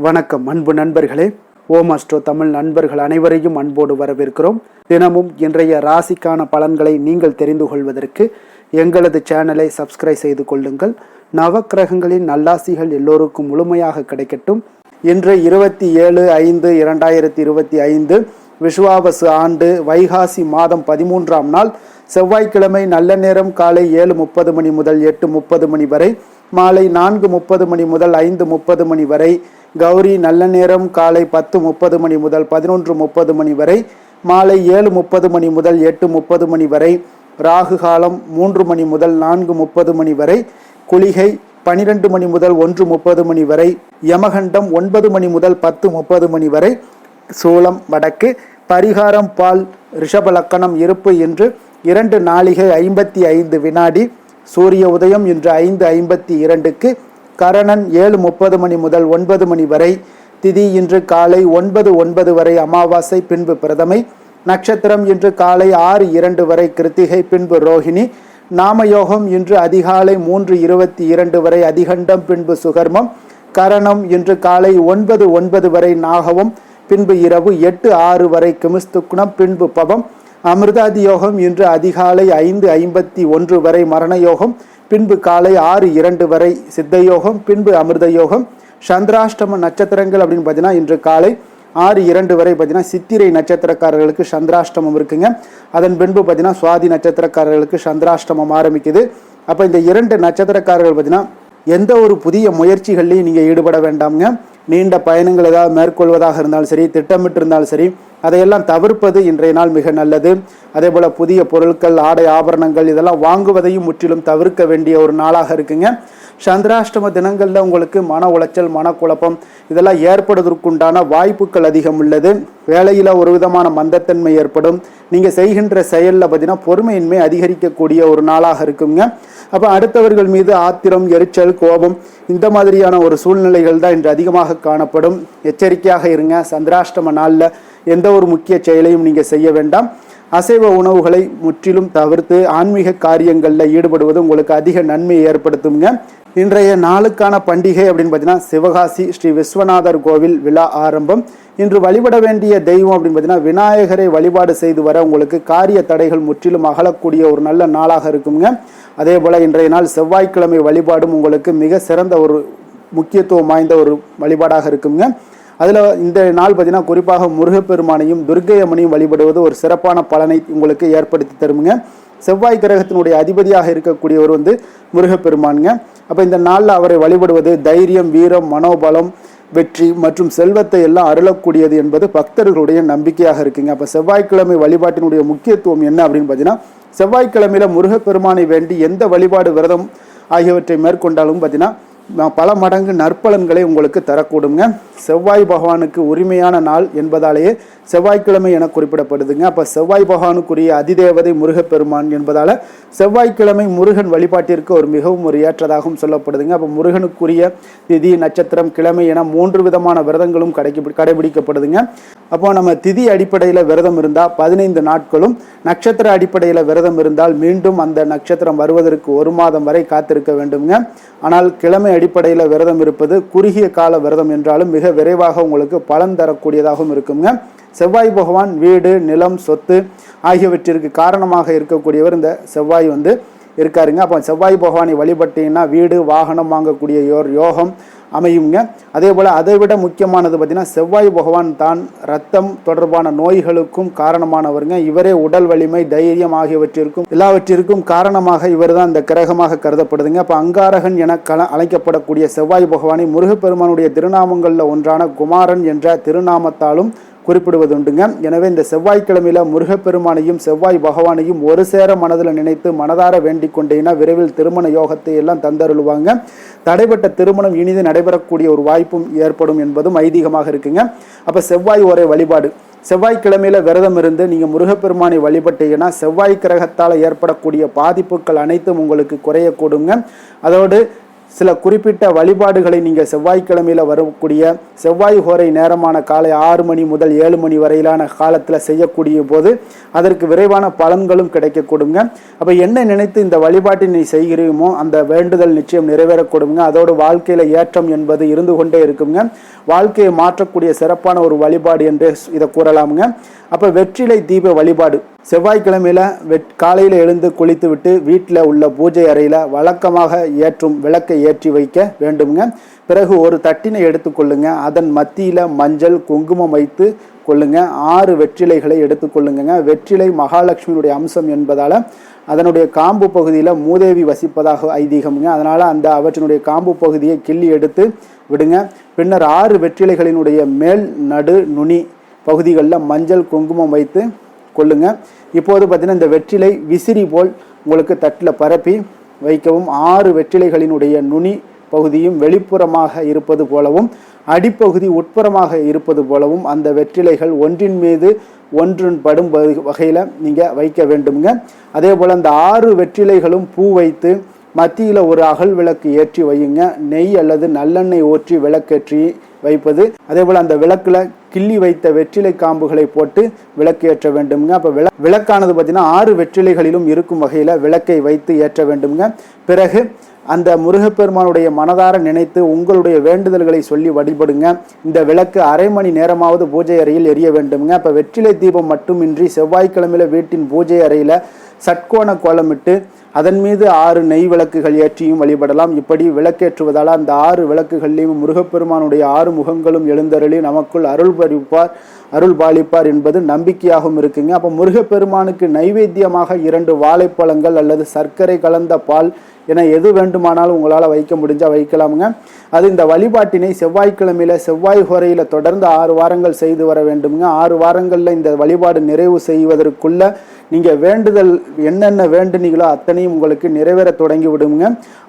வணக்கம் அன்பு நண்பர்களே. ஓம் அஸ்ட்ரோ தமிழ் நண்பர்கள் அனைவரையும் அன்போடு வரவேற்கிறோம். தினமும் இன்றைய ராசிக்கான பலன்களை நீங்கள் தெரிந்து கொள்வதற்கு எங்களது சேனலை சப்ஸ்கிரைப் செய்து கொள்ளுங்கள். நவக்கிரகங்களின் நல்லாசிகள் எல்லோருக்கும் முழுமையாக கிடைக்கட்டும். இன்று 27/5/2025 விஸ்வாவசு ஆண்டு வைகாசி மாதம் 13ஆம் நாள் செவ்வாய்க்கிழமை. நல்ல நேரம் காலை 7:30 மணி முதல் 8:30 மணி வரை, மாலை 4:30 மணி முதல் 5:30 மணி வரை. கௌரி நல்ல நேரம் காலை 10:30 மணி முதல் 11:30 மணி வரை, மாலை 7:30 மணி முதல் 8:30 மணி வரை. ராகு காலம் 3 மணி முதல் 4:30 மணி வரை. குளிகை 12 மணி முதல் 1:30 மணி வரை. யமகண்டம் 9 மணி முதல் 10:30 மணி வரை. சூலம் வடக்கு. பரிகாரம் பால். ரிஷப லக்கணம் இருப்பு இன்று 2 நாழிகை 55 வினாடி. சூரிய உதயம் இன்று 5:52க்கு. கரணன் 7:30 மணி முதல் 9 மணி வரை. திதி இன்று காலை 9:09 வரை அமாவாசை, பின்பு பிரதமை. நட்சத்திரம் இன்று காலை 6:02 வரை கிருத்திகை, பின்பு ரோஹிணி. நாமயோகம் இன்று அதிகாலை 3:22 வரை அதிகண்டம், பின்பு சுகர்மம். கரணம் இன்று காலை 9:09 வரை நாகவம், பின்பு இரவு 8:06 வரை கிமிஸ்துக்குணம், பின்பு பவம். அமிர்தாதி யோகம் இன்று அதிகாலை 5:51 வரை மரணயோகம், பின்பு காலை 6:02 வரை சித்தயோகம், பின்பு அமிர்த யோகம். சந்திராஷ்டம நட்சத்திரங்கள் அப்படின்னு பார்த்தீங்கன்னா இன்று காலை 6:02 வரை பார்த்தீங்கன்னா சித்திரை நட்சத்திரக்காரர்களுக்கு சந்திராஷ்டமம் இருக்குங்க. அதன் பின்பு பார்த்தீங்கன்னா சுவாதி நட்சத்திரக்காரர்களுக்கு சந்திராஷ்டமம் ஆரம்பிக்குது. அப்போ இந்த 2 நட்சத்திரக்காரர்கள் பார்த்தீங்கன்னா எந்த ஒரு புதிய முயற்சிகள்லையும் நீங்கள் ஈடுபட வேண்டாம்ங்க. நீண்ட பயணங்கள் ஏதாவது மேற்கொள்வதாக இருந்தாலும் சரி, திட்டமிட்டு இருந்தாலும் சரி, அதையெல்லாம் தவிர்ப்பது இன்றைய நாள் மிக நல்லது. அதே போல் புதிய பொருட்கள், ஆடை ஆபரணங்கள் இதெல்லாம் வாங்குவதையும் முற்றிலும் தவிர்க்க வேண்டிய ஒரு நாளாக இருக்குங்க. சந்திராஷ்டம தினங்களில் உங்களுக்கு மன உளைச்சல், மனக்குழப்பம் இதெல்லாம் ஏற்படுவதற்குண்டான வாய்ப்புகள் அதிகம் உள்ளது. வேலையில் ஒரு விதமான மந்தத்தன்மை ஏற்படும். நீங்கள் செய்கின்ற செயலில் பார்த்தீங்கன்னா பொறுமையின்மை அதிகரிக்கக்கூடிய ஒரு நாளாக இருக்குங்க. அப்போ அடுத்தவர்கள் மீது ஆத்திரம், எரிச்சல், கோபம் இந்த மாதிரியான ஒரு சூழ்நிலைகள் தான் இன்று அதிகமாக காணப்படும். எச்சரிக்கையாக இருங்க. சந்திராஷ்டம நாளில் எந்த ஒரு முக்கிய செயலையும் நீங்கள் செய்ய வேண்டாம். அசைவ உணவுகளை முற்றிலும் தவிர்த்து ஆன்மீக காரியங்களில் ஈடுபடுவது உங்களுக்கு அதிக நன்மையை ஏற்படுத்துங்க. இன்றைய நாளுக்கான பண்டிகை அப்படின்னு பார்த்தீங்கன்னா சிவகாசி ஸ்ரீ விஸ்வநாதர் கோவில் விழா ஆரம்பம். இன்று வழிபட வேண்டிய தெய்வம் அப்படின்னு பார்த்தீங்கன்னா விநாயகரை வழிபாடு செய்து வர உங்களுக்கு காரிய தடைகள் முற்றிலும் அகலக்கூடிய ஒரு நல்ல நாளாக இருக்குங்க. அதே போல் இன்றைய நாள் செவ்வாய்க்கிழமை வழிபாடும் உங்களுக்கு மிக சிறந்த ஒரு முக்கியத்துவம் வாய்ந்த ஒரு வழிபாடாக இருக்குங்க. அதில் இந்த நாள் பார்த்தீங்கன்னா குறிப்பாக முருகப்பெருமானையும் துர்க்கையம்மனையும் வழிபடுவது ஒரு சிறப்பான பலனை உங்களுக்கு ஏற்படுத்தி தருமுங்க. செவ்வாய் கிரகத்தினுடைய அதிபதியாக இருக்கக்கூடியவர் முருகப்பெருமானுங்க. அப்போ இந்த நாளில் அவரை வழிபடுவது தைரியம், வீரம், மனோபலம், வெற்றி மற்றும் செல்வத்தை எல்லாம் அருளக்கூடியது என்பது பக்தர்களுடைய நம்பிக்கையாக இருக்குங்க. அப்போ செவ்வாய்க்கிழமை வழிபாட்டினுடைய முக்கியத்துவம் என்ன அப்படின்னு பார்த்தீங்கன்னா செவ்வாய்க்கிழமையில முருகப்பெருமானை வேண்டி எந்த வழிபாடு, விரதம் ஆகியவற்றை மேற்கொண்டாலும் பார்த்தீங்கன்னா பல மடங்கு நற்பலன்களை உங்களுக்கு தரக்கூடுங்க. செவ்வாய் பகவானுக்கு உரிமையான நாள் என்பதாலேயே செவ்வாய்க்கிழமை என குறிப்பிடப்படுதுங்க. அப்போ செவ்வாய் பகவானுக்குரிய அதிதேவதை முருகப்பெருமான் என்பதால் செவ்வாய்க்கிழமை முருகன் வழிபாட்டிற்கு ஒரு மிகவும் ஒரு ஏற்றதாகவும் சொல்லப்படுதுங்க. அப்போ முருகனுக்குரிய திதி, நட்சத்திரம், கிழமை என 3 விதமான விரதங்களும் கடைபிடிக்கப்படுதுங்க. அப்போ நம்ம திதி அடிப்படையில் விரதம் இருந்தால் 15 நாட்களும், நட்சத்திர அடிப்படையில் விரதம் இருந்தால் மீண்டும் அந்த நட்சத்திரம் வருவதற்கு 1 மாதம் வரை காத்திருக்க வேண்டுங்க. ஆனால் கிழமை அடிப்படையில் விரதம் இருப்பது குறுகிய கால விரதம் என்றாலும் மிக விரைவாக உங்களுக்கு பலன் தரக்கூடியதாகவும் இருக்குங்க. செவ்வாய் பகவான் வீடு, நிலம், சொத்து ஆகியவற்றிற்கு காரணமாக இருக்கக்கூடியவர் இந்த செவ்வாய் இருக்காருங்க. அப்போ செவ்வாய் பகவானை வழிபட்டீங்கன்னா வீடு, வாகனம் வாங்கக்கூடிய யோகம் அமையுங்க. அதே போல் அதை விட முக்கியமானது பார்த்தீங்கன்னா செவ்வாய் பகவான் தான் ரத்தம் தொடர்பான நோய்களுக்கும் காரணமானவருங்க. இவரே உடல் வலிமை, தைரியம் ஆகியவற்றிற்கும் எல்லாவற்றிற்கும் காரணமாக இவர் தான் இந்த கிரகமாக கருதப்படுதுங்க. அப்போ அங்காரகன் என அழைக்கப்படக்கூடிய செவ்வாய் பகவானை முருகப்பெருமானுடைய திருநாமங்களில் ஒன்றான குமாரன் என்ற திருநாமத்தாலும் குறிப்பிடுவதுண்டுங்க. எனவே இந்த செவ்வாய்க்கிழமையில முருகப்பெருமானையும் செவ்வாய் பகவானையும் ஒரு சேர மனதில் நினைத்து மனதார வேண்டிக் கொண்டேன்னா விரைவில் திருமண யோகத்தை எல்லாம் தந்தருளுவாங்க. தடைப்பட்ட திருமணம் இனிது நடைபெறக்கூடிய ஒரு வாய்ப்பும் ஏற்படும் என்பதும் ஐதீகமாக இருக்குங்க. அப்போ செவ்வாய் ஒரே வழிபாடு. செவ்வாய்க்கிழமையில விரதம் இருந்து நீங்கள் முருகப்பெருமானை வழிபட்டீங்கன்னா செவ்வாய் கிரகத்தால் ஏற்படக்கூடிய பாதிப்புகள் அனைத்தும் உங்களுக்கு குறையக்கூடுங்க. அதோடு சில குறிப்பிட்ட வழிபாடுகளை நீங்கள் செவ்வாய்க்கிழமையில் வரக்கூடிய செவ்வாய் ஹோரை நேரமான காலை 6 மணி முதல் 7 மணி வரையிலான காலத்தில் செய்யக்கூடிய போது அதற்கு விரைவான பலன்களும் கிடைக்கக்கூடுங்க. அப்போ என்ன நினைத்து இந்த வழிபாட்டை நீ செய்கிறீமோ அந்த வேண்டுதல் நிச்சயம் நிறைவேறக்கூடுங்க. அதோடு வாழ்க்கையில் ஏற்றம் என்பது இருந்து கொண்டே இருக்குங்க. வாழ்க்கையை மாற்றக்கூடிய சிறப்பான ஒரு வழிபாடு என்று இதை கூறலாமுங்க. அப்போ வெற்றிலை தீப வழிபாடு செவ்வாய்க்கிழமையில காலையில் எழுந்து குளித்து விட்டு வீட்டில் உள்ள பூஜை அறையில் வழக்கமாக ஏற்றும் விளக்கை ஏற்றி வைக்க வேண்டுங்க. பிறகு ஒரு தட்டினை எடுத்துக்கொள்ளுங்க. அதன் மத்தியில் மஞ்சள் குங்குமம் வைத்து கொள்ளுங்க. 6 வெற்றிலைகளை எடுத்துக்கொள்ளுங்க. வெற்றிலை மகாலட்சுமியுடைய அம்சம் என்பதால் அதனுடைய காம்பு பகுதியில் மூதேவி வசிப்பதாக ஐதீகம்ங்க. அதனால் அவற்றினுடைய காம்பு பகுதியை கிள்ளி எடுத்து விடுங்க. பின்னர் 6 வெற்றிலைகளினுடைய மேல் நடு நுனி பகுதிகளில் மஞ்சள் குங்குமம் வைத்து கொள்ளுங்க. இப்போது பார்த்தீங்கன்னா இந்த வெற்றிலை விசிறி போல் உங்களுக்கு தட்டில் பரப்பி வைக்கவும். 6 வெற்றிலைகளினுடைய நுனி பகுதியும் வெளிப்புறமாக இருப்பது போலவும் அடிப்பகுதி உட்புறமாக இருப்பது போலவும் அந்த வெற்றிலைகள் ஒன்றின் மீது ஒன்றின் படும் வகையில் நீங்கள் வைக்க வேண்டுங்க. அதே போல் அந்த 6 வெற்றிலைகளும் பூ வைத்து மத்தியில் ஒரு அகல் விளக்கு ஏற்றி வையுங்க. நெய் அல்லது நல்லெண்ணெய் ஊற்றி விளக்கேற்றி வைப்பது. அதே போல் அந்த விளக்கில் கிள்ளி வைத்த வெற்றிலை காம்புகளை போட்டு விளக்கு ஏற்ற வேண்டுங்க. அப்போ விளக்கானது பார்த்தீங்கன்னா 6 வெற்றிலைகளிலும் இருக்கும் வகையில் விளக்கை வைத்து ஏற்ற வேண்டுங்க. பிறகு அந்த முருகப்பெருமானுடைய மனதார நினைத்து உங்களுடைய வேண்டுதல்களை சொல்லி வழிபடுங்க. இந்த விளக்கு அரை மணி நேரமாவது பூஜை அறையில் எரிய வேண்டுங்க. அப்போ வெற்றிலை தீபம் மட்டுமின்றி செவ்வாய்க்கிழமையில வீட்டின் பூஜை அறையில் சட்கோண கோலமிட்டு அதன் மீது 6 நெய் விளக்குகள் ஏற்றியும் வழிபடலாம். இப்படி விளக்கேற்றுவதால் அந்த 6 விளக்குகள்லையும் முருகப்பெருமானுடைய 6 முகங்களும் எழுந்தருளி நமக்குள் அருள் பாலிப்பார் என்பது நம்பிக்கையாகவும் இருக்குங்க. அப்போ முருகப்பெருமானுக்கு நைவேத்தியமாக 2 வாழைப்பழங்கள் அல்லது சர்க்கரை கலந்த பால் என எது வேண்டுமானாலும் உங்களால் வைக்க முடிஞ்சால் வைக்கலாமுங்க. அது இந்த வழிபாட்டினை செவ்வாய்க்கிழமையில் செவ்வாய் ஹோரையில் தொடர்ந்து 6 வாரங்கள் செய்து வர வேண்டுமுங்க. 6 வாரங்களில் இந்த வழிபாடு நிறைவு செய்வதற்குள்ள நீங்கள் வேண்டுதல் என்னென்ன வேண்டுனீங்களோ அத்தனையும் உங்களுக்கு நிறைவேற தொடங்கி விடுங்க.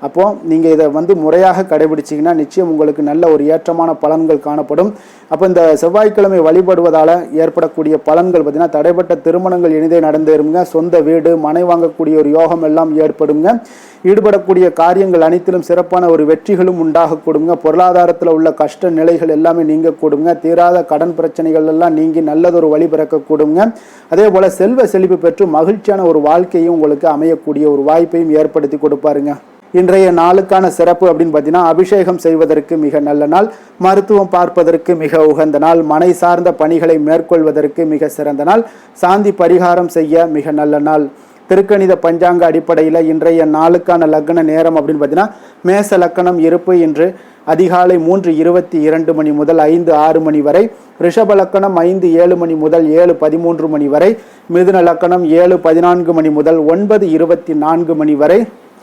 அப்போது நீங்கள் இதை முறையாக கடைபிடிச்சிங்கன்னா நிச்சயம் உங்களுக்கு நல்ல ஒரு ஏற்றமான பலன்கள் காணப்படும். அப்போ இந்த செவ்வாய்க்கிழமை வழிபடுவதால் ஏற்படக்கூடிய பலன்கள் பார்த்தீங்கன்னா தடைப்பட்ட திருமணங்கள் இனிதே நடந்தேறுங்க. சொந்த வீடு மனை வாங்கக்கூடிய ஒரு யோகம் எல்லாம் ஏற்படுங்க. ஈடுபடக்கூடிய காரியங்கள் அனைத்திலும் சிறப்பான ஒரு வெற்றிகளும் உண்டாக கொடுங்க. பொருளாதாரத்தில் உள்ள கஷ்ட நிலைகள் எல்லாமே நீங்க கொடுங்க. தீராத கடன் பிரச்சனைகள் எல்லாம் நீங்கி நல்லதொரு வழி பிறக்க கொடுங்க. அதே போல செல்வ செழிப்பு பெற்று மகிழ்ச்சியான ஒரு வாழ்க்கையும் உங்களுக்கு அமையக்கூடிய ஒரு வாய்ப்பையும் ஏற்படுத்தி கொடுப்பாருங்க. இன்றைய நாளுக்கான சிறப்பு அப்படின்னு பார்த்தீங்கன்னா அபிஷேகம் செய்வதற்கு மிக நல்ல நாள், மருத்துவம் பார்ப்பதற்கு மிக உகந்த நாள், மனை சார்ந்த பணிகளை மேற்கொள்வதற்கு மிக சிறந்த நாள், சாந்தி பரிகாரம் செய்ய மிக நல்ல நாள். திருக்கணித பஞ்சாங்க அடிப்படையில் இன்றைய நாளுக்கான லக்ன நேரம் அப்படின்னு பார்த்தீங்கன்னா மேச லக்கணம் இருப்பு இன்று அதிகாலை 3:22 மணி முதல் 5:06 மணி வரை, ரிஷப லக்கணம் 5:07 மணி முதல் 7:13 மணி வரை, மிதுன லக்கணம் 7:14 மணி முதல் 9:24 மணி வரை,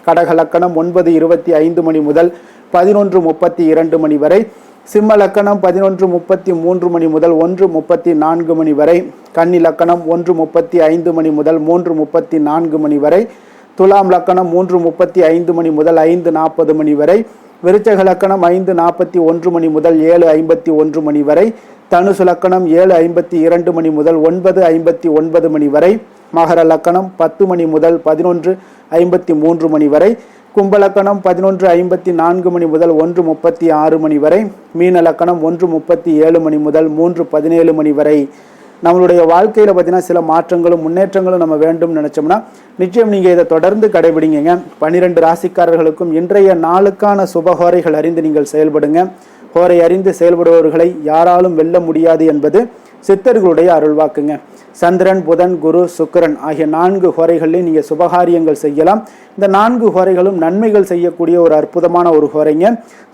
கடக லக்கணம் 9:25 மணி முதல் 11:32 மணி வரை, சிம்ம லக்கணம் 11:33 மணி முதல் 1:34 மணி வரை, கன்னி லக்கணம் 1:35 மணி முதல் 3:34 மணி வரை, துலாம் லக்கணம் 3:35 மணி முதல் 5:40 மணி வரை, விருச்சக லக்கணம் 5:41 மணி முதல் 7:51 மணி வரை, தனுசு லக்கணம் 7:52 மணி முதல் 9:59 மணி வரை, மகர லக்கணம் 10 மணி முதல் 11:53 மணி வரை, கும்பலக்கணம் 11:54 மணி முதல் 1:36 மணி வரை, மீன லக்கணம் 1:37 மணி முதல் 3:17 மணி வரை. நம்மளுடைய வாழ்க்கையில் பார்த்தீங்கன்னா சில மாற்றங்களும் முன்னேற்றங்களும் நம்ம வேண்டும் நினைச்சோம்னா நிச்சயம் நீங்கள் இதை தொடர்ந்து கடைபிடிங்க. 12 ராசிக்காரர்களுக்கும் இன்றைய நாளுக்கான சுபஹோரைகள் அறிந்து நீங்கள் செயல்படுங்க. ஹோரை அறிந்து செயல்படுபவர்களை யாராலும் வெல்ல முடியாது என்பது சித்தர்களுடைய அருள்வாக்குங்க. சந்திரன் புதன் குரு சுக்கிரன் ஆகிய 4 ஹோரைகள்லையும் நீங்கள் சுபகாரியங்கள் செய்யலாம். இந்த 4 ஹோரைகளும் நன்மைகள் செய்யக்கூடிய ஒரு அற்புதமான ஒரு ஹோரைங்க.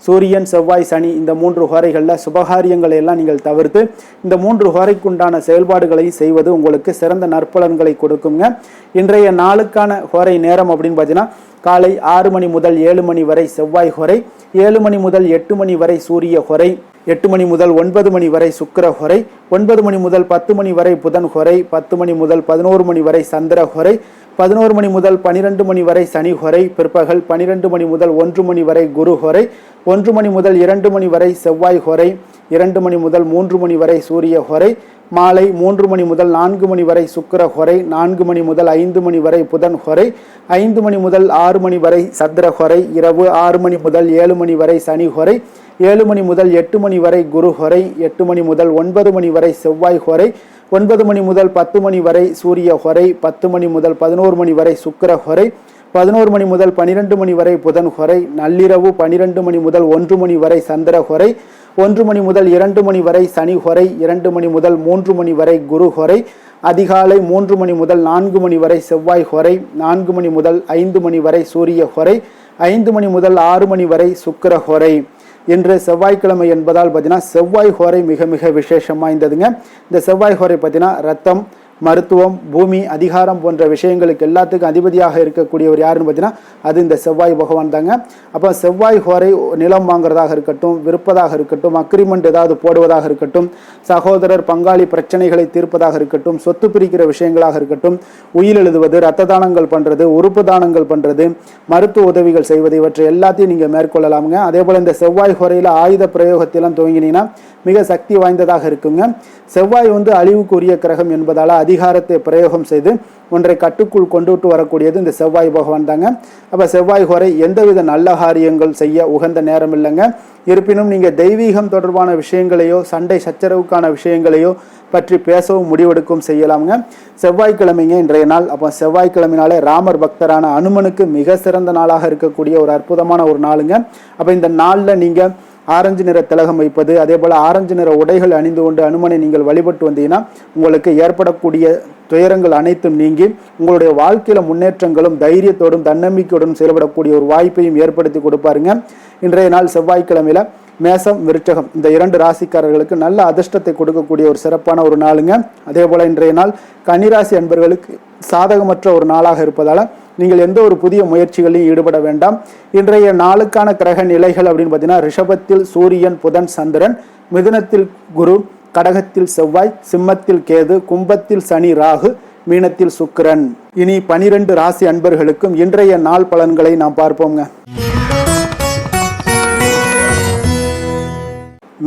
சூரியன் செவ்வாய் சனி இந்த 3 ஹோரைகளில் சுபகாரியங்களை எல்லாம் நீங்கள் தவிர்த்து இந்த 3 ஹோரைக்குண்டான செயல்பாடுகளை செய்வது உங்களுக்கு சிறந்த நற்பலன்களை கொடுக்குங்க. இன்றைய நாளுக்கான ஹோரை நேரம் அப்படின்னு பார்த்தீங்கன்னா காலை 6 மணி முதல் 7 மணி வரை செவ்வாய் ஹோரை, 7 மணி முதல் 8 மணி வரை சூரிய ஹோரை, 8 மணி முதல் 9 மணி வரை சுக்கிர ஹோரை, 9 மணி முதல் 10 மணி வரை புதன் ஹோரை, 10 மணி முதல் 11 மணி வரை சந்திர ஹோரை, 11 மணி முதல் 12 மணி வரை சனி ஹோரை, பிற்பகல் 12 மணி முதல் 1 மணி வரை குரு ஹோரை, 1 மணி முதல் 2 மணி வரை செவ்வாய் ஹோரை, 2 மணி முதல் 3 மணி வரை சூரிய ஹோரை, மாலை 3 மணி முதல் 4 மணி வரை சுக்கிர ஹொரை, 4 மணி முதல் 5 மணி வரை புதன் ஹொரை, 5 மணி முதல் 6 மணி வரை சந்திர ஹொரை, இரவு 6 மணி முதல் 7 மணி வரை சனி ஹொரை, 7 மணி முதல் 8 மணி வரை குரு ஹொரை, 8 மணி முதல் 9 மணி வரை செவ்வாய் ஹொரை, 9 மணி முதல் 10 மணி வரை சூரிய ஹொரை, 10 மணி முதல் 11 மணி வரை சுக்கிர ஹொரை, 11 மணி முதல் 12 மணி வரை புதன் ஹொரை, நள்ளிரவு 12 மணி முதல் 1 மணி வரை சந்திர ஹொரை, 1 மணி முதல் 2 மணி வரை சனி ஹொரை, 2 மணி முதல் 3 மணி வரை குரு ஹொரை, அதிகாலை 3 மணி முதல் 4 மணி வரை செவ்வாய் ஹொரை, 4 மணி முதல் 5 மணி வரை சூரிய ஹொரை, 5 மணி முதல் 6 மணி வரை சுக்கிர ஹொரை. இன்று செவ்வாய்க்கிழமை என்பதால் பார்த்தீங்கன்னா செவ்வாய் ஹோரை மிக மிக விசேஷம் வாய்ந்ததுங்க. இந்த செவ்வாய் ஹோரை பார்த்தீங்கன்னா ரத்தம், மருத்துவம், பூமி, அதிகாரம் போன்ற விஷயங்களுக்கு எல்லாத்துக்கும் அதிபதியாக இருக்கக்கூடியவர் யாருன்னு பார்த்தீங்கன்னா அது இந்த செவ்வாய் பகவான் தாங்க. அப்போ செவ்வாய் ஹோரை நிலம் வாங்குறதாக இருக்கட்டும், விற்பதாக இருக்கட்டும், அக்ரிமெண்ட் ஏதாவது போடுவதாக இருக்கட்டும், சகோதரர் பங்காளி பிரச்சனைகளை தீர்ப்பதாக இருக்கட்டும், சொத்து பிரிக்கிற விஷயங்களாக இருக்கட்டும், உயில் எழுதுவது, இரத்த தானங்கள் பண்ணுறது, உறுப்பு தானங்கள் பண்ணுறது, மருத்துவ உதவிகள் செய்வது, இவற்றை எல்லாத்தையும் நீங்கள் மேற்கொள்ளலாமுங்க. அதே போல் இந்த செவ்வாய் ஹோரையில் ஆயுத பிரயோகத்தையெல்லாம் துவங்கினீங்கன்னா மிக சக்தி வாய்ந்ததாக இருக்குங்க. செவ்வாய் அழிவுக்குரிய கிரகம் என்பதால் அதிகாரத்தை பிரயோகம் செய்து ஒன்றை கட்டுக்குள் கொண்டுட்டு வரக்கூடியது இந்த செவ்வாய் பகவான் தாங்க. அப்போ செவ்வாய் ஹோரை எந்தவித நல்ல காரியங்கள் செய்ய உகந்த நேரம் இல்லைங்க. இருப்பினும் நீங்கள் தெய்வீகம் தொடர்பான விஷயங்களையோ, சண்டை சச்சரவுக்கான விஷயங்களையோ பற்றி பேசவும் முடிவெடுக்கவும் செய்யலாமுங்க. செவ்வாய்க்கிழமைங்க இன்றைய நாள். அப்போ செவ்வாய்க்கிழமைனாலே ராமர் பக்தரான அனுமனுக்கு மிக சிறந்த நாளாக இருக்கக்கூடிய ஒரு அற்புதமான ஒரு நாளுங்க. அப்போ இந்த நாளில் நீங்கள் ஆரஞ்சு நிற திலகம் வைப்பது, அதே போல் ஆரஞ்சு நிற உடைகள் அணிந்து கொண்டு அனுமனை நீங்கள் வழிபட்டு வந்தீங்கன்னா உங்களுக்கு ஏற்படக்கூடிய துயரங்கள் அனைத்தும் நீங்கி உங்களுடைய வாழ்க்கையில முன்னேற்றங்களும் தைரியத்தோடும் தன்னம்பிக்கையோடும் செயல்படக்கூடிய ஒரு வாய்ப்பையும் ஏற்படுத்தி கொடுப்பாருங்க. இன்றைய நாள் செவ்வாய்க்கிழமையில மேசம், விருச்சகம் இந்த 2 ராசிக்காரர்களுக்கு நல்ல அதிர்ஷ்டத்தை கொடுக்கக்கூடிய ஒரு சிறப்பான ஒரு நாளுங்க. அதே போல இன்றைய நாள் கன்னிராசி அன்பர்களுக்கு சாதகமற்ற ஒரு நாளாக இருப்பதால நீங்கள் எந்த ஒரு புதிய முயற்சிகளையும் ஈடுபட வேண்டாம். இன்றைய நாளுக்கான கிரக நிலைகள் அப்படின்னு பார்த்தீங்கன்னா ரிஷபத்தில் சூரியன், புதன், சந்திரன், மிதுனத்தில் குரு, கடகத்தில் செவ்வாய், சிம்மத்தில் கேது, கும்பத்தில் சனி, ராகு, மீனத்தில் சுக்கிரன். இனி 12 ராசி அன்பர்களுக்கும் இன்றைய நாள் பலன்களை நாம் பார்ப்போங்க.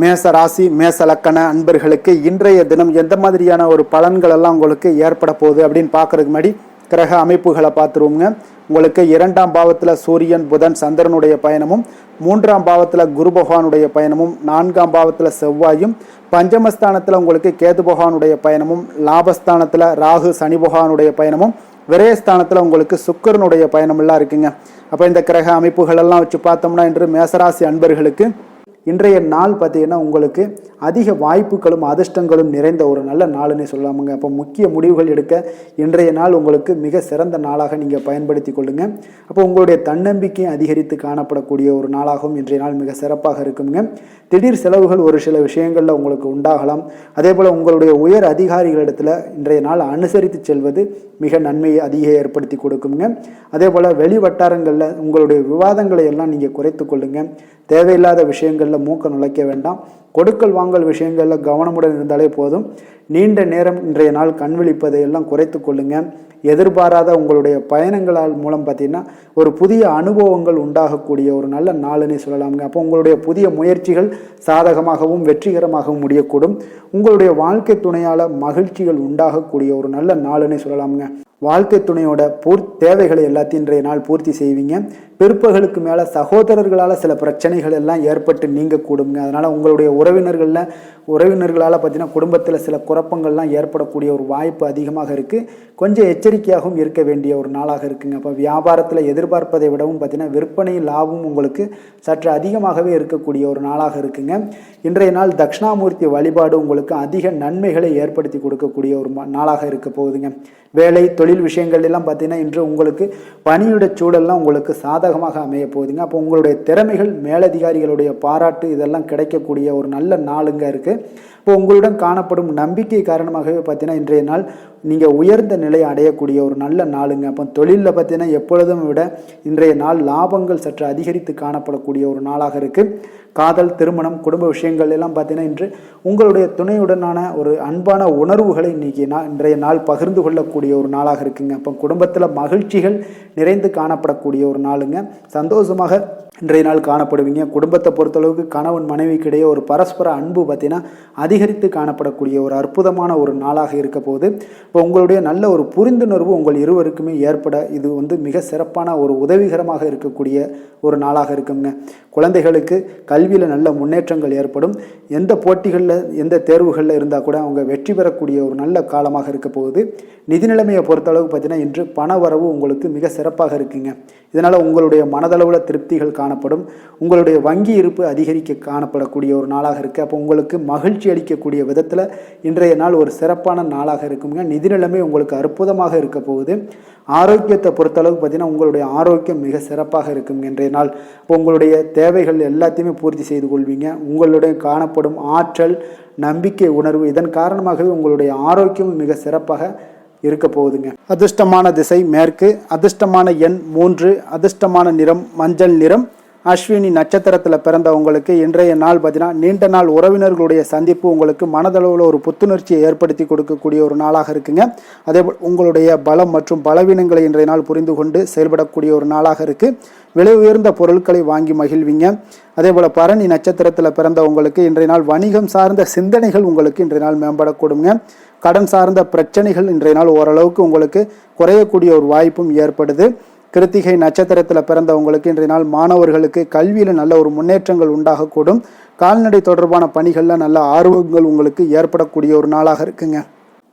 மேச ராசி, மேச லக்கண அன்பர்களுக்கு இன்றைய தினம் எந்த மாதிரியான ஒரு பலன்கள் எல்லாம் உங்களுக்கு ஏற்பட போகுது அப்படின்னு பார்க்கறதுக்கு முன்னாடி கிரக அமைப்புகளை பார்த்துருவோங்க. உங்களுக்கு 2ஆம் பாவத்தில் சூரியன், புதன், சந்திரனுடைய பயணமும், 3ஆம் பாவத்தில் குரு பகவானுடைய பயணமும், 4ஆம் பாவத்தில் செவ்வாயும், பஞ்சமஸ்தானத்தில் உங்களுக்கு கேது பகவானுடைய பயணமும், லாபஸ்தானத்தில் ராகு சனி பகவானுடைய பயணமும், விரயஸ்தானத்தில் உங்களுக்கு சுக்கிரனுடைய பயணம் எல்லாம் இருக்குங்க. அப்போ இந்த கிரக அமைப்புகள் எல்லாம் வச்சு பார்த்தோம்னா இன்று மேசராசி அன்பர்களுக்கு இன்றைய நாள் பார்த்தீங்கன்னா உங்களுக்கு அதிக வாய்ப்புகளும் அதிர்ஷ்டங்களும் நிறைந்த ஒரு நல்ல நாளுன்னு சொல்லலாமுங்க. அப்போ முக்கிய முடிவுகள் எடுக்க இன்றைய நாள் உங்களுக்கு மிக சிறந்த நாளாக நீங்கள் பயன்படுத்தி கொள்ளுங்க. அப்போ உங்களுடைய தன்னம்பிக்கையை அதிகரித்து காணப்படக்கூடிய ஒரு நாளாகவும் இன்றைய நாள் மிக சிறப்பாக இருக்குங்க. திடீர் செலவுகள் ஒரு சில விஷயங்களில் உங்களுக்கு உண்டாகலாம். அதே போல் உங்களுடைய உயர் அதிகாரிகளிடத்தில் இன்றைய நாள் அனுசரித்து செல்வது மிக நன்மையை அதிக ஏற்படுத்தி கொடுக்குங்க. அதே போல் வெளி வட்டாரங்களில் உங்களுடைய விவாதங்களை எல்லாம் நீங்கள் குறைத்து கொள்ளுங்க. தேவையில்லாத விஷயங்களில் மூக்க நுழைக்க வேண்டாம். கொடுக்கல் வாங்கல் விஷயங்களில் கவனமுடன் இருந்தாலே போதும். நீண்ட நேரம் இன்றைய நாள் கண் விழிப்பதை எல்லாம் குறைத்து கொள்ளுங்க. எதிர்பாராத உங்களுடைய பயணங்களால் மூலம் பார்த்தீங்கன்னா ஒரு புதிய அனுபவங்கள் உண்டாகக்கூடிய ஒரு நல்ல நாளுன்னு சொல்லலாமுங்க. அப்போ உங்களுடைய புதிய முயற்சிகள் சாதகமாகவும் வெற்றிகரமாகவும் முடியக்கூடும். உங்களுடைய வாழ்க்கை துணையால் மகிழ்ச்சிகள் உண்டாகக்கூடிய ஒரு நல்ல நாளுன்னு சொல்லலாமுங்க. வாழ்க்கை துணையோட தேவைகளை எல்லாத்தையும் இன்றைய நாள் பூர்த்தி செய்வீங்க. பிற்பகலுக்கு மேலே சகோதரர்களால் சில பிரச்சனைகள் எல்லாம் ஏற்பட்டு நீங்க கூடுங்க. அதனால் உங்களுடைய உறவினர்களால் பார்த்தீங்கன்னா குடும்பத்தில் சில குழப்பங்கள்லாம் ஏற்படக்கூடிய ஒரு வாய்ப்பு அதிகமாக இருக்குது. கொஞ்சம் எச்சரிக்கையாகவும் இருக்க வேண்டிய ஒரு நாளாக இருக்குங்க. அப்போ வியாபாரத்தில் எதிர்பார்ப்பதை விடவும் பார்த்தீங்கன்னா விற்பனை லாபம் உங்களுக்கு சற்று அதிகமாகவே இருக்கக்கூடிய ஒரு நாளாக இருக்குங்க. இன்றைய நாள் தட்சிணாமூர்த்தி வழிபாடு உங்களுக்கு அதிக நன்மைகளை ஏற்படுத்தி கொடுக்கக்கூடிய ஒரு நாளாக இருக்க போகுதுங்க. வேலை தொழில் விஷயங்கள் எல்லாம் பார்த்தீங்கன்னா இன்று உங்களுக்கு பணியுடைய சூழல்லாம் உங்களுக்கு சாதகமாக அமைய போகுதுங்க. அப்போ உங்களுடைய திறமைகள் மேலதிகாரிகளுடைய பாராட்டு இதெல்லாம் கிடைக்கக்கூடிய ஒரு நல்ல நாளுங்க இருக்குது. இப்போ உங்களுடன் காணப்படும் நம்பிக்கை காரணமாகவே பார்த்தீங்கன்னா இன்றைய நாள் நீங்கள் உயர்ந்த நிலையை அடையக்கூடிய ஒரு நல்ல நாளுங்க. அப்போ தொழிலில் பார்த்தீங்கன்னா எப்பொழுதும் விட இன்றைய நாள் லாபங்கள் சற்று அதிகரித்து காணப்படக்கூடிய ஒரு நாளாக இருக்குது. காதல், திருமணம், குடும்ப விஷயங்கள் எல்லாம் பார்த்தீங்கன்னா இன்று உங்களுடைய துணையுடனான ஒரு அன்பான உணர்வுகளை இன்றைய நாள் பகிர்ந்து கொள்ளக்கூடிய ஒரு நாளாக இருக்குங்க. அப்போ குடும்பத்தில் மகிழ்ச்சிகள் நிறைந்து காணப்படக்கூடிய ஒரு நாளுங்க. சந்தோஷமாக இன்றைய நாள் காணப்படுவீங்க. குடும்பத்தை பொறுத்தளவுக்கு கணவன் மனைவிக்கிடையே ஒரு பரஸ்பர அன்பு பார்த்தீங்கன்னா அதிகரித்து காணப்படக்கூடிய ஒரு அற்புதமான ஒரு நாளாக இருக்க போகுது. இப்போ உங்களுடைய நல்ல ஒரு புரிந்துணர்வு உங்கள் இருவருக்குமே ஏற்பட இது மிக சிறப்பான ஒரு உதவிகரமாக இருக்கக்கூடிய ஒரு நாளாக இருக்குங்க. குழந்தைகளுக்கு கல்வியில் நல்ல முன்னேற்றங்கள் ஏற்படும். எந்த போட்டிகளில் எந்த தேர்வுகளில் இருந்தால் கூட அவங்க வெற்றி பெறக்கூடிய ஒரு நல்ல காலமாக இருக்க போகுது. நிதி நிலைமையை பொறுத்தளவுக்கு பார்த்தீங்கன்னா இன்று பண வரவு உங்களுக்கு மிக சிறப்பாக இருக்குங்க. இதனால் உங்களுடைய மனதளவில் திருப்திகள் காணப்படும். உங்களுடைய வங்கி இருப்பு அதிகரிக்க காணப்படக்கூடிய ஒரு நாளாக இருக்குது. அப்போ உங்களுக்கு மகிழ்ச்சி அளிக்கக்கூடிய விதத்தில் இன்றைய நாள் ஒரு சிறப்பான நாளாக இருக்குங்க. நிதி நிலைமை உங்களுக்கு அற்புதமாக இருக்க போகுது. ஆரோக்கியத்தை பொறுத்தளவுக்கு பார்த்தீங்கன்னா உங்களுடைய ஆரோக்கியம் மிக சிறப்பாக இருக்குங்க இன்றைய நாள். இப்போ உங்களுடைய தேவைகள் எல்லாத்தையுமே பூர்த்தி செய்து கொள்வீங்க. உங்களுடைய காணப்படும் ஆற்றல், நம்பிக்கை உணர்வு இதன் காரணமாகவே உங்களுடைய ஆரோக்கியம் மிக சிறப்பாக இருக்க போகுதுங்க. அதிர்ஷ்டமான திசை மேற்கு, அதிர்ஷ்டமான எண் 3, அதிர்ஷ்டமான நிறம் மஞ்சள் நிறம். அஸ்வினி நட்சத்திரத்தில் பிறந்தவங்களுக்கு இன்றைய நாள் பார்த்தீங்கன்னா நீண்ட நாள் உறவினர்களுடைய சந்திப்பு உங்களுக்கு மனதளவில் ஒரு புத்துணர்ச்சியை ஏற்படுத்தி கொடுக்கக்கூடிய ஒரு நாளாக இருக்குங்க. அதேபோல் உங்களுடைய பலம் மற்றும் பலவீனங்களை இன்றைய நாள் புரிந்து கொண்டு செயல்படக்கூடிய ஒரு நாளாக இருக்குது. விலை உயர்ந்த பொருட்களை வாங்கி மகிழ்வீங்க. அதேபோல் பரணி நட்சத்திரத்தில் பிறந்தவங்களுக்கு இன்றைய நாள் வணிகம் சார்ந்த சிந்தனைகள் உங்களுக்கு இன்றைய நாள் மேம்படக்கூடுங்க. கடன் சார்ந்த பிரச்சனைகள் இன்றைய நாள் ஓரளவுக்கு உங்களுக்கு குறையக்கூடிய ஒரு வாய்ப்பும் ஏற்படுது. கிருத்திகை நட்சத்திரத்தில் பிறந்தவங்களுக்கு இன்றைய நாள் மாணவர்களுக்கு கல்வியில் நல்ல ஒரு முன்னேற்றங்கள் உண்டாகக்கூடும். கால்நடை தொடர்பான பணிகளில் நல்ல ஆர்வங்கள் உங்களுக்கு ஏற்படக்கூடிய ஒரு நாளாக இருக்குங்க.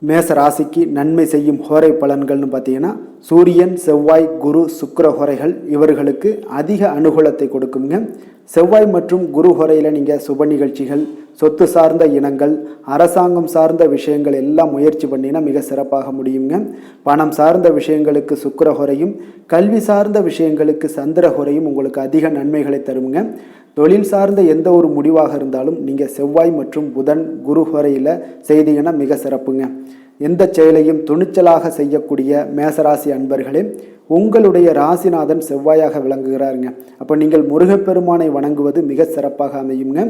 மேச ராசிக்கு நன்மை செய்யும் ஹோரை பலன்கள்னு பார்த்தீங்கன்னா சூரியன், செவ்வாய், குரு, சுக்கிர ஹோரைகள் இவர்களுக்கு அதிக அனுகூலத்தை கொடுக்குங்க. செவ்வாய் மற்றும் குரு ஹோரையில் நீங்கள் சுப நிகழ்ச்சிகள், சொத்து சார்ந்த இனங்கள், அரசாங்கம் சார்ந்த விஷயங்கள் எல்லாம் முயற்சி பண்ணினா மிக சிறப்பாக முடியுங்க. பணம் சார்ந்த விஷயங்களுக்கு சுக்கிர ஹோரையும், கல்வி சார்ந்த விஷயங்களுக்கு சந்திர ஹோரையும் உங்களுக்கு அதிக நன்மைகளை தருங்க. தொழில் சார்ந்த எந்த ஒரு முடிவாக இருந்தாலும் நீங்கள் செவ்வாய் மற்றும் புதன், குரு ஹோரையில் செய்தீங்கன்னா மிக சிறப்புங்க. எந்த செயலையும் துணிச்சலாக செய்யக்கூடிய மேசராசி அன்பர்களே, உங்களுடைய ராசிநாதன் செவ்வாயாக விளங்குகிறாருங்க. அப்போ நீங்கள் முருகப்பெருமானை வணங்குவது மிக சிறப்பாக அமையுங்க.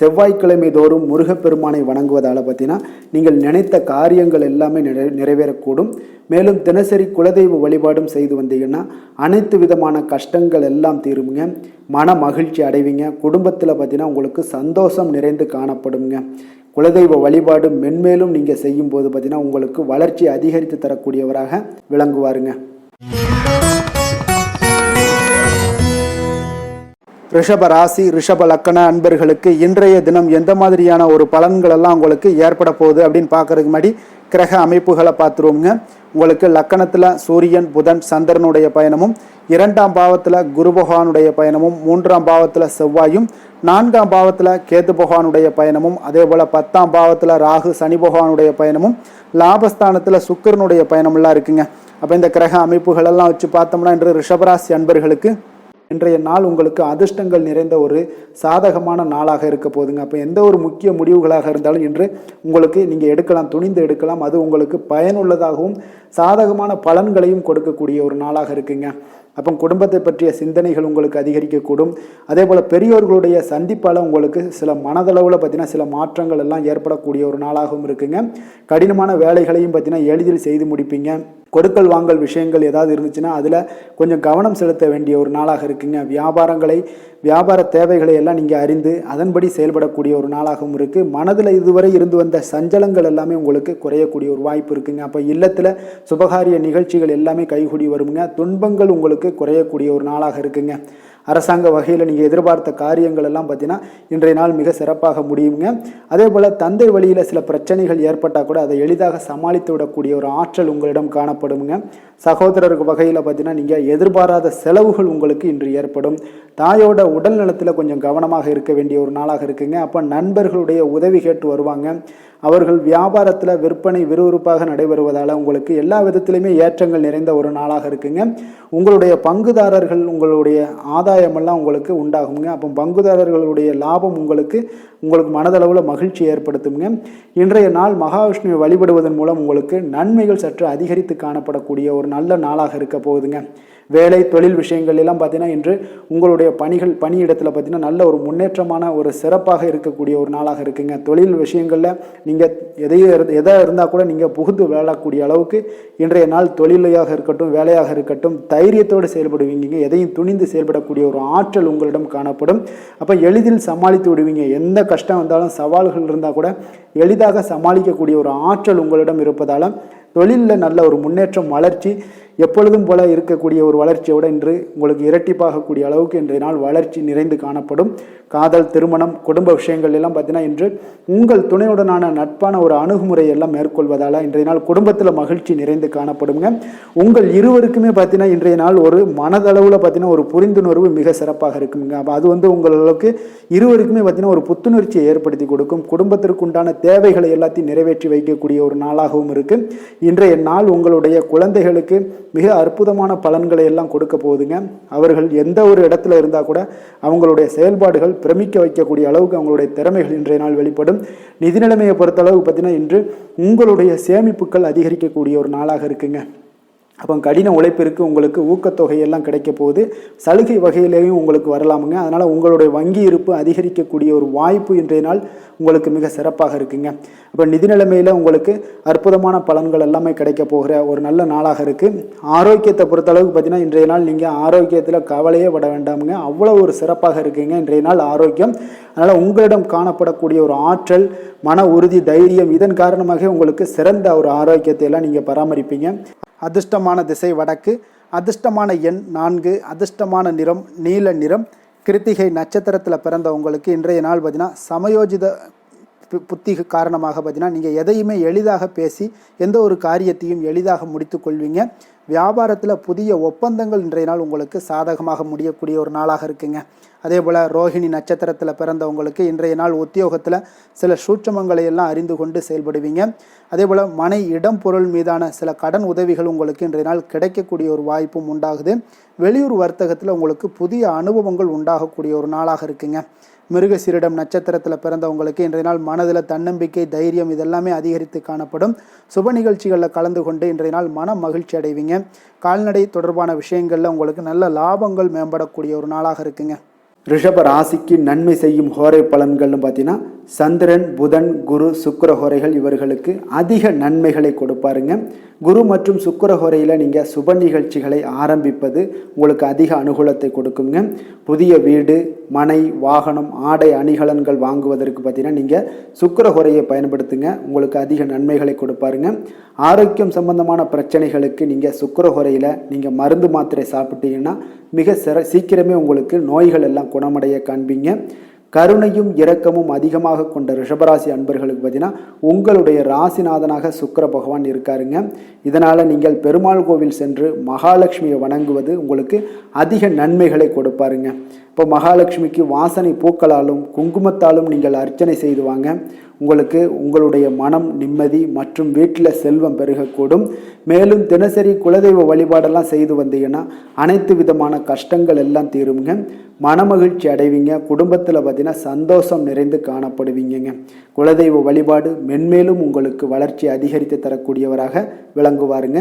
செவ்வாய்க்கிழமை தோறும் முருகப்பெருமானை வணங்குவதால் பார்த்தீங்கன்னா நீங்கள் நினைத்த காரியங்கள் எல்லாமே நிறைவேறக்கூடும். மேலும் தினசரி குலதெய்வ வழிபாடும் செய்து வந்தீங்கன்னா அனைத்து விதமான கஷ்டங்கள் எல்லாம் தீருங்க. மன மகிழ்ச்சி அடைவீங்க. குடும்பத்தில் பார்த்தீங்கன்னா உங்களுக்கு சந்தோஷம் நிறைந்து காணப்படுங்க. குலதெய்வ வழிபாடு மென்மேலும் நீங்கள் செய்யும் போது பார்த்தீங்கன்னா உங்களுக்கு வளர்ச்சி அதிகரித்து தரக்கூடியவராக விளங்குவாருங்க. ரிஷப ராசி, ரிஷப லக்கண அன்பர்களுக்கு இன்றைய தினம் எந்த மாதிரியான ஒரு பலன்கள் எல்லாம் உங்களுக்கு ஏற்பட போகுது அப்படின்னு பார்க்கறதுக்கு முன்னாடி கிரக அமைப்புகளை பார்த்துருவோங்க. உங்களுக்கு லக்கணத்தில் சூரியன், புதன், சந்திரனுடைய பயணமும், 2ஆம் பாவத்தில் குரு பகவானுடைய பயணமும், 3ஆம் பாவத்தில் செவ்வாயும், 4ஆம் பாவத்தில் கேது பகவானுடைய பயணமும், அதே போல் 10ஆம் பாவத்தில் ராகு சனி பகவானுடைய பயணமும், லாபஸ்தானத்தில் சுக்கிரனுடைய பயணமெல்லாம் இருக்குங்க. அப்போ இந்த கிரக அமைப்புகள் எல்லாம் வச்சு பார்த்தோம்னா இன்று ரிஷபராசி அன்பர்களுக்கு இன்றைய நாள் உங்களுக்கு அதிர்ஷ்டங்கள் நிறைந்த ஒரு சாதகமான நாளாக இருக்க போதுங்க. அப்போ எந்த ஒரு முக்கிய முடிவுகளாக இருந்தாலும் இன்று உங்களுக்கு நீங்கள் எடுக்கலாம், துணிந்து எடுக்கலாம். அது உங்களுக்கு பயனுள்ளதாகவும் சாதகமான பலன்களையும் கொடுக்கக்கூடிய ஒரு நாளாக இருக்குங்க. அப்போ குடும்பத்தை பற்றிய சிந்தனைகள் உங்களுக்கு அதிகரிக்கக்கூடும். அதே போல் பெரியோர்களுடைய சந்திப்பால் உங்களுக்கு சில மனதளவில் பார்த்தீங்கன்னா சில மாற்றங்கள் எல்லாம் ஏற்படக்கூடிய ஒரு நாளாகவும் இருக்குங்க. கடினமான வேலைகளையும் பார்த்தீங்கன்னா எளிதில் செய்து முடிப்பீங்க. கொடுக்கல் வாங்கல் விஷயங்கள் ஏதாவது இருந்துச்சுன்னா அதில் கொஞ்சம் கவனம் செலுத்த வேண்டிய ஒரு நாளாக இருக்குங்க. வியாபார தேவைகளை எல்லாம் நீங்கள் அறிந்து அதன்படி செயல்படக்கூடிய ஒரு நாளாகவும் இருக்குது. மனதில் இதுவரை இருந்து வந்த சஞ்சலங்கள் எல்லாமே உங்களுக்கு குறையக்கூடிய ஒரு வாய்ப்பு இருக்குங்க. அப்போ இல்லத்தில் சுபகாரிய நிகழ்ச்சிகள் எல்லாமே கைகூடி வருங்க. துன்பங்கள் உங்களுக்கு குறையக்கூடிய ஒரு நாளாக இருக்குங்க. அரசாங்க வகையில் நீங்கள் எதிர்பார்த்த காரியங்கள் எல்லாம் பார்த்தீங்கன்னா இன்றைய நாள் மிக சிறப்பாக முடியுங்க. அதே போல் தந்தை வழியில் சில பிரச்சனைகள் ஏற்பட்டால் கூட அதை எளிதாக சமாளித்து விடக்கூடிய ஒரு ஆற்றல் உங்களிடம் காணப்படுங்க. சகோதரருக்கு வகையில் பார்த்தீங்கன்னா நீங்கள் எதிர்பாராத செலவுகள் உங்களுக்கு இன்று ஏற்படும். தாயோட உடல் நலத்தில் கொஞ்சம் கவனமாக இருக்க வேண்டிய ஒரு நாளாக இருக்குங்க. அப்போ நண்பர்களுடைய உதவி கேட்டு வருவாங்க. அவர்கள் வியாபாரத்தில் விற்பனை விறுவிறுப்பாக நடைபெறுவதால் உங்களுக்கு எல்லா விதத்திலையுமே ஏற்றங்கள் நிறைந்த ஒரு நாளாக இருக்குங்க. உங்களுடைய பங்குதாரர்கள் உங்களுடைய ஆதாயமெல்லாம் உங்களுக்கு உண்டாகுங்க. அப்போ பங்குதாரர்களுடைய லாபம் உங்களுக்கு மனதளவில் மகிழ்ச்சி ஏற்படுத்துங்க. இன்றைய நாள் மகாவிஷ்ணுவை வழிபடுவதன் மூலம் உங்களுக்கு நன்மைகள் சற்று அதிகரித்து காணப்படக்கூடிய ஒரு நல்ல நாளாக இருக்க போகுதுங்க. வேலை தொழில் விஷயங்கள் எல்லாம் பார்த்தீங்கன்னா இன்று உங்களுடைய பணியிடத்தில் பார்த்தீங்கன்னா நல்ல ஒரு முன்னேற்றமான ஒரு சிறப்பாக இருக்கக்கூடிய ஒரு நாளாக இருக்குங்க. தொழில் விஷயங்களில் நீங்கள் எதாக இருந்தால் கூட நீங்கள் புகுந்து விளையாடக்கூடிய அளவுக்கு இன்றைய நாள் தொழிலையாக இருக்கட்டும் வேலையாக இருக்கட்டும் தைரியத்தோடு செயல்படுவீங்க. எதையும் துணிந்து செயல்படக்கூடிய ஒரு ஆற்றல் உங்களிடம் காணப்படும். அப்போ எளிதில் சமாளித்து விடுவீங்க. எந்த கஷ்டம் வந்தாலும் சவால்கள் இருந்தால் கூட எளிதாக சமாளிக்கக்கூடிய ஒரு ஆற்றல் உங்களிடம் இருப்பதால் தொழிலில் நல்ல ஒரு முன்னேற்றம் வளர்ச்சி எப்பொழுதும் போல இருக்கக்கூடிய ஒரு வளர்ச்சியோடு இன்று உங்களுக்கு இரட்டிப்பாகக்கூடிய அளவுக்கு இன்றைய நாள் வளர்ச்சி நிறைந்து காணப்படும். காதல் திருமணம் குடும்ப விஷயங்கள் எல்லாம் பார்த்தீங்கன்னா இன்று உங்கள் துணையுடனான நட்பான ஒரு அணுகுமுறை எல்லாம் மேற்கொள்வதால் இன்றைய நாள் குடும்பத்தில் மகிழ்ச்சி நிறைந்து காணப்படுங்க. உங்கள் இருவருக்குமே பார்த்தீங்கன்னா இன்றைய நாள் ஒரு மனதளவில் பார்த்தீங்கன்னா ஒரு புரிந்துணர்வு மிக சிறப்பாக இருக்குங்க. அப்போ அது உங்களுக்கு இருவருக்குமே பார்த்தீங்கன்னா ஒரு புத்துணர்ச்சியை ஏற்படுத்தி கொடுக்கும். குடும்பத்திற்கு உண்டான தேவைகளை எல்லாத்தையும் நிறைவேற்றி வைக்கக்கூடிய ஒரு நாளாகவும் இருக்கு. இன்றைய நாள் உங்களுடைய குழந்தைகளுக்கு மிக அற்புதமான பலன்களை எல்லாம் கொடுக்க போகுதுங்க. அவர்கள் எந்த ஒரு இடத்துல இருந்தால் கூட அவங்களுடைய செயல்பாடுகள் பிரமிக்க வைக்கக்கூடிய அளவுக்கு அவங்களுடைய திறமைகள் இன்றைய நாள் வெளிப்படும். நிதி நிலைமையை பொறுத்த அளவுக்கு பார்த்தீங்கன்னா இன்று உங்களுடைய சேமிப்புகள் அதிகரிக்கக்கூடிய ஒரு நாளாக இருக்குங்க. அப்போ கடின உழைப்பிற்கு உங்களுக்கு ஊக்கத்தொகையெல்லாம் கிடைக்க போகுது. சலுகை வகையிலேயும் உங்களுக்கு வரலாமுங்க. அதனால் உங்களுடைய வங்கி இருப்பு அதிகரிக்கக்கூடிய ஒரு வாய்ப்பு இன்றைய நாள் உங்களுக்கு மிக சிறப்பாக இருக்குங்க. அப்போ நிதி நிலைமையில் உங்களுக்கு அற்புதமான பலன்கள் எல்லாமே கிடைக்க போகிற ஒரு நல்ல நாளாக இருக்குது. ஆரோக்கியத்தை பொறுத்தளவுக்கு பார்த்தீங்கன்னா இன்றைய நாள் நீங்கள் ஆரோக்கியத்தில் கவலையே பட வேண்டாமுங்க. அவ்வளோ ஒரு சிறப்பாக இருக்குங்க இன்றைய நாள் ஆரோக்கியம். அதனால் உங்களிடம் காணப்படக்கூடிய ஒரு ஆற்றல் மன உறுதி தைரியம் இதன் காரணமாக உங்களுக்கு சிறந்த ஒரு ஆரோக்கியத்தை எல்லாம் நீங்கள் பராமரிப்பீங்க. அதிர்ஷ்டமான திசை வடக்கு, அதிர்ஷ்டமான எண் 4, அதிர்ஷ்டமான நிறம் நீல நிறம். கிருத்திகை நட்சத்திரத்தில் பிறந்த உங்களுக்கு இன்றைய நாள் பார்த்தீங்கன்னா சமயோஜித புத்தி காரணமாக பார்த்தீங்கன்னா நீங்கள் எதையுமே எளிதாக பேசி எந்த ஒரு காரியத்தையும் எளிதாக முடித்து கொள்வீங்க. வியாபாரத்தில் புதிய ஒப்பந்தங்கள் இன்றைய நாள் உங்களுக்கு சாதகமாக முடியக்கூடிய ஒரு நாளாக இருக்குங்க. அதே போல் ரோஹிணி நட்சத்திரத்தில் பிறந்தவங்களுக்கு இன்றைய நாள் உத்தியோகத்தில் சில சூட்சமங்களை எல்லாம் அறிந்து கொண்டு செயல்படுவீங்க. அதே போல் மனை இடம் பொருள் மீதான சில கடன் உதவிகள் உங்களுக்கு இன்றைய நாள் கிடைக்கக்கூடிய ஒரு வாய்ப்பும் உண்டாகுது. வெளியூர் வர்த்தகத்தில் உங்களுக்கு புதிய அனுபவங்கள் உண்டாகக்கூடிய ஒரு நாளாக இருக்குங்க. மிருகசீரிடம் நட்சத்திரத்தில் பிறந்தவங்களுக்கு இன்றைய நாள் மனதில் தன்னம்பிக்கை தைரியம் இதெல்லாமே அதிகரித்து காணப்படும். சுப நிகழ்ச்சிகளில் கலந்து கொண்டு இன்றைய நாள் மன மகிழ்ச்சி அடைவீங்க. கால்நடை தொடர்பான விஷயங்களில் உங்களுக்கு நல்ல லாபங்கள் மேம்படக்கூடிய ஒரு நாளாக இருக்குங்க. ரிஷப ராசிக்கு நன்மை செய்யும் ஹோரை பலன்கள்னு பார்த்தீங்கன்னா சந்திரன் புதன் குரு சுக்கிர ஹோரைகள் இவர்களுக்கு அதிக நன்மைகளை கொடுப்பாருங்க. குரு மற்றும் சுக்கிர ஹோரையில் நீங்கள் சுப நிகழ்ச்சிகளை ஆரம்பிப்பது உங்களுக்கு அதிக அனுகூலத்தை கொடுக்குங்க. புதிய வீடு மனை வாகனம் ஆடை அணிகலன்கள் வாங்குவதற்கு பார்த்தீங்கன்னா நீங்கள் சுக்கிர ஹோரையை பயன்படுத்துங்க. உங்களுக்கு அதிக நன்மைகளை கொடுப்பாருங்க. ஆரோக்கியம் சம்பந்தமான பிரச்சனைகளுக்கு நீங்கள் சுக்கிர ஹோரையில் நீங்கள் மருந்து மாத்திரை சாப்பிட்டீங்கன்னா மிக சீக்கிரமே உங்களுக்கு நோய்கள் எல்லாம் குணமடைய காண்பீங்க. கருணையும் இரக்கமும் அதிகமாக கொண்ட ரிஷபராசி அன்பர்களுக்கு பார்த்தீங்கன்னா உங்களுடைய ராசிநாதனாக சுக்கிர பகவான் இருக்காருங்க. இதனால் நீங்கள் பெருமாள் கோவில் சென்று மகாலட்சுமியை வணங்குவது உங்களுக்கு அதிக நன்மைகளை கொடுப்பாருங்க. இப்போ மகாலட்சுமிக்கு வாசனை பூக்களாலும் குங்குமத்தாலும் நீங்கள் அர்ச்சனை செய்து வாங்க. உங்களுக்கு உங்களுடைய மனம் நிம்மதி மற்றும் வீட்டில் செல்வம் பெருகக்கூடும். மேலும் தினசரி குலதெய்வ வழிபாடெல்லாம் செய்து வந்தீங்கன்னா அனைத்து விதமான கஷ்டங்கள் எல்லாம் தீருங்க. மனமகிழ்ச்சி அடைவீங்க. குடும்பத்தில் பார்த்தீங்கன்னா சந்தோஷம் நிறைந்து காணப்படுவீங்க. குலதெய்வ வழிபாடு மென்மேலும் உங்களுக்கு வளர்ச்சி அதிகரித்து தரக்கூடியவராக விளங்குவாருங்க.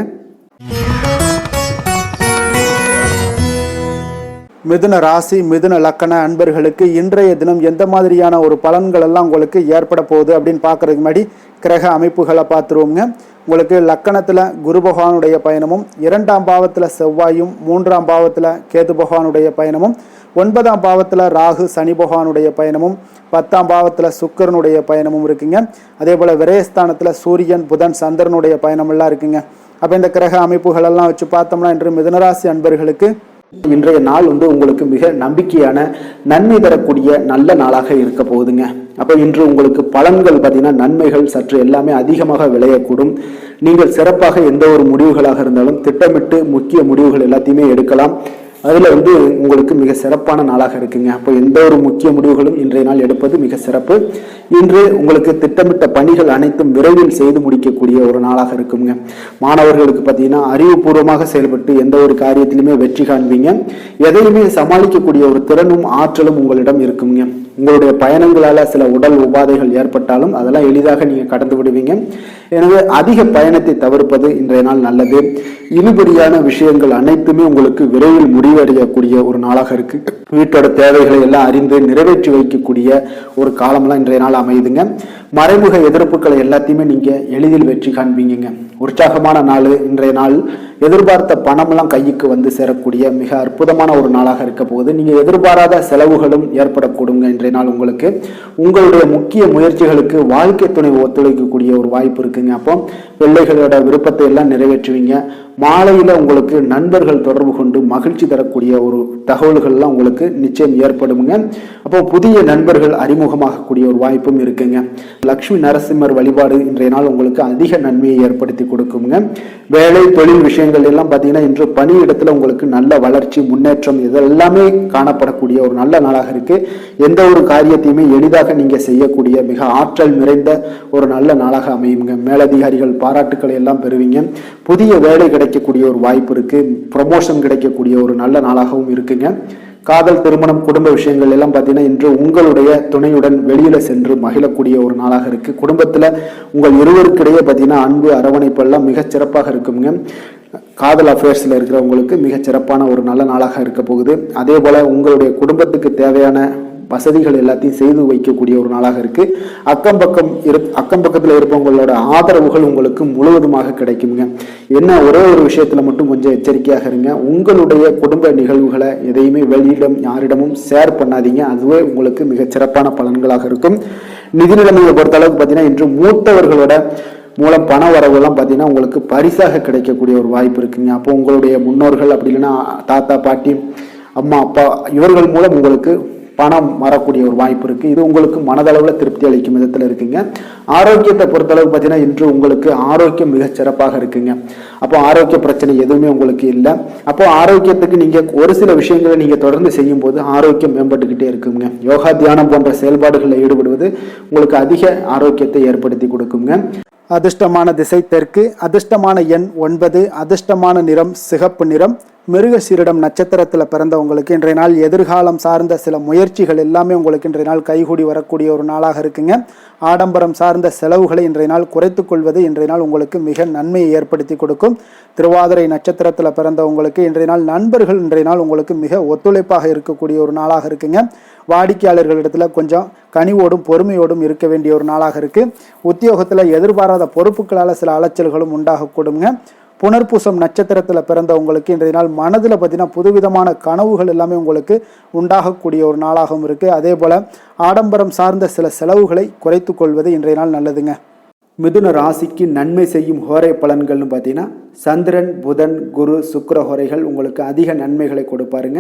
மிதுன ராசி மிதுன லக்கண அன்பர்களுக்கு இன்றைய தினம் எந்த மாதிரியான ஒரு பலன்கள் எல்லாம் உங்களுக்கு ஏற்பட போகுது அப்படின்னு பார்க்கறதுக்கு முன்னாடி கிரக அமைப்புகளை பார்த்துருவோங்க. உங்களுக்கு லக்கணத்தில் குரு பகவானுடைய பயணமும் 2ஆம் பாவத்தில் செவ்வாயும் 3ஆம் பாவத்தில் கேது பகவானுடைய பயணமும் 9ஆம் பாவத்தில் ராகு சனி பகவானுடைய பயணமும் 10ஆம் பாவத்தில் சுக்கிரனுடைய பயணமும் இருக்குங்க. அதே போல் விரயஸ்தானத்தில் சூரியன் புதன் சந்திரனுடைய பயணமெல்லாம் இருக்குங்க. அப்போ இந்த கிரக அமைப்புகள் எல்லாம் வச்சு பார்த்தோம்னா இன்று மிதுனராசி அன்பர்களுக்கு இன்றைய நாள் உங்களுக்கு மிக நம்பிக்கையான நன்மை தரக்கூடிய நல்ல நாளாக இருக்க போகுதுங்க. அப்போ இன்று உங்களுக்கு பலன்கள் பார்த்தீங்கன்னா நன்மைகள் சற்று எல்லாமே அதிகமாக விளையக்கூடும். நீங்கள் சிறப்பாக எந்த ஒரு முடிவுகளாக இருந்தாலும் திட்டமிட்டு முக்கிய முடிவுகள் எல்லாத்தையுமே எடுக்கலாம். அதில் உங்களுக்கு மிக சிறப்பான நாளாக இருக்குங்க. அப்போ எந்த ஒரு முக்கிய முடிவுகளும் இன்றைய நாள் எடுப்பது மிக சிறப்பு. இன்று உங்களுக்கு திட்டமிட்ட பணிகள் அனைத்தும் விரைவில் செய்து முடிக்கக்கூடிய ஒரு நாளாக இருக்குங்க. மாணவர்களுக்கு பார்த்தீங்கன்னா அறிவுபூர்வமாக செயல்பட்டு எந்த ஒரு காரியத்திலுமே வெற்றி காண்பீங்க. எதையுமே சமாளிக்கக்கூடிய ஒரு திறனும் ஆற்றலும் உங்களிடம் இருக்குங்க. உங்களுடைய பயணங்களால் சில உடல் உபாதைகள் ஏற்பட்டாலும் அதெல்லாம் எளிதாக நீங்கள் கடந்து விடுவீங்க. எனவே அதிக பயணத்தை தவிர்ப்பது இன்றைய நாள் நல்லது. இழுபறியான விஷயங்கள் அனைத்துமே உங்களுக்கு விரைவில் முடிவடையக்கூடிய ஒரு நாளாக இருக்கு. வீட்டோட தேவைகளை எல்லாம் அறிந்து நிறைவேற்றி வைக்கக்கூடிய ஒரு காலம்லாம் இன்றைய நாள் அமையுதுங்க. மறைமுக எதிர்ப்புகளை எல்லாத்தையுமே நீங்க எளிதில் வெற்றி காண்பீங்க. உற்சாகமான நாள் இன்றைய நாள். எதிர்பார்த்த பணம்லாம் கைக்கு வந்து சேரக்கூடிய மிக அற்புதமான ஒரு நாளாக இருக்க போகுது. நீங்க எதிர்பாராத செலவுகளும் ஏற்படக்கூடுங்க இன்றைய நாள். உங்களுக்கு உங்களுடைய முக்கிய முயற்சிகளுக்கு வாழ்க்கை துணை ஒத்துழைக்கக்கூடிய ஒரு வாய்ப்பு இருக்குங்க. அப்போ பிள்ளைகளோட விருப்பத்தை எல்லாம் நிறைவேற்றுவீங்க. மாலையில உங்களுக்கு நண்பர்கள் தொடர்பு கொண்டு மகிழ்ச்சி தரக்கூடிய ஒரு தகவல்கள்லாம் உங்களுக்கு நிச்சயம் ஏற்படுங்க. அப்போ புதிய நண்பர்கள் அறிமுகமாகக்கூடிய ஒரு வாய்ப்பும் இருக்குங்க. லட்சுமி நரசிம்மர் வழிபாடு இன்றைய நாள் உங்களுக்கு அதிக நன்மையை ஏற்படுத்தி கொடுக்குங்க. வேலை தொழில் விஷயங்கள் எல்லாம் பார்த்தீங்கன்னா இன்று பணியிடத்துல உங்களுக்கு நல்ல வளர்ச்சி முன்னேற்றம் இதெல்லாமே காணப்படக்கூடிய ஒரு நல்ல நாளாக இருக்கு. எந்த ஒரு காரியத்தையுமே எளிதாக நீங்க செய்யக்கூடிய மிக ஆற்றல் நிறைந்த ஒரு நல்ல நாளாக அமையுங்க. மேலதிகாரிகள் பாராட்டுக்களை எல்லாம் பெறுவீங்க. புதிய வேலை கிடைக்கக்கூடிய ஒரு வாய்ப்பு இருக்கு. ப்ரமோஷன் கிடைக்கக்கூடிய ஒரு நல்ல நாளாகவும் இருக்குங்க. காதல், திருமணம், குடும்ப விஷயங்கள் எல்லாம் பார்த்தீங்கன்னா இன்று உங்களுடைய துணையுடன் வெளியில சென்று மகிழக்கூடிய ஒரு நாளாக இருக்கு. குடும்பத்துல உங்கள் இருவருக்கிடையே பார்த்தீங்கன்னா அன்பு அரவணைப்பு எல்லாம் மிகச் சிறப்பாக இருக்குங்க. காதல் அஃபேர்ஸ்ல இருக்கிறவங்களுக்கு மிகச் சிறப்பான ஒரு நல்ல நாளாக இருக்க போகுது. அதே போல உங்களுடைய குடும்பத்துக்கு தேவையான வசதிகள் எல்லாத்தையும் செய்து வைக்கக்கூடிய ஒரு நாளாக இருக்கு. அக்கம் பக்கத்துல இருப்பவங்களோட ஆதரவுகள் உங்களுக்கு முழுவதுமாக கிடைக்குங்க. என்ன ஒரே ஒரு விஷயத்துல மட்டும் கொஞ்சம் எச்சரிக்கையாக இருங்க. உங்களுடைய குடும்ப நிகழ்வுகளை எதையுமே வெளியிடம் யாரிடமும் ஷேர் பண்ணாதீங்க. அதுவே உங்களுக்கு மிகச் சிறப்பான பலன்களாக இருக்கும். நிதி நிலைமையை பொறுத்த அளவுக்கு பார்த்தீங்கன்னா இன்று மூத்தவர்களோட மூலம் பண வரவுலாம் பார்த்தீங்கன்னா உங்களுக்கு பரிசாக கிடைக்கக்கூடிய ஒரு வாய்ப்பு இருக்குங்க. அப்போ உங்களுடைய முன்னோர்கள் அப்படி இல்லைன்னா தாத்தா, பாட்டி, அம்மா, அப்பா இவர்கள் மூலம் உங்களுக்கு பணம் வரக்கூடிய ஒரு வாய்ப்பு இருக்கு. இது உங்களுக்கு மனதளவுல திருப்தி அளிக்கும் விதத்துல இருக்குங்க. ஆரோக்கியத்தை பொறுத்தளவு பார்த்தீங்கன்னா இன்று உங்களுக்கு ஆரோக்கியம் மிகச் சிறப்பாக இருக்குங்க. அப்போ ஆரோக்கிய பிரச்சனை எதுவுமே உங்களுக்கு இல்லை. அப்போ ஆரோக்கியத்துக்கு நீங்க ஒரு சில விஷயங்களை நீங்க தொடர்ந்து செய்யும் போது ஆரோக்கியம் மேம்பட்டுக்கிட்டே இருக்குங்க. யோகா, தியானம் போன்ற செயல்பாடுகளில் ஈடுபடுவது உங்களுக்கு அதிக ஆரோக்கியத்தை ஏற்படுத்தி கொடுக்குங்க. அதிர்ஷ்டமான திசை தெற்கு, அதிர்ஷ்டமான எண் 9, அதிர்ஷ்டமான நிறம் சிகப்பு நிறம். மிருகசீரிடம் நட்சத்திரத்தில் பிறந்தவங்களுக்கு இன்றைய நாள் எதிர்காலம் சார்ந்த சில முயற்சிகள் எல்லாமே உங்களுக்கு இன்றைய நாள் கைகூடி வரக்கூடிய ஒரு நாளாக இருக்குங்க. ஆடம்பரம் சார்ந்த செலவுகளை இன்றைய நாள் குறைத்து கொள்வது இன்றைய நாள் உங்களுக்கு மிக நன்மையை ஏற்படுத்தி கொடுக்கும். திருவாதிரை நட்சத்திரத்தில் பிறந்தவங்களுக்கு இன்றைய நாள் நண்பர்கள் இன்றைய நாள் உங்களுக்கு மிக ஒத்துழைப்பாக இருக்கக்கூடிய ஒரு நாளாக இருக்குங்க. வாடிக்கையாளர்களிடத்துல கொஞ்சம் கனிவோடும் பொறுமையோடும் இருக்க வேண்டிய ஒரு நாளாக இருக்கு. உத்தியோகத்தில் எதிர்பாராத பொறுப்புகளால் சில அலைச்சல்களும் உண்டாகக்கூடுங்க. புனர்பூசம் நட்சத்திரத்தில் பிறந்தவங்களுக்கு இன்றைய நாள் மனதில் பார்த்தீங்கன்னா புதுவிதமான கனவுகள் எல்லாமே உங்களுக்கு உண்டாகக்கூடிய ஒரு நாளாகவும் இருக்குது. அதே போல் ஆடம்பரம் சார்ந்த சில செலவுகளை குறைத்து கொள்வது இன்றைய நாள் நல்லதுங்க. மிதுன ராசிக்கு நன்மை செய்யும் ஹோரை பலன்கள்னு பார்த்தீங்கன்னா சந்திரன், புதன், குரு, சுக்கிர ஹோரைகள் உங்களுக்கு அதிக நன்மைகளை கொடுப்பாருங்க.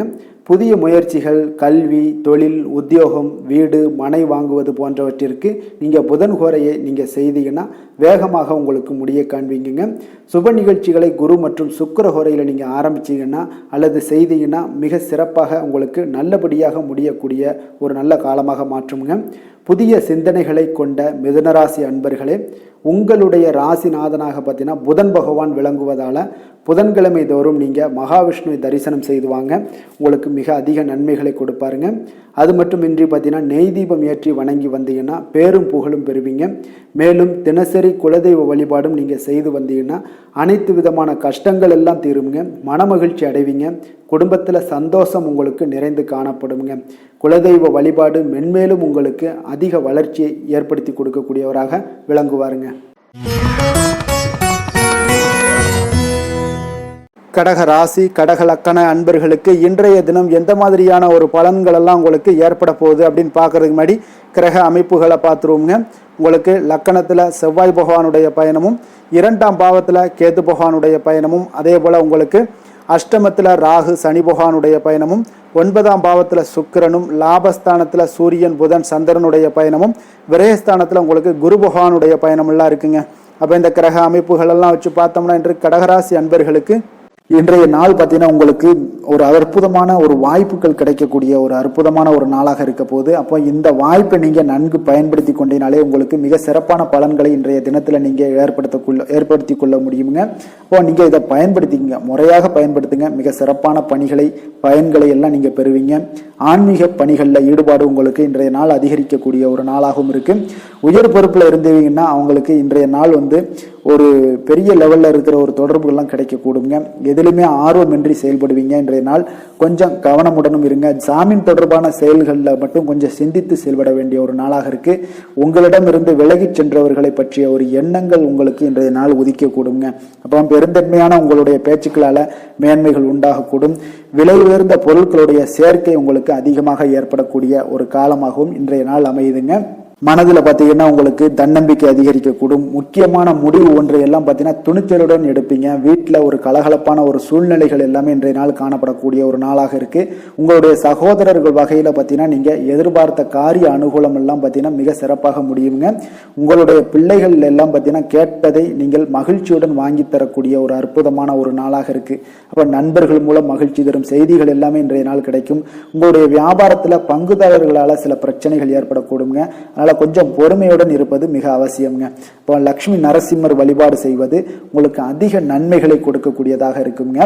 புதிய முயற்சிகள், கல்வி, தொழில், உத்தியோகம், வீடு, மனை வாங்குவது போன்றவற்றிற்கு நீங்கள் புதன் ஹோரையை நீங்கள் செய்தீங்கன்னா வேகமாக உங்களுக்கு முடிய காண்பீங்க. சுப நிகழ்ச்சிகளை குரு மற்றும் சுக்கிர ஹோரையில் நீங்கள் ஆரம்பிச்சிங்கன்னா அல்லது செய்தீங்கன்னா மிக சிறப்பாக உங்களுக்கு நல்லபடியாக முடியக்கூடிய ஒரு நல்ல காலமாக மாற்றுங்க. புதிய சிந்தனைகளை கொண்ட மிதுனராசி அன்பர்களே, உங்களுடைய ராசிநாதனாக பார்த்தீங்கன்னா புதன் பகவான் விளங்குவதால் புதன்கிழமை தோறும் நீங்கள் மகாவிஷ்ணுவை தரிசனம் செய்து வாங்க. உங்களுக்கு மிக அதிக நன்மைகளை கொடுப்பாருங்க. அது மட்டுமின்றி பார்த்தீங்கன்னா நெய் தீபம் ஏற்றி வணங்கி வந்தீங்கன்னா பேரும் புகழும் பெறுவீங்க. மேலும் தினசரி குலதெய்வ வழிபாடும் நீங்கள் செய்து வந்தீங்கன்னா அனைத்து விதமான கஷ்டங்கள் எல்லாம் தீருங்க. மனமகிழ்ச்சி அடைவீங்க. குடும்பத்தில் சந்தோஷம் உங்களுக்கு நிறைந்து காணப்படுங்க. குலதெய்வ வழிபாடு மென்மேலும் உங்களுக்கு அதிக வளர்ச்சியை ஏற்படுத்தி கொடுக்கக்கூடியவராக விளங்குவாருங்க. கடக ராசி, கடக லக்கண அன்பர்களுக்கு இன்றைய தினம் எந்த மாதிரியான ஒரு பலன்கள் எல்லாம் உங்களுக்கு ஏற்பட போகுது அப்படின்னு பார்க்கறதுக்கு முன்னாடி கிரக அமைப்புகளை பார்த்துருவோங்க. உங்களுக்கு லக்கணத்தில் செவ்வாய் பகவானுடைய பயணமும், 2ஆம் பாவத்தில் கேது பகவானுடைய பயணமும், அதே போல் உங்களுக்கு அஷ்டமத்தில் ராகு சனி பகவானுடைய பயணமும், 9ஆம் பாவத்தில் சுக்கிரனும், லாபஸ்தானத்தில் சூரியன் புதன் சந்திரனுடைய பயணமும், விரயஸ்தானத்தில் உங்களுக்கு குரு பகவானுடைய பயணமெல்லாம் இருக்குங்க. அப்போ இந்த கிரக அமைப்புகள் எல்லாம் வச்சு பார்த்தோம்னா இன்று கடகராசி அன்பர்களுக்கு இன்றைய நாள் பார்த்தீங்கன்னா உங்களுக்கு ஒரு அற்புதமான ஒரு வாய்ப்புகள் கிடைக்கக்கூடிய ஒரு அற்புதமான ஒரு நாளாக இருக்க போகுது. அப்போ இந்த வாய்ப்பை நீங்கள் நன்கு பயன்படுத்தி கொண்டீனாலே உங்களுக்கு மிக சிறப்பான பலன்களை இன்றைய தினத்தில் நீங்கள் ஏற்படுத்தி கொள்ள முடியுங்க. அப்போ நீங்கள் இதை பயன்படுத்திங்க, முறையாக பயன்படுத்துங்க. மிக சிறப்பான பயன்களை எல்லாம் நீங்கள் பெறுவீங்க. ஆன்மீக பணிகளில் ஈடுபாடு உங்களுக்கு இன்றைய நாள் அதிகரிக்கக்கூடிய ஒரு நாளாகவும் இருக்கு. உயர் பொறுப்பில் இருந்தீங்கன்னா அவங்களுக்கு இன்றைய நாள் ஒரு பெரிய லெவலில் இருக்கிற ஒரு தொடர்புகள்லாம் கிடைக்கக்கூடுங்க. எதிலுமே ஆர்வமின்றி செயல்படுவீங்க. இன்றைய நாள் கொஞ்சம் கவனமுடனும் இருங்க. ஜாமீன் தொடர்பான செயல்களில் மட்டும் கொஞ்சம் சிந்தித்து செயல்பட வேண்டிய ஒரு நாளாக இருக்கு. உங்களிடம் இருந்து விலகி சென்றவர்களை பற்றிய ஒரு எண்ணங்கள் உங்களுக்கு இன்றைய நாள் உதிக்கக்கூடுங்க. அப்போ பெருந்தன்மையான உங்களுடைய பேச்சுக்களால் மேன்மைகள் உண்டாகக்கூடும். விலை உயர்ந்த பொருட்களுடைய சேர்க்கை உங்களுக்கு அதிகமாக ஏற்படக்கூடிய ஒரு காலமாகவும் இன்றைய நாள் அமையுதுங்க. மனதில் பார்த்தீங்கன்னா உங்களுக்கு தன்னம்பிக்கை அதிகரிக்கக்கூடும். முக்கியமான முடிவு ஒன்றை எல்லாம் பார்த்தீங்கன்னா துணிச்சலுடன் எடுப்பீங்க. வீட்டில் ஒரு கலகலப்பான ஒரு சூழ்நிலைகள் எல்லாமே இன்றைய நாள் காணப்படக்கூடிய ஒரு நாளாக இருக்கு. உங்களுடைய சகோதரர்கள் வகையில் பார்த்தீங்கன்னா நீங்கள் எதிர்பார்த்த காரிய அனுகூலம் எல்லாம் பார்த்தீங்கன்னா மிக சிறப்பாக முடியுங்க. உங்களுடைய பிள்ளைகள் எல்லாம் பார்த்தீங்கன்னா கேட்பதை நீங்கள் மகிழ்ச்சியுடன் வாங்கி தரக்கூடிய ஒரு அற்புதமான ஒரு நாளாக இருக்கு. அப்போ நண்பர்கள் மூலம் மகிழ்ச்சி தரும் செய்திகள் எல்லாமே இன்றைய நாள் கிடைக்கும். உங்களுடைய வியாபாரத்தில் பங்குதாரர்களால் சில பிரச்சனைகள் ஏற்படக்கூடுங்க. அதனால கொஞ்சம் பொறுமையுடன் இருப்பது மிக அவசியம்ங்க. இப்போ லட்சுமி நரசிம்மர் வழிபாடு செய்வது உங்களுக்கு அதிக நன்மைகளை கொடுக்கக்கூடியதாக இருக்குங்க.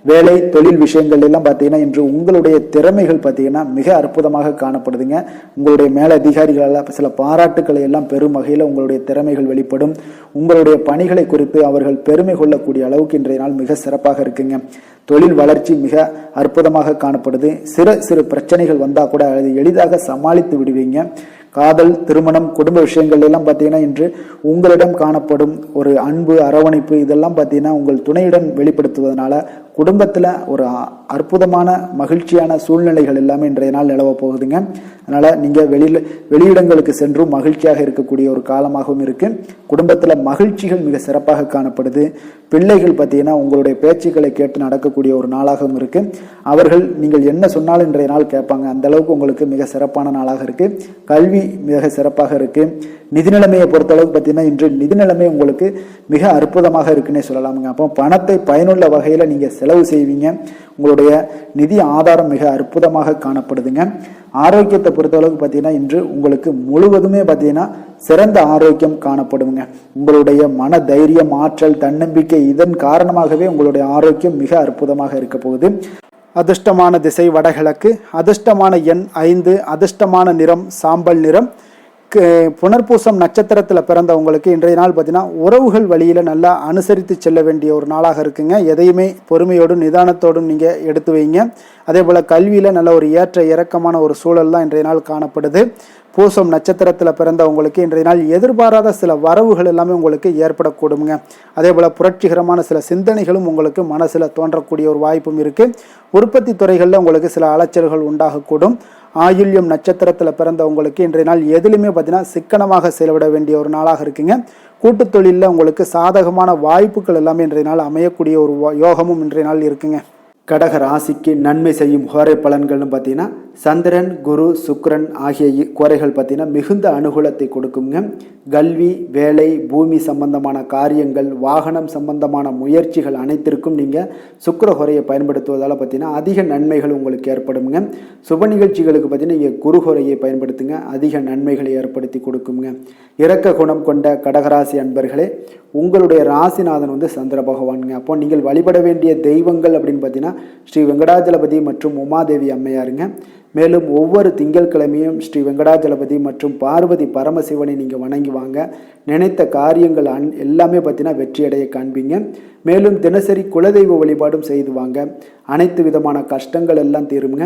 வேலை தொழில் விஷயங்கள் எல்லாம் பார்த்தீங்கன்னா இன்று உங்களுடைய திறமைகள் பார்த்தீங்கன்னா மிக அற்புதமாக காணப்படுதுங்க. உங்களுடைய மேலதிகாரிகளால் சில பாராட்டுக்களை எல்லாம் பெரும் வகையில் உங்களுடைய திறமைகள் வெளிப்படும். உங்களுடைய பணிகளை குறித்து அவர்கள் பெருமை கொள்ளக்கூடிய அளவுக்கு இன்றைய நாள் மிக சிறப்பாக இருக்குங்க. தொழில் வளர்ச்சி மிக அற்புதமாக காணப்படுது. சிறு பிரச்சனைகள் வந்தால் கூட அதை எளிதாக சமாளித்து விடுவீங்க. காதல், திருமணம், குடும்ப விஷயங்கள் எல்லாம் பார்த்தீங்கன்னா இன்று உங்களிடம் காணப்படும் ஒரு அன்பு, அரவணைப்பு இதெல்லாம் பார்த்தீங்கன்னா உங்கள் துணையுடன் வெளிப்படுத்துவதனால குடும்பத்தில் ஒரு அற்புதமான மகிழ்ச்சியான சூழ்நிலைகள் எல்லாமே இன்றைய நாள் நிலவ போகுதுங்க. அதனால நீங்கள் வெளியிடங்களுக்கு சென்றும் மகிழ்ச்சியாக இருக்கக்கூடிய ஒரு காலமாகவும் இருக்கு. குடும்பத்தில் மகிழ்ச்சிகள் மிக சிறப்பாக காணப்படுது. பிள்ளைகள் பார்த்தீங்கன்னா உங்களுடைய பேச்சுக்களை கேட்டு நடக்கக்கூடிய ஒரு நாளாகவும் இருக்கு. அவர்கள் நீங்கள் என்ன சொன்னாலும் இன்றைய நாள் கேட்பாங்க. அந்த அளவுக்கு உங்களுக்கு மிக சிறப்பான நாளாக இருக்கு. கல்வி மிக சிறப்பாக இருக்கு. நிதி நிலைமையை பொறுத்தளவுக்கு பார்த்தீங்கன்னா இன்று நிதி நிலைமை உங்களுக்கு மிக அற்புதமாக இருக்குன்னே சொல்லலாமுங்க. அப்போ பணத்தை பயனுள்ள வகையில் நீங்கள் செலவு செய்வீங்க. உங்களுடைய நிதி ஆதாரம் மிக அற்புதமாக காணப்படுதுங்க. ஆரோக்கியத்தை பொறுத்தளவுக்கு பார்த்தீங்கன்னா இன்று உங்களுக்கு முழுவதுமே பார்த்தீங்கன்னா சிறந்த ஆரோக்கியம் காணப்படுங்க. உங்களுடைய மன தைரியம், ஆற்றல், தன்னம்பிக்கை இதன் காரணமாகவே உங்களுடைய ஆரோக்கியம் மிக அற்புதமாக இருக்க போகுது. அதிர்ஷ்டமான திசை வடகிழக்கு, அதிர்ஷ்டமான எண் 5, அதிர்ஷ்டமான நிறம் சாம்பல் நிறம். புனர்பூசம் நட்சத்திரத்தில் பிறந்தவங்களுக்கு இன்றைய நாள் பார்த்தீங்கன்னா உறவுகள் வழியில் நல்லா அனுசரித்து செல்ல வேண்டிய ஒரு நாளாக இருக்குங்க. எதையுமே பொறுமையோடும் நிதானத்தோடும் நீங்கள் எடுத்து வைங்க. அதே போல் கல்வியில் நல்ல ஒரு ஏற்ற இறக்கமான ஒரு சூழல் தான் இன்றைய நாள் காணப்படுது. பூசம் நட்சத்திரத்தில் பிறந்தவங்களுக்கு இன்றைய நாள் எதிர்பாராத சில வரவுகள் எல்லாமே உங்களுக்கு ஏற்படக்கூடுங்க. அதே போல் புரட்சிகரமான சில சிந்தனைகளும் உங்களுக்கு மனசில் தோன்றக்கூடிய ஒரு வாய்ப்பும் இருக்குது. உற்பத்தி துறைகளில் உங்களுக்கு சில அலைச்சல்கள் உண்டாகக்கூடும். ஆயுள்யம் நட்சத்திரத்தில் பிறந்தவங்களுக்கு இன்றைய நாள் எதிலுமே பார்த்தீங்கன்னா சிக்கனமாக செயல்பட வேண்டிய ஒரு நாளாக இருக்குங்க. கூட்டு தொழிலில் உங்களுக்கு சாதகமான வாய்ப்புகள் எல்லாமே இன்றைய நாள் அமையக்கூடிய ஒரு யோகமும் இன்றைய நாள் இருக்குங்க. கடக ராசிக்கு நன்மை செய்யும் கோரை பலன்கள்னு பார்த்தீங்கன்னா சந்திரன், குரு, சுக்கிரன் ஆகிய கோரைகள் பார்த்தீங்கன்னா மிகுந்த அனுகூலத்தை கொடுக்குங்க. கல்வி, வேலை, பூமி சம்பந்தமான காரியங்கள், வாகனம் சம்பந்தமான முயற்சிகள் அனைத்திற்கும் நீங்கள் சுக்கிர கோரையை பயன்படுத்துவதால் பார்த்தீங்கன்னா அதிக நன்மைகள் உங்களுக்கு ஏற்படுங்க. சுப நிகழ்ச்சிகளுக்கு பார்த்தீங்கன்னா நீங்கள் குரு கோரையை பயன்படுத்துங்க, அதிக நன்மைகளை ஏற்படுத்தி கொடுக்குங்க. இரக்க குணம் கொண்ட கடகராசி அன்பர்களே, உங்களுடைய ராசிநாதன் சந்திர பகவானுங்க. அப்போ நீங்கள் வழிபட வேண்டிய தெய்வங்கள் அப்படின்னு பார்த்தீங்கன்னா ஸ்ரீ வெங்கடாஜலபதி மற்றும் உமாதேவி அம்மையாருங்க. மேலும் ஒவ்வொரு திங்கட்கிழமையும் ஸ்ரீ வெங்கடாஜலபதி மற்றும் பார்வதி பரமசிவனை நீங்கள் வணங்கி வாங்க. நினைத்த காரியங்கள் எல்லாமே பார்த்தீங்கன்னா வெற்றியடைய காண்பீங்க. மேலும் தினசரி குலதெய்வ வழிபாடும் செய்து வாங்க. அனைத்து விதமான கஷ்டங்கள் எல்லாம் தீருங்க.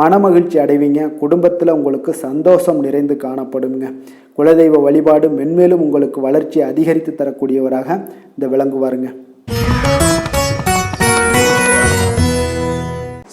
மனமகிழ்ச்சி அடைவீங்க. குடும்பத்தில் உங்களுக்கு சந்தோஷம் நிறைந்து காணப்படுங்க. குலதெய்வ வழிபாடு மென்மேலும் உங்களுக்கு வளர்ச்சியை அதிகரித்து தரக்கூடியவராக இந்த விளங்குவாருங்க.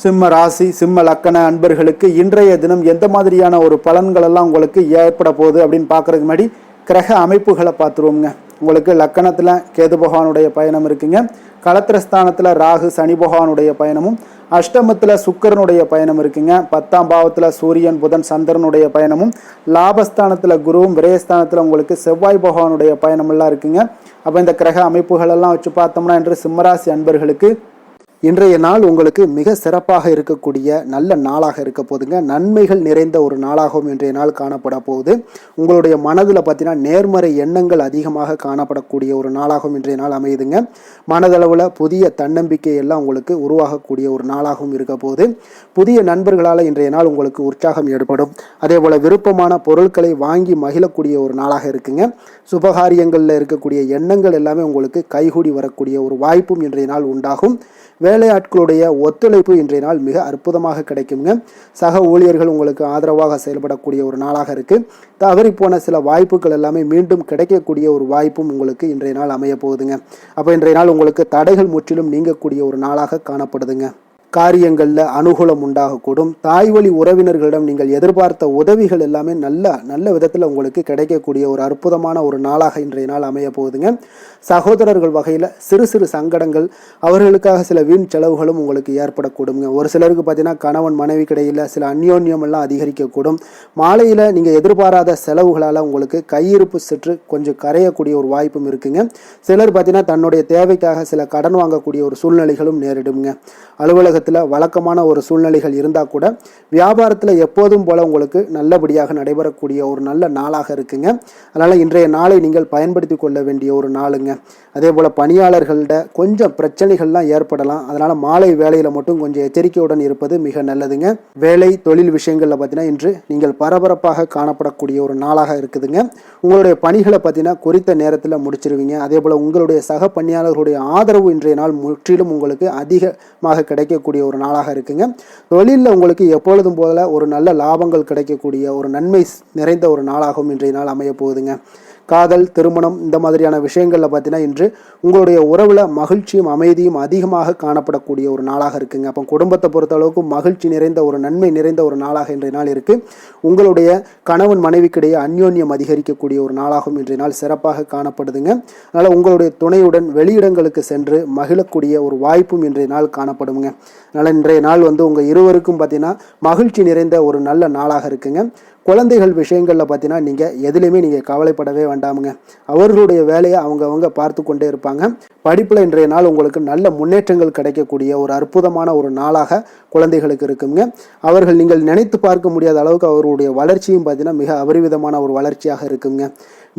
சிம்ம ராசி, சிம்ம லக்கண அன்பர்களுக்கு இன்றைய தினம் எந்த மாதிரியான ஒரு பலன்கள் எல்லாம் உங்களுக்கு ஏற்பட போகுது அப்படின்னு பார்க்கறதுக்கு முன்னாடி கிரக அமைப்புகளை பார்த்துருவோங்க. உங்களுக்கு லக்கணத்தில் கேது பகவானுடைய பயணம் இருக்குங்க. களத்திரஸ்தானத்தில் ராகு சனி பகவானுடைய பயணமும், அஷ்டமத்தில் சுக்கிரனுடைய பயணம் இருக்குங்க. 10ஆம் பாவத்தில் சூரியன் புதன் சந்திரனுடைய பயணமும், லாபஸ்தானத்தில் குருவும், விரயஸ்தானத்தில் உங்களுக்கு செவ்வாய் பகவானுடைய பயணமெல்லாம் இருக்குங்க. அப்போ இந்த கிரக அமைப்புகள் எல்லாம் வச்சு பார்த்தோம்னா இன்று சிம்மராசி அன்பர்களுக்கு இன்றைய நாள் உங்களுக்கு மிக சிறப்பாக இருக்கக்கூடிய நல்ல நாளாக இருக்க போதுங்க. நன்மைகள் நிறைந்த ஒரு நாளாகவும் இன்றைய நாள் காணப்பட போகுது. உங்களுடைய மனதில் பார்த்தீங்கன்னா நேர்மறை எண்ணங்கள் அதிகமாக காணப்படக்கூடிய ஒரு நாளாகவும் இன்றைய நாள் அமையுதுங்க. மனதளவில் புதிய தன்னம்பிக்கை எல்லாம் உங்களுக்கு உருவாகக்கூடிய ஒரு நாளாகவும் இருக்க போகுது. புதிய நண்பர்களால் இன்றைய நாள் உங்களுக்கு உற்சாகம் ஏற்படும். அதே போல் விருப்பமான பொருட்களை வாங்கி மகிழக்கூடிய ஒரு நாளாக இருக்குங்க. சுபகாரியங்களில் இருக்கக்கூடிய எண்ணங்கள் எல்லாமே உங்களுக்கு கைகூடி வரக்கூடிய ஒரு வாய்ப்பும் இன்றைய நாள் உண்டாகும். வேலையாட்களுடைய ஒத்துழைப்பு இன்றைய நாள் மிக அற்புதமாக கிடைக்குங்க. சக ஊழியர்கள் உங்களுக்கு ஆதரவாக செயல்படக்கூடிய ஒரு நாளாக இருக்குது. தவறி போன சில வாய்ப்புகள் எல்லாமே மீண்டும் கிடைக்கக்கூடிய ஒரு வாய்ப்பும் உங்களுக்கு இன்றைய நாள் அமைய போகுதுங்க. அப்போ இன்றைய நாள் உங்களுக்கு தடைகள் முற்றிலும் நீங்கக்கூடிய ஒரு நாளாக காணப்படுதுங்க. காரியங்களில் அனுகூலம் உண்டாகக்கூடும். தாய் வழி உறவினர்களிடம் நீங்கள் எதிர்பார்த்த உதவிகள் எல்லாமே நல்ல விதத்தில் உங்களுக்கு கிடைக்கக்கூடிய ஒரு அற்புதமான ஒரு நாளாக இன்றைய நாள் அமைய போகுதுங்க. சகோதரர்கள் வகையில் சிறு சிறு சங்கடங்கள், அவர்களுக்காக சில வீண் செலவுகளும் உங்களுக்கு ஏற்படக்கூடுங்க. ஒரு சிலருக்கு பார்த்தீங்கன்னா கணவன் மனைவி கிடையில் சில அந்யோன்யம் எல்லாம் அதிகரிக்கக்கூடும். மாலையில் நீங்கள் எதிர்பாராத செலவுகளால் உங்களுக்கு கையிருப்பு சற்று கொஞ்சம் கரையக்கூடிய ஒரு வாய்ப்பும் இருக்குங்க. சிலர் பார்த்தீங்கன்னா தன்னுடைய தேவைக்காக சில கடன் வாங்கக்கூடிய ஒரு சூழ்நிலைகளும் நேரிடுங்க. அலுவலகத்தில் வழக்கமான ஒரு சூழ்நிலைகள் இருந்தால் கூட வியாபாரத்தில் எப்போதும் போல உங்களுக்கு நல்லபடியாக நடைபெறக்கூடிய ஒரு நல்ல நாளாக இருக்குங்க. அதனால் இன்றைய நாளை நீங்கள் பயன்படுத்தி கொள்ள வேண்டிய ஒரு நாளுங்க. அதே போல் பணியாளர்கள்ட கொஞ்சம் பிரச்சனைகள்லாம் ஏற்படலாம். அதனால் மாலை வேலையில் மட்டும் கொஞ்சம் எச்சரிக்கையுடன் இருப்பது மிக நல்லதுங்க. வேலை தொழில் விஷயங்களில் பார்த்தீங்கன்னா இன்று நீங்கள் பரபரப்பாக காணப்படக்கூடிய ஒரு நாளாக இருக்குதுங்க. உங்களுடைய பணிகளை பார்த்தீங்கன்னா குறித்த நேரத்தில் முடிச்சிருவீங்க. அதே போல் உங்களுடைய சக பணியாளர்களுடைய ஆதரவு இன்றைய நாள் முற்றிலும் உங்களுக்கு அதிகமாக கிடைக்கக்கூடிய ஒரு நாளாக இருக்குங்க. தொழிலில் உங்களுக்கு எப்பொழுதும் போல ஒரு நல்ல லாபங்கள் கிடைக்கக்கூடிய ஒரு நன்மை நிறைந்த ஒரு நாளாகவும் இன்றைய நாள் அமைய போகுதுங்க. காதல், திருமணம் இந்த மாதிரியான விஷயங்களில் பார்த்தீங்கன்னா இன்று உங்களுடைய உறவில் மகிழ்ச்சியும் அமைதியும் அதிகமாக காணப்படக்கூடிய ஒரு நாளாக இருக்குங்க. அப்போ குடும்பத்தை பொறுத்த அளவுக்கு மகிழ்ச்சி நிறைந்த ஒரு நன்மை நிறைந்த ஒரு நாளாக இன்றைய நாள் இருக்குது. உங்களுடைய கணவன் மனைவிக்கிடையே அந்யோன்யம் அதிகரிக்கக்கூடிய ஒரு நாளாகவும் இன்றைய நாள் சிறப்பாக காணப்படுதுங்க. அதனால் உங்களுடைய துணையுடன் வெளியிடங்களுக்கு சென்று மகிழக்கூடிய ஒரு வாய்ப்பும் இன்றைய நாள் காணப்படுங்க. அதனால் இன்றைய நாள் உங்கள் இருவருக்கும் பார்த்தீங்கன்னா மகிழ்ச்சி நிறைந்த ஒரு நல்ல நாளாக இருக்குங்க. குழந்தைகள் விஷயங்களில் பார்த்தீங்கன்னா நீங்கள் எதுலேயுமே நீங்கள் கவலைப்படவே வேண்டாமுங்க. அவர்களுடைய வேலையை அவங்க பார்த்து கொண்டே இருப்பாங்க. படிப்பில் இன்றைய நாள் உங்களுக்கு நல்ல முன்னேற்றங்கள் கிடைக்கக்கூடிய ஒரு அற்புதமான ஒரு நாளாக குழந்தைகளுக்கு இருக்குங்க. அவர்கள் நீங்கள் நினைத்து பார்க்க முடியாத அளவுக்கு அவருடைய வளர்ச்சியும் பார்த்தீங்கன்னா மிக அபரிவிதமான ஒரு வளர்ச்சியாக இருக்குங்க.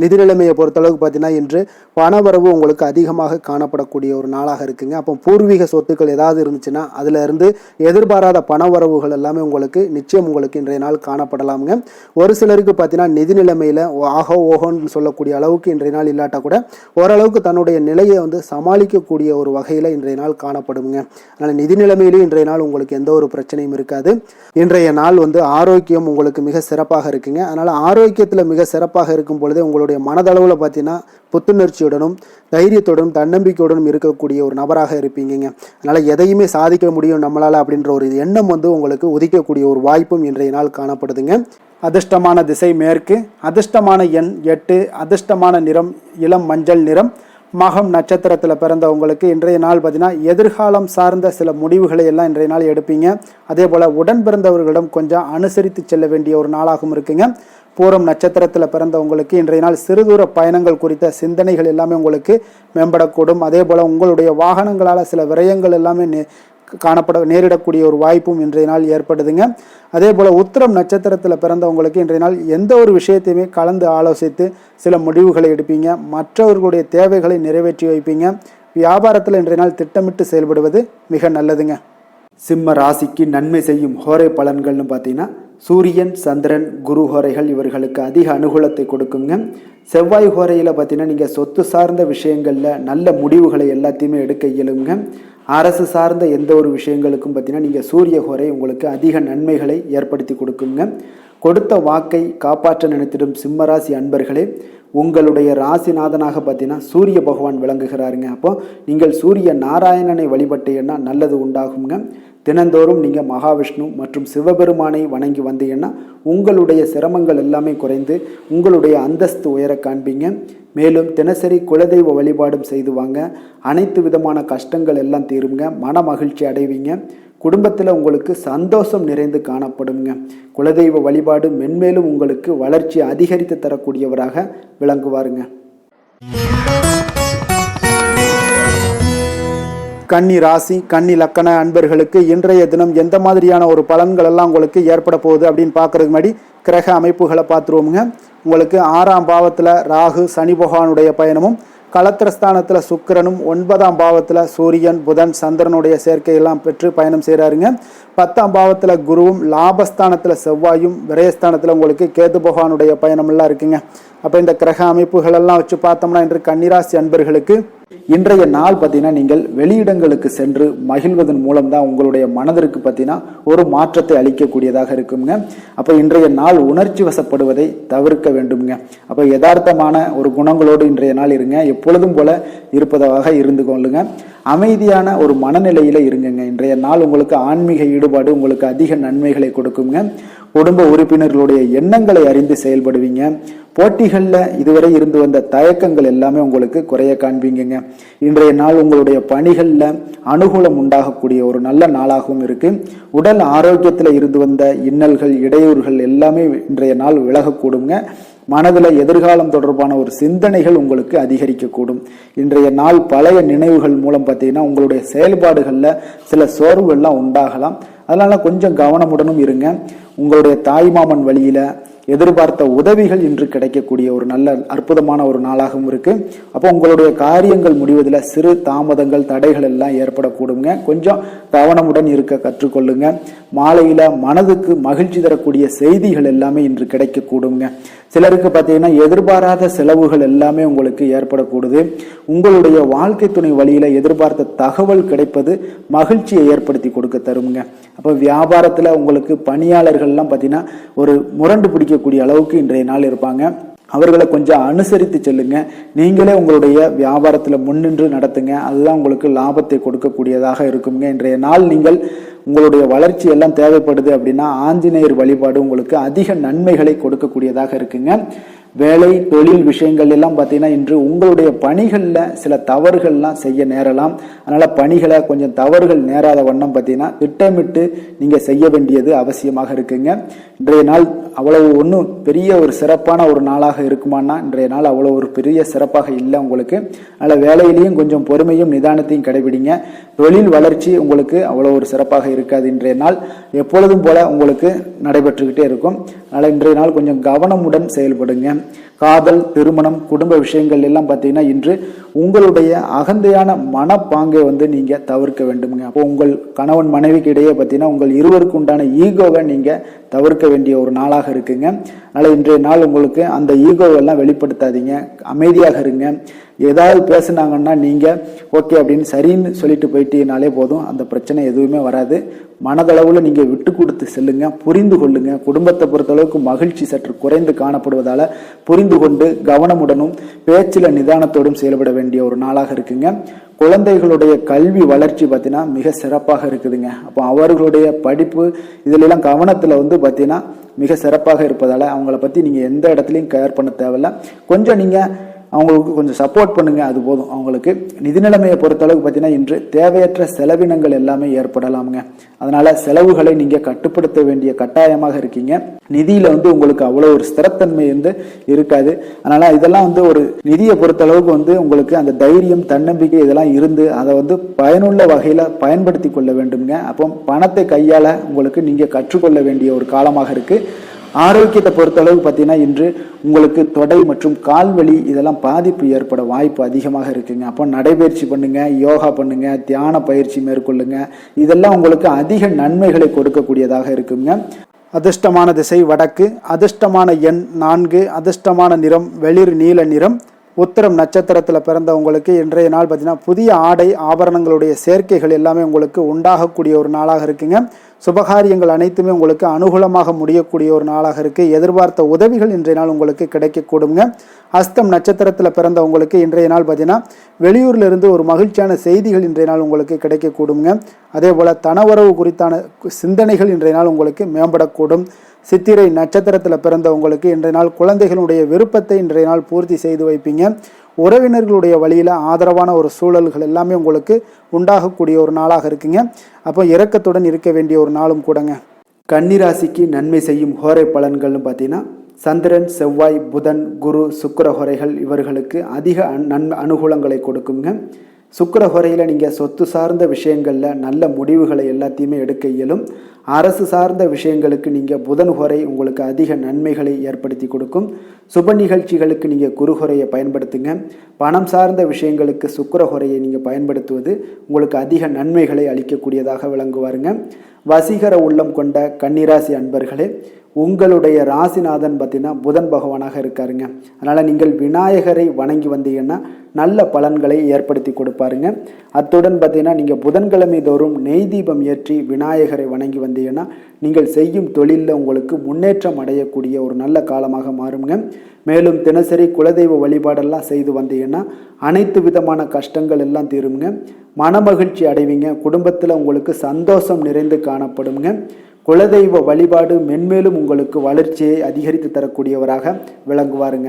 நிதி நிலைமையை பொறுத்தளவுக்கு பார்த்தீங்கன்னா இன்று பணவரவு உங்களுக்கு அதிகமாக காணப்படக்கூடிய ஒரு நாளாக இருக்குங்க. அப்போ பூர்வீக சொத்துக்கள் ஏதாவது இருந்துச்சுன்னா அதில் இருந்து எதிர்பாராத பணவரவுகள் எல்லாமே உங்களுக்கு நிச்சயம் உங்களுக்கு இன்றைய நாள் காணப்படலாமுங்க. ஒரு சிலருக்கு பார்த்தீங்கன்னா நிதி நிலைமையில் ஓஹோன்னு சொல்லக்கூடிய அளவுக்கு இன்றைய நாள் இல்லாட்டா கூட ஓரளவுக்கு தன்னுடைய நிலையை சமாளிக்கக்கூடிய ஒரு வகையில் இன்றைய நாள் காணப்படுங்க. அதனால் நிதி நிலைமையிலும் இன்றைய நாள் உங்களுக்கு எந்த ஒரு பிரச்சனையும் இருக்காது. இன்றைய நாள் ஆரோக்கியம் உங்களுக்கு மிக சிறப்பாக இருக்குங்க. அதனால் ஆரோக்கியத்தில் மிக சிறப்பாக இருக்கும் பொழுதே உங்களுடைய மனதளவில் பார்த்தீங்கன்னா புத்துணர்ச்சியுடனும் தைரியத்துடனும் தன்னம்பிக்கையுடனும் இருக்கக்கூடிய ஒரு நபராக இருப்பீங்க. அதனால் எதையுமே சாதிக்க முடியும் நம்மளால் அப்படின்ற ஒரு எண்ணம் உங்களுக்கு உதிக்கக்கூடிய ஒரு வாய்ப்பும் இன்றைய நாள் காணப்படுதுங்க. அதிர்ஷ்டமான திசை மேற்கு, அதிர்ஷ்டமான எண் 8, அதிர்ஷ்டமான நிறம் இளம் மஞ்சள் நிறம். மகம் நட்சத்திரத்தில் பிறந்தவங்களுக்கு இன்றைய நாள் பார்த்தீங்கன்னா எதிர்காலம் சார்ந்த சில முடிவுகளை எல்லாம் இன்றைய நாள் எடுப்பீங்க. அதே போல் உடன் பிறந்தவர்களிடம் கொஞ்சம் அனுசரித்து செல்ல வேண்டிய ஒரு நாளாகவும் இருக்குங்க. பூரம் நட்சத்திரத்தில் பிறந்தவங்களுக்கு இன்றைய நாள் சிறுதூர பயணங்கள் குறித்த சிந்தனைகள் எல்லாமே உங்களுக்கு மேம்படக்கூடும். அதே போல் உங்களுடைய வாகனங்களால் சில விரயங்கள் எல்லாமே நேரிடக்கூடிய ஒரு வாய்ப்பும் இன்றைய நாள் ஏற்படுதுங்க. அதே போல் உத்திரம் நட்சத்திரத்தில் பிறந்தவங்களுக்கு இன்றைய நாள் எந்த ஒரு விஷயத்தையுமே கலந்து ஆலோசித்து சில முடிவுகளை எடுப்பீங்க. மற்றவர்களுடைய தேவைகளை நிறைவேற்றி வைப்பீங்க. வியாபாரத்தில் இன்றைய நாள் திட்டமிட்டு செயல்படுவது மிக நல்லதுங்க. சிம்ம ராசிக்கு நன்மை செய்யும் ஹோரை பலன்கள்னு பார்த்தீங்கன்னா சூரியன், சந்திரன், குரு ஹோரைகள் இவர்களுக்கு அதிக அனுகூலத்தை கொடுக்குங்க. செவ்வாய் ஹோரையில் பார்த்தீங்கன்னா நீங்கள் சொத்து சார்ந்த விஷயங்களில் நல்ல முடிவுகளை எல்லாத்தையுமே எடுக்க இயலுங்க. அரசு சார்ந்த எந்த ஒரு விஷயங்களுக்கும் பார்த்தீங்கன்னா நீங்கள் சூரிய ஹோரை உங்களுக்கு அதிக நன்மைகளை ஏற்படுத்தி கொடுக்குங்க. கொடுத்த வாக்கை காப்பாற்ற நினைத்திடும் சிம்மராசி அன்பர்களே, உங்களுடைய ராசிநாதனாக பார்த்தீங்கன்னா சூரிய பகவான் விளங்குகிறாருங்க. அப்போ நீங்கள் சூரிய நாராயணனை வழிபட்டீங்கன்னா நல்லது உண்டாகுங்க. தினந்தோறும் நீங்கள் மகாவிஷ்ணு மற்றும் சிவபெருமானை வணங்கி வந்தீங்கன்னா உங்களுடைய சிரமங்கள் எல்லாமே குறைந்து உங்களுடைய அந்தஸ்து உயர காண்பீங்க. மேலும் தினசரி குலதெய்வ வழிபாடும் செய்து வாங்க. அனைத்து விதமான கஷ்டங்கள் எல்லாம் தீருங்க. மன மகிழ்ச்சி அடைவீங்க. குடும்பத்தில் உங்களுக்கு சந்தோஷம் நிறைந்து காணப்படுங்க. குலதெய்வ வழிபாடு மென்மேலும் உங்களுக்கு வளர்ச்சி அதிகரித்து தரக்கூடியவராக விளங்குவாருங்க. கன்னி ராசி கன்னி லக்கண அன்பர்களுக்கு இன்றைய தினம் எந்த மாதிரியான ஒரு பலன்கள் எல்லாம் உங்களுக்கு ஏற்பட போகுது அப்படின்னு பார்க்கறதுக்கு முன்னாடி கிரக அமைப்புகளை பார்த்துருவோமுங்க. உங்களுக்கு 6ஆம் பாவத்தில் ராகு சனி பகவானுடைய பயணமும், களத்திரஸ்தானத்தில் சுக்கிரனும், 9ஆம் பாவத்தில் சூரியன் புதன் சந்திரனுடைய சேர்க்கையெல்லாம் பெற்று பயணம் செய்கிறாருங்க. 10ஆம் பாவத்தில் குருவும், லாபஸ்தானத்தில் செவ்வாயும், விரயஸ்தானத்தில் உங்களுக்கு கேது பகவானுடைய பயணமெல்லாம் இருக்குங்க. அப்போ இந்த கிரக அமைப்புகளெல்லாம் வச்சு பார்த்தோம்னா இன்று கன்னிராசி அன்பர்களுக்கு இன்றைய நாள் பார்த்தீங்கன்னா நீங்கள் வெளியிடங்களுக்கு சென்று மகிழ்வதன் மூலம் தான் உங்களுடைய மனதிற்கு பார்த்தீங்கன்னா ஒரு மாற்றத்தை அளிக்கக்கூடியதாக இருக்குங்க. அப்போ இன்றைய நாள் உணர்ச்சி வசப்படுவதை தவிர்க்க வேண்டுங்க. அப்போ யதார்த்தமான ஒரு குணங்களோடு இன்றைய நாள் இருங்க. எப்பொழுதும் போல இருப்பதாக இருந்து கொள்ளுங்க. அமைதியான ஒரு மனநிலையில இருங்குங்க. இன்றைய நாள் உங்களுக்கு ஆன்மீக ஈடுபாடு உங்களுக்கு அதிக நன்மைகளை கொடுக்குங்க. குடும்ப உறுப்பினர்களுடைய எண்ணங்களை அறிந்து செயல்படுவீங்க. போட்டிகளில் இதுவரை இருந்து வந்த தயக்கங்கள் எல்லாமே உங்களுக்கு குறைய காண்பீங்க. இன்றைய நாள் உங்களுடைய பணிகளில் அனுகூலம் உண்டாகக்கூடிய ஒரு நல்ல நாளாகவும் இருக்கு. உடல் ஆரோக்கியத்தில் இருந்து வந்த இன்னல்கள் இடையூறுகள் எல்லாமே இன்றைய நாள் விலகக்கூடுங்க. மனதில் எதிர்காலம் தொடர்பான ஒரு சிந்தனைகள் உங்களுக்கு அதிகரிக்கக்கூடும். இன்றைய நாள் பழைய நினைவுகள் மூலம் பார்த்தீங்கன்னா உங்களுடைய செயல்பாடுகளில் சில சோர்வுகள்லாம் உண்டாகலாம். அதனால கொஞ்சம் கவனமுடனும் இருங்க. உங்களுடைய தாய்மாமன் வழியில எதிர்பார்த்த உதவிகள் இன்று கிடைக்கக்கூடிய ஒரு நல்ல அற்புதமான ஒரு நாளாகவும் இருக்கு. அப்போ உங்களுடைய காரியங்கள் முடிவதில் சிறு தாமதங்கள் தடைகள் எல்லாம் ஏற்படக்கூடுங்க. கொஞ்சம் கவனமுடன் இருக்க கற்றுக்கொள்ளுங்க. மாலையில மனதுக்கு மகிழ்ச்சி தரக்கூடிய செய்திகள் எல்லாமே இன்று கிடைக்கக்கூடுங்க. சிலருக்கு பார்த்தீங்கன்னா எதிர்பாராத செலவுகள் எல்லாமே உங்களுக்கு ஏற்படக்கூடுது. உங்களுடைய வாழ்க்கை துணை வழியில எதிர்பார்த்த தகவல் கிடைப்பது மகிழ்ச்சியை ஏற்படுத்தி கொடுக்க தருங்க. அப்போ வியாபாரத்துல உங்களுக்கு பணியாளர்கள்லாம் பார்த்தீங்கன்னா ஒரு முரண்டு பிடிக்கக்கூடிய அளவுக்கு இன்றைய நாள் இருப்பாங்க. அவர்களை கொஞ்சம் அனுசரித்து செல்லுங்க. நீங்களே உங்களுடைய வியாபாரத்தில் முன்னின்று நடத்துங்க. அதுதான் உங்களுக்கு லாபத்தை கொடுக்கக்கூடியதாக இருக்குங்க. இன்றைய நாள் நீங்கள் உங்களுடைய வளர்ச்சி எல்லாம் தேவைப்படுது அப்படின்னா ஆஞ்சநேயர் வழிபாடு உங்களுக்கு அதிக நன்மைகளை கொடுக்கக்கூடியதாக இருக்குங்க. வேலை தொழில் விஷயங்கள் எல்லாம் பார்த்தீங்கன்னா இன்று உங்களுடைய பணிகளில் சில தவறுகள்லாம் செய்ய நேரலாம். அதனால பணிகளை கொஞ்சம் தவறுகள் நேராத வண்ணம் பார்த்தீங்கன்னா திட்டமிட்டு நீங்கள் செய்ய வேண்டியது அவசியமாக இருக்குங்க. இன்றைய நாள் அவ்வளவு ஒன்றும் பெரிய ஒரு சிறப்பான ஒரு நாளாக இருக்குமானா இன்றைய நாள் அவ்வளோ ஒரு பெரிய சிறப்பாக இல்லை உங்களுக்கு. அதனால் வேலையிலையும் கொஞ்சம் பொறுமையும் நிதானத்தையும் கடைபிடிங்க. தொழில் வளர்ச்சி உங்களுக்கு அவ்வளோ ஒரு சிறப்பாக இருக்காது. இன்றைய நாள் எப்பொழுதும் போல உங்களுக்கு நடைபெற்றுக்கிட்டே இருக்கும். அதனால் இன்றைய நாள் கொஞ்சம் கவனமுடன் செயல்படுங்க. காதல், திருமணம், குடும்ப விஷயங்கள் எல்லாம் பார்த்தீங்கன்னா இன்று உங்களுடைய அகந்தையான மனப்பாங்கை நீங்க தவிர்க்க வேண்டுங்க. அப்போ உங்கள் கணவன் மனைவிக்கு இடையே பார்த்தீங்கன்னா உங்கள் இருவருக்கு உண்டான ஈகோவை நீங்க தவிர்க்க வேண்டிய ஒரு நாளாக இருக்குங்க. அதனால இன்றைய நாள் உங்களுக்கு அந்த ஈகோவெல்லாம் வெளிப்படுத்தாதீங்க. அமைதியாக இருங்க. ஏதாவது பேசுனாங்கன்னா நீங்க ஓகே அப்படின்னு சரின்னு சொல்லிட்டு போயிட்டீங்கனாலே போதும். அந்த பிரச்சனை எதுவுமே வராது. மனதளவுல நீங்க விட்டு கொடுத்து செல்லுங்க. புரிந்து கொள்ளுங்க. குடும்பத்தை பொறுத்தளவுக்கு மகிழ்ச்சி சற்று குறைந்து காணப்படுவதால புரிந்து கொண்டு கவனமுடனும் பேச்சில நிதானத்தோடும் செயல்பட வேண்டிய ஒரு நாளாக இருக்குங்க. குழந்தைகளுடைய கல்வி வளர்ச்சி பார்த்தீங்கன்னா மிக சிறப்பாக இருக்குதுங்க. அப்போ அவர்களுடைய படிப்பு இதுல எல்லாம் கவனத்துல பார்த்தீங்கன்னா மிக சிறப்பாக இருப்பதால அவங்கள பத்தி நீங்க எந்த இடத்துலையும் கேர் பண்ண தேவையில்ல. கொஞ்சம் நீங்க அவங்களுக்கு கொஞ்சம் சப்போர்ட் பண்ணுங்க, அது போதும். அவங்களுக்கு நிதி நிலைமையை பொறுத்தளவுக்கு பார்த்தீங்கன்னா இன்று தேவையற்ற செலவினங்கள் எல்லாமே ஏற்படலாமுங்க. அதனால செலவுகளை நீங்க கட்டுப்படுத்த வேண்டிய கட்டாயமாக இருக்கீங்க. நிதியில உங்களுக்கு அவ்வளோ ஒரு ஸ்திரத்தன்மை இருக்காது. அதனால இதெல்லாம் ஒரு நிதியை பொறுத்தளவுக்கு உங்களுக்கு அந்த தைரியம் தன்னம்பிக்கை இதெல்லாம் இருந்து அதை பயனுள்ள வகையில பயன்படுத்தி கொள்ள வேண்டுங்க. அப்போ பணத்தை கையாள உங்களுக்கு நீங்க கற்றுக்கொள்ள வேண்டிய ஒரு காலமாக இருக்கு. ஆரோக்கியத்தை பொறுத்தளவு பார்த்தீங்கன்னா இன்று உங்களுக்கு தொடை மற்றும் கால்வலி இதெல்லாம் பாதிப்பு ஏற்பட வாய்ப்பு அதிகமாக இருக்குங்க. அப்போ நடைபயிற்சி பண்ணுங்க, யோகா பண்ணுங்க, தியான பயிற்சி மேற்கொள்ளுங்க. இதெல்லாம் உங்களுக்கு அதிக நன்மைகளை கொடுக்கக்கூடியதாக இருக்குங்க. அதிர்ஷ்டமான திசை வடக்கு, அதிர்ஷ்டமான எண் 4, அதிர்ஷ்டமான நிறம் வெளிர் நீல நிறம். உத்திரம் நட்சத்திரத்தில் பிறந்தவங்களுக்கு இன்றைய நாள் பார்த்தீங்கன்னா புதிய ஆடை ஆபரணங்களுடைய சேர்க்கைகள் எல்லாமே உங்களுக்கு உண்டாகக்கூடிய ஒரு நாளாக இருக்குங்க. சுபகாரியங்கள் அனைத்துமே உங்களுக்கு அனுகூலமாக முடியக்கூடிய ஒரு நாளாக இருக்கு. எதிர்பார்த்த உதவிகள் இன்றைய நாள் உங்களுக்கு கிடைக்கக்கூடுங்க. அஸ்தம் நட்சத்திரத்தில் பிறந்தவங்களுக்கு இன்றைய நாள் பார்த்தீங்கன்னா வெளியூர்ல இருந்து ஒரு மகிழ்ச்சியான செய்திகள் இன்றைய நாள் உங்களுக்கு கிடைக்கக்கூடுங்க. அதே போல தனவரவு குறித்தான சிந்தனைகள் இன்றைய நாள் உங்களுக்கு மேம்படக்கூடும். சித்திரை நட்சத்திரத்தில் பிறந்தவங்களுக்கு இன்றைய நாள் குழந்தைகளுடைய விருப்பத்தை இன்றைய நாள் பூர்த்தி செய்து வைப்பீங்க. உறவினர்களுடைய வழியில் ஆதரவான ஒரு சூழல்கள் எல்லாமே உங்களுக்கு உண்டாகக்கூடிய ஒரு நாளாக இருக்குங்க. அப்போ இரக்கத்துடன் இருக்க வேண்டிய ஒரு நாளும் கூடங்க. கன்னிராசிக்கு நன்மை செய்யும் ஹோரை பலன்கள்னு பார்த்தீங்கன்னா சந்திரன், செவ்வாய், புதன், குரு, சுக்கிர ஹோரைகள் இவர்களுக்கு அதிக அனுகூலங்களை கொடுக்குங்க. சுக்கிர ஹோரையில் நீங்கள் சொத்து சார்ந்த விஷயங்களில் நல்ல முடிவுகளை எல்லாத்தையுமே எடுக்க இயலும். அரசு சார்ந்த விஷயங்களுக்கு நீங்கள் புதன் ஹோரை உங்களுக்கு அதிக நன்மைகளை ஏற்படுத்தி கொடுக்கும். சுப நிகழ்ச்சிகளுக்கு நீங்கள் குரு ஹோரையை பயன்படுத்துங்க. பணம் சார்ந்த விஷயங்களுக்கு சுக்கிர ஹோரையை நீங்கள் பயன்படுத்துவது உங்களுக்கு அதிக நன்மைகளை அளிக்கக்கூடியதாக விளங்குவாருங்க. வசீகர உள்ளம் கொண்ட கன்னிராசி அன்பர்களே, உங்களுடைய ராசிநாதன் பார்த்தீங்கன்னா புதன் பகவானாக இருக்காருங்க. அதனால் நீங்கள் விநாயகரை வணங்கி வந்தீங்கன்னா நல்ல பலன்களை ஏற்படுத்தி கொடுப்பாருங்க. அத்துடன் பார்த்தீங்கன்னா நீங்கள் புதன்கிழமை தோறும் நெய் தீபம் ஏற்றி விநாயகரை வணங்கி வந்தீங்கன்னா நீங்கள் செய்யும் தொழிலில் உங்களுக்கு முன்னேற்றம் அடையக்கூடிய ஒரு நல்ல காலமாக மாறுங்க. மேலும் தினசரி குலதெய்வ வழிபாடெல்லாம் செய்து வந்தீங்கன்னா அனைத்து விதமான கஷ்டங்கள் எல்லாம் தீருங்க. மனமகிழ்ச்சி அடைவீங்க. குடும்பத்தில் உங்களுக்கு சந்தோஷம் நிறைந்து காணப்படுங்க. குலதெய்வ வழிபாடு மென்மேலும் உங்களுக்கு வளர்ச்சியை அதிகரித்து தரக்கூடியவராக விளங்குவாருங்க.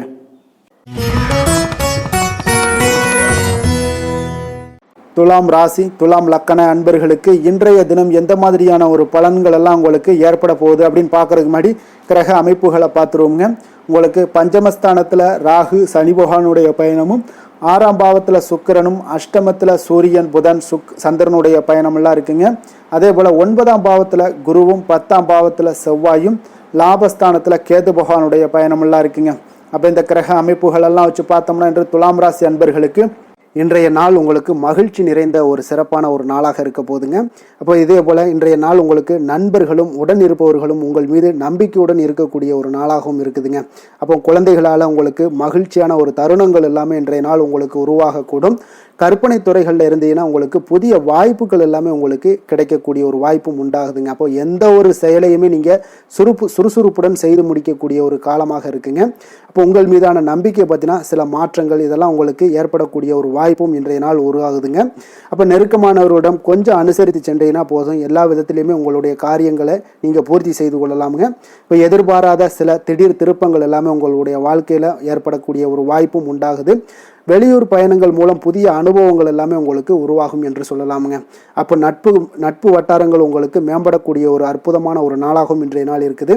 துலாம் ராசி துலாம் லக்கண அன்பர்களுக்கு இன்றைய தினம் எந்த மாதிரியான ஒரு பலன்கள் எல்லாம் உங்களுக்கு ஏற்பட போகுது அப்படின்னு பார்க்கறதுக்கு முன்னாடி கிரக அமைப்புகளை பார்த்துருவோங்க. உங்களுக்கு பஞ்சமஸ்தானத்தில் ராகு சனி பகவானுடைய பயணமும், 6ஆம் பாவத்தில் சுக்கிரனும், அஷ்டமத்தில் சூரியன் புதன் சந்திரனுடைய பயணமெல்லாம் இருக்குங்க. அதே போல் 9ஆம் பாவத்தில் குருவும், 10ஆம் பாவத்தில் செவ்வாயும், லாபஸ்தானத்தில் கேது பகவானுடைய பயணமெல்லாம் இருக்குங்க. அப்போ இந்த கிரக அமைப்புகளெல்லாம் வச்சு பார்த்தோம்னா இன்று துலாம் ராசி அன்பர்களுக்கு இன்றைய நாள் உங்களுக்கு மகிழ்ச்சி நிறைந்த ஒரு சிறப்பான ஒரு நாளாக இருக்க போதுங்க. அப்போ இதே போல் இன்றைய நாள் உங்களுக்கு நண்பர்களும் உடன் இருப்பவர்களும் உங்கள் மீது நம்பிக்கையுடன் இருக்கக்கூடிய ஒரு நாளாகவும் இருக்குதுங்க. அப்போ குழந்தைகளால் உங்களுக்கு மகிழ்ச்சியான ஒரு தருணங்கள் எல்லாமே இன்றைய நாள் உங்களுக்கு உருவாகக்கூடும். கற்பனை துறைகளில் இருந்தீங்கன்னா உங்களுக்கு புதிய வாய்ப்புகள் எல்லாமே உங்களுக்கு கிடைக்கக்கூடிய ஒரு வாய்ப்பும் உண்டாகுதுங்க. அப்போ எந்த ஒரு செயலையுமே நீங்கள் சுறுசுறுப்புடன் செய்து முடிக்கக்கூடிய ஒரு காலமாக இருக்குங்க. அப்போ உங்கள் மீதான நம்பிக்கை பார்த்தீங்கன்னா சில மாற்றங்கள் இதெல்லாம் உங்களுக்கு ஏற்படக்கூடிய ஒரு வாய்ப்பும் இன்றைய நாள் உருவாகுதுங்க. அப்போ நெருக்கமானவரிடம் கொஞ்சம் அனுசரித்து சென்றீங்கன்னா போதும், எல்லா விதத்திலையுமே உங்களுடைய காரியங்களை நீங்கள் பூர்த்தி செய்து கொள்ளலாமுங்க. இப்போ எதிர்பாராத சில திடீர் திருப்பங்கள் எல்லாமே உங்களுடைய வாழ்க்கையில் ஏற்படக்கூடிய ஒரு வாய்ப்பும் உண்டாகுது. வெளியூர் பயணங்கள் மூலம் புதிய அனுபவங்கள் எல்லாமே உங்களுக்கு உருவாகும் என்று சொல்லலாமுங்க. அப்போ நட்பு வட்டாரங்கள் உங்களுக்கு மேம்படக்கூடிய ஒரு அற்புதமான ஒரு நாளாகவும் இன்றைய நாள் இருக்குது.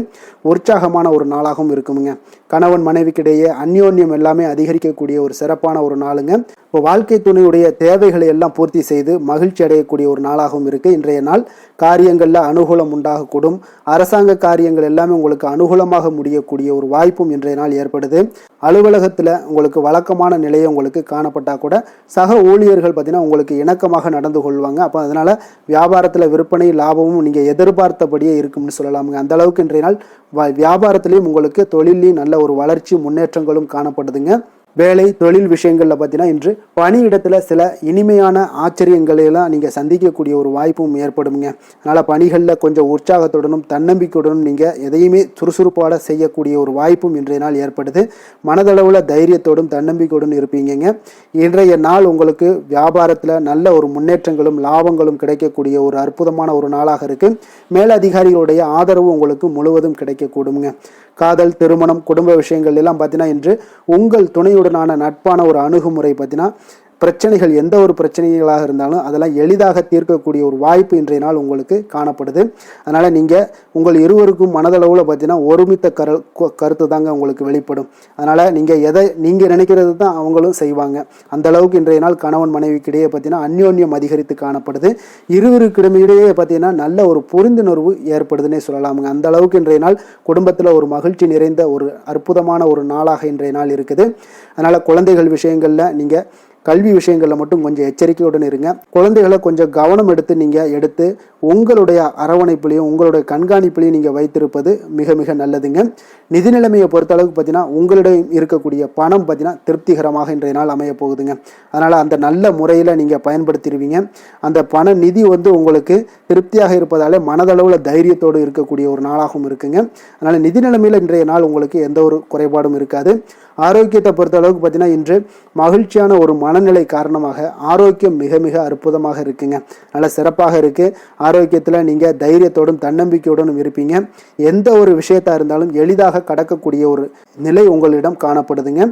உற்சாகமான ஒரு நாளாகவும் இருக்குமுங்க. கணவன் மனைவிக்கிடையே அந்யோன்யம் எல்லாமே அதிகரிக்கக்கூடிய ஒரு சிறப்பான ஒரு நாளுங்க. இப்போ வாழ்க்கை துணையுடைய தேவைகளை எல்லாம் பூர்த்தி செய்து மகிழ்ச்சி அடையக்கூடிய ஒரு நாளாகவும் இருக்குது இன்றைய நாள். காரியங்களில் அனுகூலம் உண்டாகக்கூடும். அரசாங்க காரியங்கள் எல்லாமே உங்களுக்கு அனுகூலமாக முடியக்கூடிய ஒரு வாய்ப்பும் இன்றைய நாள் ஏற்படுது. அலுவலகத்தில் உங்களுக்கு வழக்கமான நிலையை உங்களுக்கு காணப்பட்டால் கூட சக ஊழியர்கள் பார்த்தீங்கன்னா உங்களுக்கு இணக்கமாக நடந்து கொள்வாங்க. அப்போ அதனால் வியாபாரத்தில் விற்பனை லாபமும் நீங்கள் எதிர்பார்த்தபடியே இருக்கும்னு சொல்லலாமுங்க. அந்த அளவுக்கு இன்றைய நாள் வியாபாரத்திலையும் உங்களுக்கு தொழிலையும் நல்ல ஒரு வளர்ச்சி முன்னேற்றங்களும் காணப்படுதுங்க. வேலை தொழில் விஷயங்களில் பார்த்தீங்கன்னா இன்று பணியிடத்தில் சில இனிமையான ஆச்சரியங்களையெல்லாம் நீங்கள் சந்திக்கக்கூடிய ஒரு வாய்ப்பும் ஏற்படுங்க. அதனால் பணிகளில் கொஞ்சம் உற்சாகத்துடனும் தன்னம்பிக்கையுடனும் நீங்கள் எதையுமே சுறுசுறுப்பாக செய்யக்கூடிய ஒரு வாய்ப்பும் இன்றைய நாள் ஏற்படுது. மனதளவில் தைரியத்தோடும் தன்னம்பிக்கையுடன் இருப்பீங்க. இன்றைய நாள் உங்களுக்கு வியாபாரத்தில் நல்ல ஒரு முன்னேற்றங்களும் லாபங்களும் கிடைக்கக்கூடிய ஒரு அற்புதமான ஒரு நாளாக இருக்குது. மேலதிகாரிகளுடைய ஆதரவு உங்களுக்கு முழுவதும் கிடைக்கக்கூடுங்க. காதல், திருமணம், குடும்ப விஷயங்கள் எல்லாம் பார்த்தீங்கன்னா இன்று உங்கள் துணையுடனான நட்பான ஒரு அணுகுமுறை பார்த்தீங்கன்னா பிரச்சனைகள் எந்த ஒரு பிரச்சனைகளாக இருந்தாலும் அதெல்லாம் எளிதாக தீர்க்கக்கூடிய ஒரு வாய்ப்பு இன்றைய நாள் உங்களுக்கு காணப்படுது. அதனால் நீங்கள் உங்கள் இருவருக்கும் மனதளவில் பார்த்தீங்கன்னா ஒருமித்த கருத்து தாங்க உங்களுக்கு வெளிப்படும். அதனால் நீங்கள் நினைக்கிறது தான் அவங்களும் செய்வாங்க. அந்த அளவுக்கு இன்றைய நாள் கணவன் மனைவிக்கிடையே பார்த்தீங்கன்னா அந்யோன்யம் அதிகரித்து காணப்படுது. இருவருக்கிடையே பார்த்தீங்கன்னா நல்ல ஒரு புரிந்துணர்வு ஏற்படுதுன்னே சொல்லலாமுங்க. அந்த அளவுக்கு இன்றைய நாள் குடும்பத்தில் ஒரு மகிழ்ச்சி நிறைந்த ஒரு அற்புதமான ஒரு நாளாக இன்றைய நாள் இருக்குது. அதனால் குழந்தைகள் விஷயங்களில் நீங்கள் கல்வி விஷயங்களில் மட்டும் கொஞ்சம் எச்சரிக்கையுடன் இருங்க. குழந்தைகளை கொஞ்சம் கவனம் எடுத்து உங்களுடைய அரவணைப்புலையும் உங்களுடைய கண்காணிப்புலையும் நீங்கள் வைத்திருப்பது மிக மிக நல்லதுங்க. நிதி நிலைமையை பொறுத்த அளவுக்கு பார்த்தீங்கன்னா உங்களிடம் இருக்கக்கூடிய பணம் பார்த்தீங்கன்னா திருப்திகரமாக இன்றைய நாள் அமைய போகுதுங்க. அதனால் அந்த நல்ல முறையில் நீங்கள் பயன்படுத்திடுவீங்க. அந்த பண நிதி உங்களுக்கு திருப்தியாக இருப்பதாலே மனதளவில் தைரியத்தோடு இருக்கக்கூடிய ஒரு நாளாகவும் இருக்குங்க. அதனால் நிதி நிலைமையில் இன்றைய நாள் உங்களுக்கு எந்த ஒரு குறைபாடும் இருக்காது. ஆரோக்கியத்தை பொறுத்த அளவுக்கு பார்த்தீங்கன்னா இன்று மகிழ்ச்சியான ஒரு மனநிலை காரணமாக ஆரோக்கியம் மிக மிக அற்புதமாக இருக்குங்க. நல்ல சிறப்பாக இருக்குது. ஆரோக்கியத்தில் நீங்கள் தைரியத்தோடும் தன்னம்பிக்கையோடும் இருப்பீங்க. எந்த ஒரு விஷயத்தாக இருந்தாலும் எளிதாக கடக்கக்கூடிய ஒரு நிலை உங்களிடம் காணப்படுதுங்க.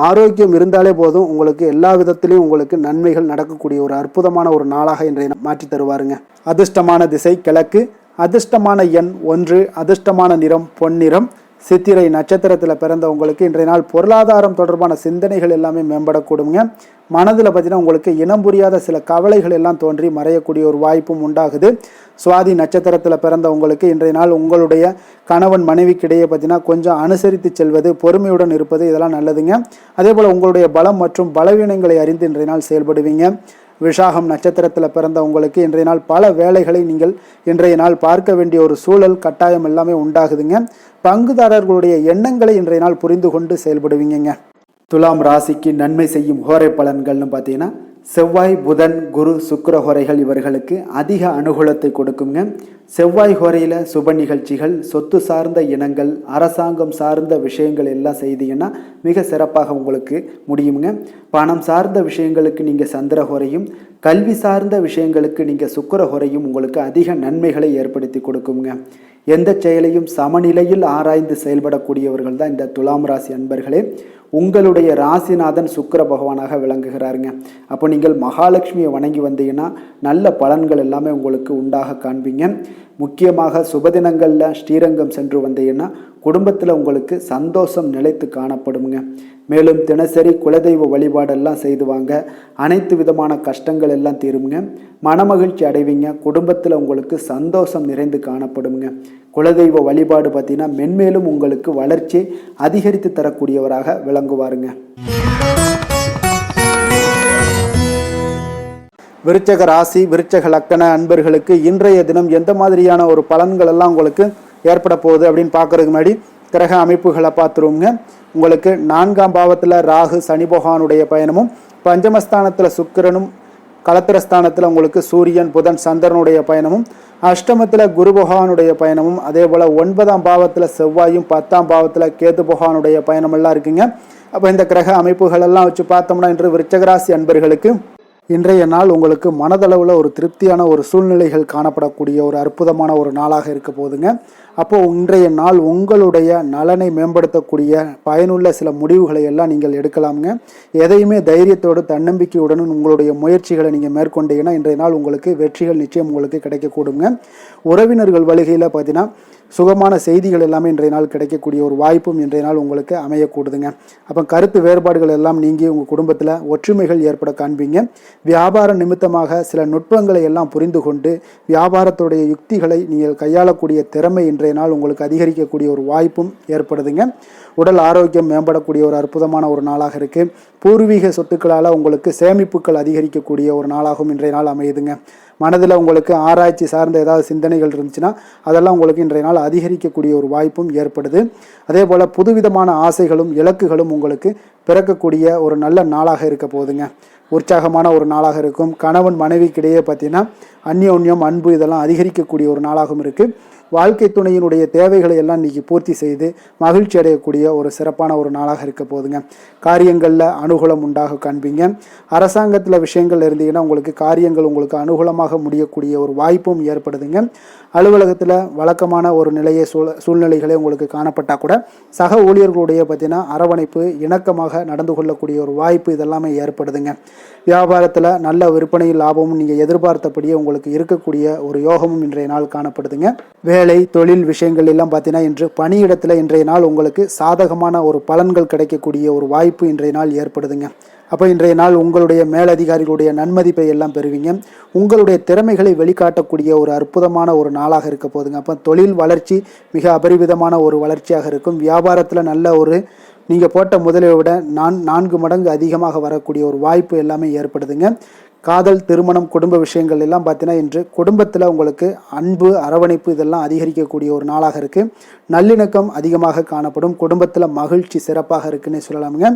ஆரோக்கியம் இருந்தாலே போதும், உங்களுக்கு எல்லா விதத்திலையும் உங்களுக்கு நன்மைகள் நடக்கக்கூடிய ஒரு அற்புதமான ஒரு நாளாக இன்றைய மாற்றி தருவாருங்க. அதிர்ஷ்டமான திசை கிழக்கு, அதிர்ஷ்டமான எண் 1, அதிர்ஷ்டமான நிறம் பொன்னிறம், சித்திரை நட்சத்திரத்தில் பிறந்தவங்களுக்கு இன்றைய நாள் பொருளாதாரம் தொடர்பான சிந்தனைகள் எல்லாமே மேம்படக்கூடுங்க. மனதில் பார்த்தீங்கன்னா உங்களுக்கு இனம் புரியாத சில கவலைகள் எல்லாம் தோன்றி மறையக்கூடிய ஒரு வாய்ப்பும் உண்டாகுது. சுவாதி நட்சத்திரத்தில் பிறந்தவங்களுக்கு இன்றைய நாள் உங்களுடைய கணவன் மனைவிக்கிடையே பார்த்தீங்கன்னா கொஞ்சம் அனுசரித்து செல்வது, பொறுமையுடன் இருப்பது இதெல்லாம் நல்லதுங்க. அதே போல் உங்களுடைய பலம் மற்றும் பலவீனங்களை அறிந்து இன்றைய நாள் செயல்படுவீங்க. விஷாகம் நட்சத்திரத்தில் பிறந்த உங்களுக்கு இன்றைய நாள் பல வேலைகளை நீங்கள் இன்றைய நாள் பார்க்க வேண்டிய ஒரு சூழல் கட்டாயம் எல்லாமே உண்டாகுதுங்க. பங்குதாரர்களுடைய எண்ணங்களை இன்றைய நாள் புரிந்து கொண்டு செயல்படுவீங்க. துலாம் ராசிக்கு நன்மை செய்யும் ஹோரை பலன்கள்னு பார்த்தீங்கன்னா செவ்வாய், புதன், குரு, சுக்கிர ஹோரைகள் இவர்களுக்கு அதிக அனுகூலத்தை கொடுக்குங்க. செவ்வாய் ஹோரையில் சுப நிகழ்ச்சிகள், சொத்து சார்ந்த இனங்கள், அரசாங்கம் சார்ந்த விஷயங்கள் எல்லாம் செய்தீங்கன்னா மிக சிறப்பாக உங்களுக்கு முடியுங்க. பணம் சார்ந்த விஷயங்களுக்கு நீங்கள் சந்திர ஹோரையும், கல்வி சார்ந்த விஷயங்களுக்கு நீங்கள் சுக்கிர ஹோரையும் உங்களுக்கு அதிக நன்மைகளை ஏற்படுத்தி கொடுக்குங்க. எந்த செயலையும் சமநிலையில் ஆராய்ந்து செயல்படக்கூடியவர்கள் தான் இந்த துலாம் ராசி அன்பர்களே. உங்களுடைய ராசிநாதன் சுக்கிர பகவானாக விளங்குகிறாருங்க. அப்போ நீங்கள் மகாலட்சுமியை வணங்கி வந்தீங்கன்னா நல்ல பலன்கள் எல்லாமே உங்களுக்கு உண்டாக காண்பீங்க. முக்கியமாக சுபதினங்களில் ஸ்ரீரங்கம் சென்று வந்தீங்கன்னா குடும்பத்தில் உங்களுக்கு சந்தோஷம் நிலைத்து காணப்படுங்க. மேலும் தினசரி குலதெய்வ வழிபாடெல்லாம் செய்துவாங்க. அனைத்து விதமான கஷ்டங்கள் எல்லாம் தீருங்க. மனமகிழ்ச்சி அடைவீங்க. குடும்பத்தில் உங்களுக்கு சந்தோஷம் நிறைந்து காணப்படுங்க. குலதெய்வ வழிபாடு பார்த்தீங்கன்னா மென்மேலும் உங்களுக்கு வளர்ச்சி அதிகரித்து தரக்கூடியவராக விளங்குவாருங்க. விருச்சக ராசி, விருச்சக லக்கண அன்பர்களுக்கு இன்றைய தினம் எந்த மாதிரியான ஒரு பலன்கள் எல்லாம் உங்களுக்கு ஏற்பட போகுது அப்படின்னு பார்க்கறதுக்கு முன்னாடி கிரக அமைப்புகளை பார்த்துருவோங்க. உங்களுக்கு 4ஆம் பாவத்தில் ராகு சனி பகவானுடைய பயணமும், பஞ்சமஸ்தானத்தில் சுக்கிரனும், களத்திரஸ்தானத்தில் உங்களுக்கு சூரியன் புதன் சந்திரனுடைய பயணமும், அஷ்டமத்தில் குரு பகவானுடைய பயணமும், அதே போல் 9ஆம் பாவத்தில் செவ்வாயும் 10ஆம் பாவத்தில் கேது பகவானுடைய பயணமெல்லாம் இருக்குங்க. அப்போ இந்த கிரக அமைப்புகள் எல்லாம் வச்சு பார்த்தோம்னா இன்று விருச்சகராசி அன்பர்களுக்கு இன்றைய நாள் உங்களுக்கு மனதளவில் ஒரு திருப்தியான ஒரு சூழ்நிலைகள் காணப்படக்கூடிய ஒரு அற்புதமான ஒரு நாளாக இருக்க போதுங்க. அப்போது இன்றைய நாள் உங்களுடைய நலனை மேம்படுத்தக்கூடிய பயனுள்ள சில முடிவுகளை எல்லாம் நீங்கள் எடுக்கலாமுங்க. எதையுமே தைரியத்தோடு தன்னம்பிக்கையுடன் உங்களுடைய முயற்சிகளை நீங்கள் மேற்கொண்டீங்கன்னா இன்றைய நாள் உங்களுக்கு வெற்றிகள் நிச்சயம் உங்களுக்கு கிடைக்கக்கூடுங்க. உறவினர்கள் வழிகையில் பார்த்தீங்கன்னா சுகமான செய்திகள் எல்லாமே இன்றைய நாள் கிடைக்கக்கூடிய ஒரு வாய்ப்பும் இன்றைய நாள் உங்களுக்கு அமையக்கூடுதுங்க. அப்போ கருத்து வேறுபாடுகள் எல்லாம் நீங்கி உங்கள் குடும்பத்தில் ஒற்றுமைகள் ஏற்பட காண்பீங்க. வியாபார நிமித்தமாக சில நுட்பங்களை எல்லாம் புரிந்து கொண்டு வியாபாரத்துடைய யுக்திகளை நீங்கள் கையாளக்கூடிய திறமை இன்றைய நாள் உங்களுக்கு அதிகரிக்கக்கூடிய ஒரு வாய்ப்பும் ஏற்படுதுங்க. உடல் ஆரோக்கியம் மேம்படக்கூடிய ஒரு அற்புதமான ஒரு நாளாக இருக்குது. பூர்வீக சொத்துக்களால் உங்களுக்கு சேமிப்புகள் அதிகரிக்கக்கூடிய ஒரு நாளாகவும் இன்றைய நாள் அமையுதுங்க. மனதில் உங்களுக்கு ஆராய்ச்சி சார்ந்த ஏதாவது சிந்தனைகள் இருந்துச்சுன்னா அதெல்லாம் உங்களுக்கு இன்றைய நாள் அதிகரிக்கக்கூடிய ஒரு வாய்ப்பும் ஏற்படுது. அதே போல் புதுவிதமான ஆசைகளும் இலக்குகளும் உங்களுக்கு பிறக்கக்கூடிய ஒரு நல்ல நாளாக இருக்க போகுதுங்க. உற்சாகமான ஒரு நாளாக இருக்கும். கணவன் மனைவிக்கிடையே பார்த்தீங்கன்னா அந்யோன்யம் அன்பு இதெல்லாம் அதிகரிக்கக்கூடிய ஒரு நாளாகவும் இருக்குது. வாழ்க்கை துணையினுடைய தேவைகளை எல்லாம் இன்றைக்கி பூர்த்தி செய்து மகிழ்ச்சி அடையக்கூடிய ஒரு சிறப்பான ஒரு நாளாக இருக்க போதுங்க. காரியங்களில் அனுகூலம் உண்டாக காண்பீங்க. அரசாங்கத்தில் விஷயங்கள் இருந்தீங்கன்னா உங்களுக்கு காரியங்கள் உங்களுக்கு அனுகூலமாக முடியக்கூடிய ஒரு வாய்ப்பும் ஏற்படுதுங்க. அலுவலகத்தில் வழக்கமான ஒரு நிலையை சூழ்நிலைகளே உங்களுக்கு காணப்பட்டால் கூட சக ஊழியர்களுடைய பார்த்தீங்கன்னா அரவணைப்பு இணக்கமாக நடந்து கொள்ளக்கூடிய ஒரு வாய்ப்பு இதெல்லாமே ஏற்படுதுங்க. வியாபாரத்தில் நல்ல விற்பனையில் லாபமும் நீங்கள் எதிர்பார்த்தபடியே உங்களுக்கு இருக்கக்கூடிய ஒரு யோகமும் இன்றைய நாள் காணப்படுதுங்க. வேலை தொழில் விஷயங்கள் எல்லாம் பார்த்தீங்கன்னா இன்று பணியிடத்தில் இன்றைய நாள் உங்களுக்கு சாதகமான ஒரு பலன்கள் கிடைக்கக்கூடிய ஒரு வாய்ப்பு இன்றைய நாள் ஏற்படுதுங்க. அப்போ இன்றைய நாள் உங்களுடைய மேலதிகாரிகளுடைய நன்மதிப்பை எல்லாம் பெறுவீங்க. உங்களுடைய திறமைகளை வெளிக்காட்டக்கூடிய ஒரு அற்புதமான ஒரு நாளாக இருக்க போதுங்க. அப்போ தொழில் வளர்ச்சி மிக அபரிவிதமான ஒரு வளர்ச்சியாக இருக்கும். வியாபாரத்தில் நல்ல ஒரு நீங்கள் போட்ட முதலை விட 4 மடங்கு அதிகமாக வரக்கூடிய ஒரு வாய்ப்பு எல்லாமே ஏற்படுதுங்க. காதல், திருமணம், குடும்ப விஷயங்கள் எல்லாம் பார்த்தீங்கன்னா இன்று குடும்பத்தில் உங்களுக்கு அன்பு அரவணைப்பு இதெல்லாம் அதிகரிக்கக்கூடிய ஒரு நாளாக இருக்குது. நல்லிணக்கம் அதிகமாக காணப்படும். குடும்பத்தில் மகிழ்ச்சி சிறப்பாக இருக்குன்னு சொல்லலாமுங்க.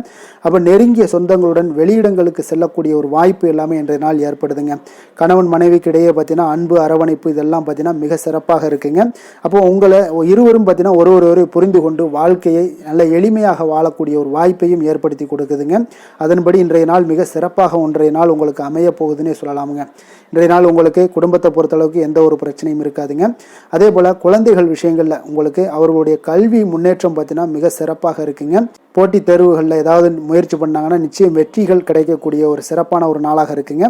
அப்போ நெருங்கிய சொந்தங்களுடன் வெளியிடங்களுக்கு செல்லக்கூடிய ஒரு வாய்ப்பு எல்லாமே இன்றைய நாள் ஏற்படுதுங்க. கணவன் மனைவிக்கு இடையே பார்த்தீங்கன்னா அன்பு அரவணைப்பு இதெல்லாம் பார்த்தீங்கன்னா மிக சிறப்பாக இருக்குங்க. அப்போ உங்களை இருவரும் பார்த்தீங்கன்னா ஒருவரை புரிந்து கொண்டு வாழ்க்கையை நல்ல எளிமையாக வாழக்கூடிய ஒரு வாய்ப்பையும் ஏற்படுத்தி கொடுக்குதுங்க. அதன்படி இன்றைய நாள் மிக சிறப்பாக ஒன்றைய நாள் உங்களுக்கு அமைய போகுதுன்னே சொல்லலாமுங்க. இன்றைய நாள் உங்களுக்கு குடும்பத்தை பொறுத்தளவுக்கு எந்த ஒரு பிரச்சனையும் இருக்காதுங்க. அதே போல் குழந்தைகள் விஷயங்களில் உங்களுக்கு அவர்களுடைய கல்வி முன்னேற்றம் பார்த்தீங்கன்னா மிக சிறப்பாக இருக்குங்க. போட்டித் தேர்வுகளில் ஏதாவது முயற்சி பண்ணாங்கன்னா நிச்சயம் வெற்றிகள் கிடைக்கக்கூடிய ஒரு சிறப்பான ஒரு நாளாக இருக்குங்க.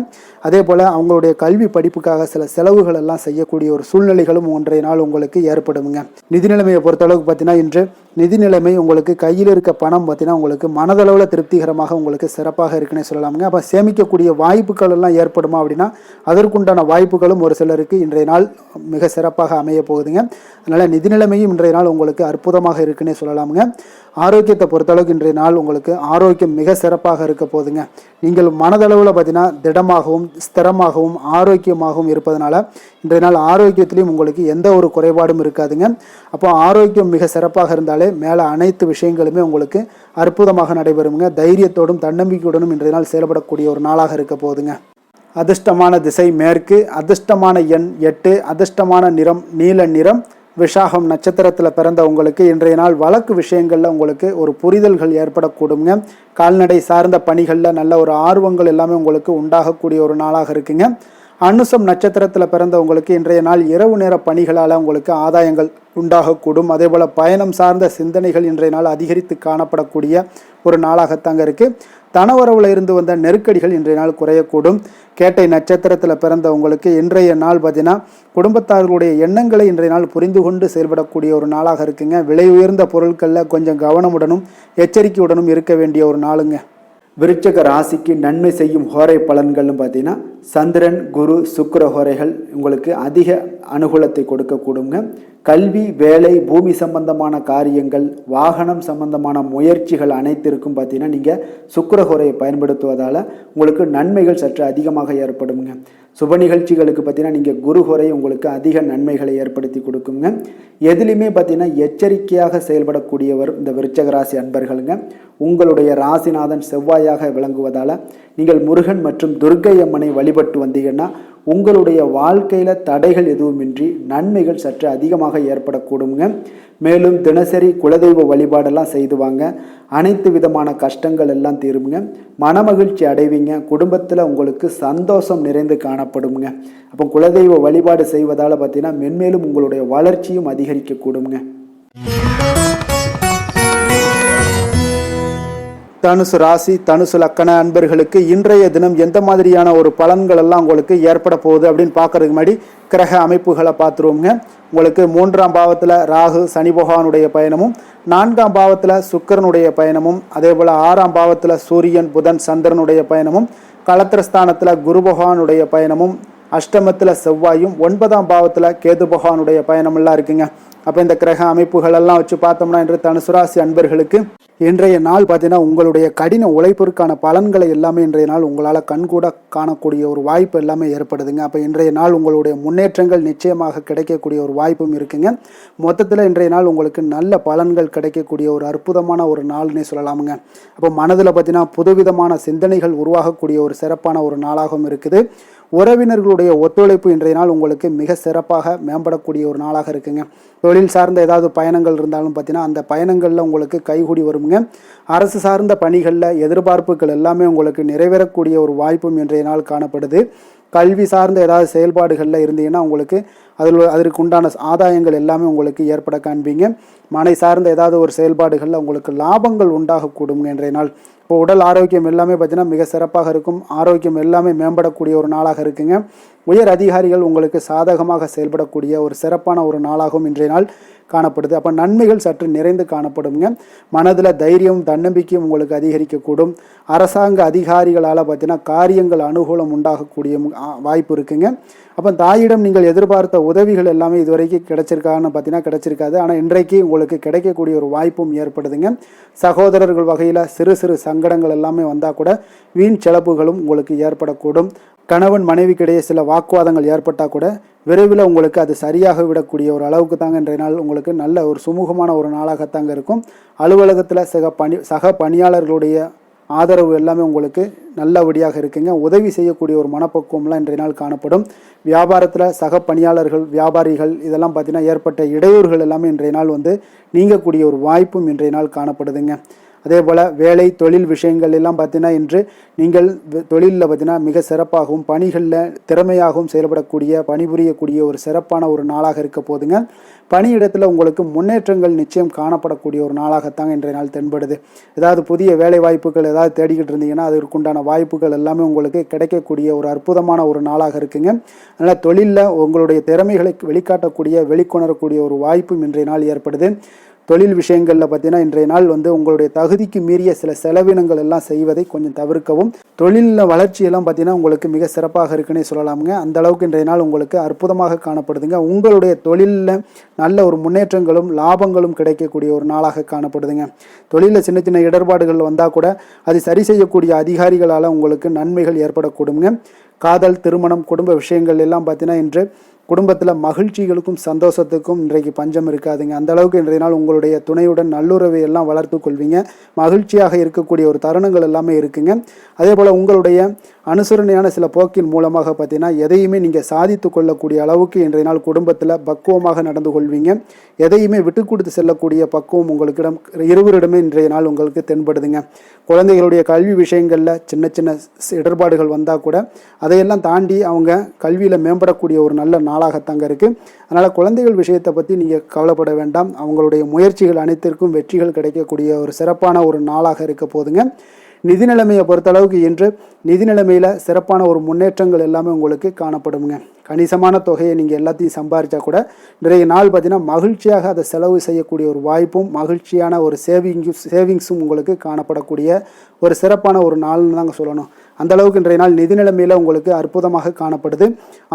அதே போல் அவங்களுடைய கல்வி படிப்புக்காக சில செலவுகள் எல்லாம் செய்யக்கூடிய ஒரு சூழ்நிலைகளும் ஒன்றைய நாள் உங்களுக்கு ஏற்படுங்க. நிதி நிலைமையை பொறுத்தளவுக்கு பார்த்தீங்கன்னா இன்று நிதி நிலைமை உங்களுக்கு கையில் இருக்க பணம் பார்த்தீங்கன்னா உங்களுக்கு மனதளவில் திருப்திகரமாக உங்களுக்கு சிறப்பாக இருக்குன்னே சொல்லலாமுங்க. அப்போ சேமிக்கக்கூடிய வாய்ப்புகள் எல்லாம் ஏற்படுமா அப்படின்னா அதற்குண்டான வாய்ப்புகளும் ஒரு சிலருக்கு இன்றைய நாள் மிக சிறப்பாக அமைய போகுதுங்க. அதனால் நிதி நிலைமையும் இன்றைய நாள் உங்களுக்கு அற்புதமாக இருக்குன்னே சொல்லலாமுங்க. ஆரோக்கியத்தை பொறுத்தளவுக்கு இன்றைய நாள் உங்களுக்கு ஆரோக்கியம் மிக சிறப்பாக இருக்க போகுதுங்க. நீங்கள் மனதளவில் பார்த்தீங்கன்னா திடமாகவும் ஸ்திரமாகவும் ஆரோக்கியமாகவும் இருப்பதனால இன்றைய நாள் ஆரோக்கியத்திலையும் உங்களுக்கு எந்த ஒரு குறைபாடும் இருக்காதுங்க. அப்போ ஆரோக்கியம் மிக சிறப்பாக இருந்தாலே மேலே அனைத்து விஷயங்களுமே உங்களுக்கு அற்புதமாக நடைபெறுங்க. தைரியத்தோடும் தன்னம்பிக்கையுடனும் இன்றைய நாள் செயல்படக்கூடிய ஒரு நாளாக இருக்க போகுதுங்க. அதிர்ஷ்டமான திசை மேற்கு, அதிர்ஷ்டமான எண் 8, அதிர்ஷ்டமான நிறம் நீல நிறம். விஷாகம் நட்சத்திரத்தில் பிறந்த உங்களுக்கு இன்றைய நாள் வழக்கு விஷயங்களில் உங்களுக்கு ஒரு புரிதல்கள் ஏற்படக்கூடுங்க. கால்நடை சார்ந்த பணிகளில் நல்ல ஒரு ஆர்வங்கள் எல்லாமே உங்களுக்கு உண்டாகக்கூடிய ஒரு நாளாக இருக்குங்க. அனுசம் நட்சத்திரத்தில் பிறந்த உங்களுக்கு இன்றைய நாள் இரவு நேர பணிகளால் உங்களுக்கு ஆதாயங்கள் உண்டாகக்கூடும். அதே போல் பயணம் சார்ந்த சிந்தனைகள் இன்றைய நாள் அதிகரித்து காணப்படக்கூடிய ஒரு நாளாகத்தாங்க இருக்குது. தனவரவில் இருந்து வந்த நெருக்கடிகள் இன்றைய நாள் குறையக்கூடும். கேட்டை நட்சத்திரத்தில் பிறந்த உங்களுக்கு இன்றைய நாள் பார்த்தீங்கன்னா குடும்பத்தார்களுடைய எண்ணங்களை இன்றைய நாள் புரிந்து கொண்டு செயல்படக்கூடிய ஒரு நாளாக இருக்குங்க. விலை உயர்ந்த பொருட்களில் கொஞ்சம் கவனமுடனும் எச்சரிக்கையுடனும் இருக்க வேண்டிய ஒரு நாளுங்க. விருச்சக ராசிக்கு நன்மை செய்யும் ஹோரை பலன்கள்னு பார்த்தீங்கன்னா சந்திரன் குரு சுக்கிர ஹோரைகள் உங்களுக்கு அதிக அனுகூலத்தை கொடுக்கக்கூடுங்க. கல்வி வேலை பூமி சம்பந்தமான காரியங்கள் வாகனம் சம்பந்தமான முயற்சிகள் அனைத்திற்கும் பார்த்தீங்கன்னா நீங்கள் சுக்கிர ஹோரையை பயன்படுத்துவதால் உங்களுக்கு நன்மைகள் சற்று அதிகமாக ஏற்படுங்க. சுப நிகழ்ச்சிகளுக்கு பார்த்தீங்கன்னா நீங்கள் குரு ஹோரை உங்களுக்கு அதிக நன்மைகளை ஏற்படுத்தி கொடுக்குங்க. எதுலையுமே பார்த்தீங்கன்னா எச்சரிக்கையாக செயல்படக்கூடியவர் இந்த விருச்சக ராசி அன்பர்களுங்க. உங்களுடைய ராசிநாதன் செவ்வாயாக விளங்குவதால் நீங்கள் முருகன் மற்றும் துர்க்கை அம்மனை வழிபட்டு வந்தீங்கன்னா உங்களுடைய வாழ்க்கையில் தடைகள் எதுவுமின்றி நன்மைகள் சற்று அதிகமாக ஏற்படக்கூடுங்க. மேலும் தினசரி குலதெய்வ வழிபாடெல்லாம் செய்து வாங்க. அனைத்து விதமான கஷ்டங்கள் எல்லாம் தீருங்க. மனமகிழ்ச்சி அடைவீங்க. குடும்பத்தில் உங்களுக்கு சந்தோஷம் நிறைந்து காணப்படுங்க. அப்போ குலதெய்வ வழிபாடு செய்வதால் பார்த்தீங்கன்னா மென்மேலும் உங்களுடைய வளர்ச்சியும் அதிகரிக்கக்கூடுங்க. தனுசு ராசி தனுசு லக்கண அன்பர்களுக்கு இன்றைய தினம் எந்த மாதிரியான ஒரு பலன்கள் எல்லாம் உங்களுக்கு ஏற்பட போகுது அப்படின்னு பார்க்கறதுக்கு முன்னாடி கிரக அமைப்புகளை பார்த்துருவோங்க. உங்களுக்கு 3ஆம் பாவத்தில் ராகு சனி பகவானுடைய பயணமும், 4ஆம் பாவத்தில் சுக்கிரனுடைய பயணமும், அதே போல் 6ஆம் பாவத்தில் சூரியன் புதன் சந்திரனுடைய பயணமும், களத்திரஸ்தானத்தில் குரு பகவானுடைய பயணமும், அஷ்டமத்தில் செவ்வாயும், 9ஆம் பாவத்தில் கேது பகவானுடைய பயணமெல்லாம் இருக்குங்க. அப்போ இந்த கிரக அமைப்புகள் எல்லாம் வச்சு பார்த்தோம்னா இன்று தனுசு ராசி அன்பர்களுக்கு இன்றைய நாள் பார்த்தீங்கன்னா உங்களுடைய கடின உழைப்பிற்கான பலன்களை எல்லாமே இன்றைய நாள் உங்களால் கண்கூட காணக்கூடிய ஒரு வாய்ப்பு எல்லாமே ஏற்படுதுங்க. அப்போ இன்றைய நாள் உங்களுடைய முன்னேற்றங்கள் நிச்சயமாக கிடைக்கக்கூடிய ஒரு வாய்ப்பும் இருக்குங்க. மொத்தத்தில் இன்றைய நாள் உங்களுக்கு நல்ல பலன்கள் கிடைக்கக்கூடிய ஒரு அற்புதமான ஒரு நாள்னே சொல்லலாமுங்க. அப்போ மனதில் பார்த்தீங்கன்னா புதுவிதமான சிந்தனைகள் உருவாகக்கூடிய ஒரு சிறப்பான ஒரு நாளாகவும் இருக்குது. உறவினர்களுடைய ஒத்துழைப்பு இன்றைய நாள் உங்களுக்கு மிக சிறப்பாக மேம்படக்கூடிய ஒரு நாளாக இருக்குங்க. தொழில் சார்ந்த ஏதாவது பயணங்கள் இருந்தாலும் பார்த்தீங்கன்னா அந்த பயணங்களில் உங்களுக்கு கைகூடி வருங்க. அரசு சார்ந்த பணிகளில் எதிர்பார்ப்புகள் எல்லாமே உங்களுக்கு நிறைவேறக்கூடிய ஒரு வாய்ப்பும் இன்றைய நாள் காணப்படுது. கல்வி சார்ந்த ஏதாவது செயல்பாடுகளில் இருந்தீங்கன்னா உங்களுக்கு அதற்கு உண்டான ஆதாயங்கள் எல்லாமே உங்களுக்கு ஏற்பட காண்பீங்க. மனை சார்ந்த ஏதாவது ஒரு செயல்பாடுகளில் உங்களுக்கு லாபங்கள் உண்டாகக்கூடுங்க இன்றைய நாள். இப்போ உடல் ஆரோக்கியம் எல்லாமே பார்த்தீங்கன்னா மிக சிறப்பாக இருக்கும். ஆரோக்கியம் எல்லாமே மேம்படக்கூடிய ஒரு நாளாக இருக்குங்க. உயர் அதிகாரிகள் உங்களுக்கு சாதகமாக செயல்படக்கூடிய ஒரு சிறப்பான ஒரு நாளாகவும் இன்றைய நாள் காணப்படுது. அப்போ நன்மைகள் சற்று நிறைந்து காணப்படுங்க. மனதில் தைரியம் தன்னம்பிக்கையும் உங்களுக்கு அதிகரிக்கக்கூடும். அரசாங்க அதிகாரிகளால் பார்த்தீங்கன்னா காரியங்கள் அனுகூலம் உண்டாகக்கூடிய வாய்ப்பு இருக்குங்க. அப்போ தாயிடம் நீங்கள் எதிர்பார்த்த உதவிகள் எல்லாமே இதுவரைக்கும் கிடைச்சிருக்கான்னு பார்த்தீங்கன்னா கிடைச்சிருக்காது. ஆனால் இன்றைக்கு உங்களுக்கு கிடைக்கக்கூடிய ஒரு வாய்ப்பும் ஏற்படுதுங்க. சகோதரர்கள் வகையில் சிறு சிறு சங்கடங்கள் எல்லாமே வந்தால் கூட வீண் செலவுகளும் உங்களுக்கு ஏற்படக்கூடும். கணவன் மனைவிக்கிடையே சில வாக்குவாதங்கள் ஏற்பட்டால் கூட விரைவில் உங்களுக்கு அது சரியாக விடக்கூடிய ஒரு அளவுக்கு தாங்க இன்றைய நாள் உங்களுக்கு நல்ல ஒரு சுமூகமான ஒரு நாளாகத்தாங்க இருக்கும். அலுவலகத்தில் சக பணியாளர்களுடைய ஆதரவு எல்லாமே உங்களுக்கு நல்லபடியாக இருக்குங்க. உதவி செய்யக்கூடிய ஒரு மனப்பக்குவம்லாம் இன்றைய நாள் காணப்படும். வியாபாரத்தில் சக பணியாளர்கள் வியாபாரிகள் இதெல்லாம் பார்த்தீங்கன்னா ஏற்பட்ட இடையூறுகள் எல்லாமே இன்றைய நாள் நீங்கக்கூடிய ஒரு வாய்ப்பும் இன்றைய நாள் காணப்படுதுங்க. அதே போல் வேலை தொழில் விஷயங்கள் எல்லாம் பார்த்தீங்கன்னா இன்று நீங்கள் தொழிலில் பார்த்தீங்கன்னா மிக சிறப்பாகவும் பணிகளில் திறமையாகவும் செயல்படக்கூடிய பணிபுரியக்கூடிய ஒரு சிறப்பான ஒரு நாளாக இருக்க போதுங்க. பணியிடத்தில் உங்களுக்கு முன்னேற்றங்கள் நிச்சயம் காணப்படக்கூடிய ஒரு நாளாகத்தாங்க இன்றைய நாள் தென்படுது. ஏதாவது புதிய வேலை வாய்ப்புகள் ஏதாவது தேடிக்கிட்டு இருந்தீங்கன்னா அதற்குண்டான வாய்ப்புகள் எல்லாமே உங்களுக்கு கிடைக்கக்கூடிய ஒரு அற்புதமான ஒரு நாளாக இருக்குங்க. அதனால் தொழிலில் உங்களுடைய திறமைகளை வெளிக்காட்டக்கூடிய வெளிக்கொணரக்கூடிய ஒரு வாய்ப்பும் இன்றைய நாள் ஏற்படுது. தொழில் விஷயங்களில் பார்த்தீங்கன்னா இன்றைய நாள் உங்களுடைய தகுதிக்கு மீறிய சில செலவினங்கள் எல்லாம் செய்வதை கொஞ்சம் தவிர்க்கவும். தொழிலில் வளர்ச்சியெல்லாம் பார்த்தீங்கன்னா உங்களுக்கு மிக சிறப்பாக இருக்குன்னே சொல்லலாமுங்க. அந்த அளவுக்கு இன்றைய நாள் உங்களுக்கு அற்புதமாக காணப்படுதுங்க. உங்களுடைய தொழிலில் நல்ல ஒரு முன்னேற்றங்களும் லாபங்களும் கிடைக்கக்கூடிய ஒரு நாளாக காணப்படுதுங்க. தொழிலில் சின்ன சின்ன இடர்பாடுகள் வந்தால் கூட அது சரி செய்யக்கூடிய அதிகாரிகளால் உங்களுக்கு நன்மைகள் ஏற்படக்கூடுங்க. காதல், திருமணம், குடும்ப விஷயங்கள் எல்லாம் பார்த்தீங்கன்னா இன்று குடும்பத்தில் மகிழ்ச்சிகளுக்கும் சந்தோஷத்துக்கும் இன்றைக்கு பஞ்சம் இருக்காதுங்க. அந்த அளவுக்கு இன்றைய நாள் உங்களுடைய துணையுடன் நல்லுறவை எல்லாம் வளர்த்து கொள்வீங்க. மகிழ்ச்சியாக இருக்கக்கூடிய ஒரு தருணங்கள் எல்லாமே இருக்குங்க. அதே போல் உங்களுடைய அனுசரணையான சில போக்கின் மூலமாக பார்த்தீங்கன்னா எதையுமே நீங்கள் சாதித்து கொள்ளக்கூடிய அளவுக்கு இன்றைய நாள் குடும்பத்தில் பக்குவமாக நடந்து கொள்வீங்க. எதையுமே விட்டு கொடுத்து செல்லக்கூடிய பக்குவம் உங்களுக்கிடம் இருவரிடமே இன்றைய நாள் உங்களுக்கு தென்படுதுங்க. குழந்தைகளுடைய கல்வி விஷயங்களில் சின்ன சின்ன இடர்பாடுகள் வந்தால் கூட அதையெல்லாம் தாண்டி அவங்க கல்வியில் மேம்படக்கூடிய ஒரு நல்ல நாளாகத்தாங்க இருக்குது. அதனால் குழந்தைகள் விஷயத்தை பற்றி நீங்கள் கவலைப்பட வேண்டாம். அவங்களுடைய முயற்சிகள் அனைத்திற்கும் வெற்றிகள் கிடைக்கக்கூடிய ஒரு சிறப்பான ஒரு நாளாக இருக்க போதுங்க. நிதி நிலைமையை பொறுத்தளவுக்கு இன்று நிதி நிலைமையில் சிறப்பான ஒரு முன்னேற்றங்கள் எல்லாமே உங்களுக்கு காணப்படுங்க. கணிசமான தொகையை நீங்கள் எல்லாத்தையும் சம்பாதிச்சா கூட நிறைய நாள் பார்த்தீங்கன்னா மகிழ்ச்சியாக அதை செலவு செய்யக்கூடிய ஒரு வாய்ப்பும் மகிழ்ச்சியான ஒரு சேவிங்ஸும் உங்களுக்கு காணப்படக்கூடிய ஒரு சிறப்பான ஒரு நாள்னு தாங்க சொல்லணும். அந்த அளவுக்கு இன்றைய நாள் நிதி நிலைமையில் உங்களுக்கு அற்புதமாக காணப்படுது.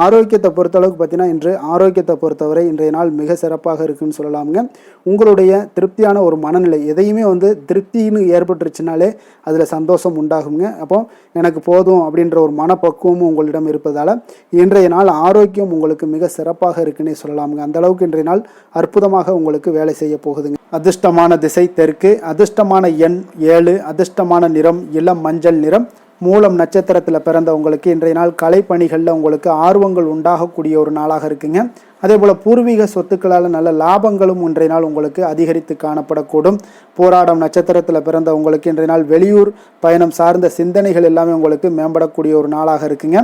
ஆரோக்கியத்தை பொறுத்தளவுக்கு பார்த்தீங்கன்னா இன்று ஆரோக்கியத்தை பொறுத்தவரை இன்றைய நாள் மிக சிறப்பாக இருக்குன்னு சொல்லலாமுங்க. உங்களுடைய திருப்தியான ஒரு மனநிலை எதையுமே திருப்தின்னு ஏற்பட்டுருச்சுனாலே அதில் சந்தோஷம் உண்டாகுங்க. அப்போ எனக்கு போதும் அப்படின்ற ஒரு மனப்பக்குவமும் உங்களிடம் இருப்பதால் இன்றைய நாள் ஆரோக்கியம் உங்களுக்கு மிக சிறப்பாக இருக்குன்னே சொல்லலாமுங்க. அந்த அளவுக்கு இன்றைய நாள் அற்புதமாக உங்களுக்கு வேலை செய்ய போகுதுங்க. அதிர்ஷ்டமான திசை தெற்கு, அதிர்ஷ்டமான எண் 7, அதிர்ஷ்டமான நிறம் இளம் மஞ்சள் நிறம். மூலம் நட்சத்திரத்தில் பிறந்தவங்களுக்கு இன்றைய நாள் கலைப்பணிகளில் உங்களுக்கு ஆர்வங்கள் உண்டாகக்கூடிய ஒரு நாளாக இருக்குங்க. அதே போல் பூர்வீக சொத்துக்களால் நல்ல லாபங்களும் இன்றைய நாள் உங்களுக்கு அதிகரித்து காணப்படக்கூடும். போராடம் நட்சத்திரத்தில் பிறந்த உங்களுக்கு இன்றைய நாள் வெளியூர் பயணம் சார்ந்த சிந்தனைகள் எல்லாமே உங்களுக்கு மேம்படக்கூடிய ஒரு நாளாக இருக்குங்க.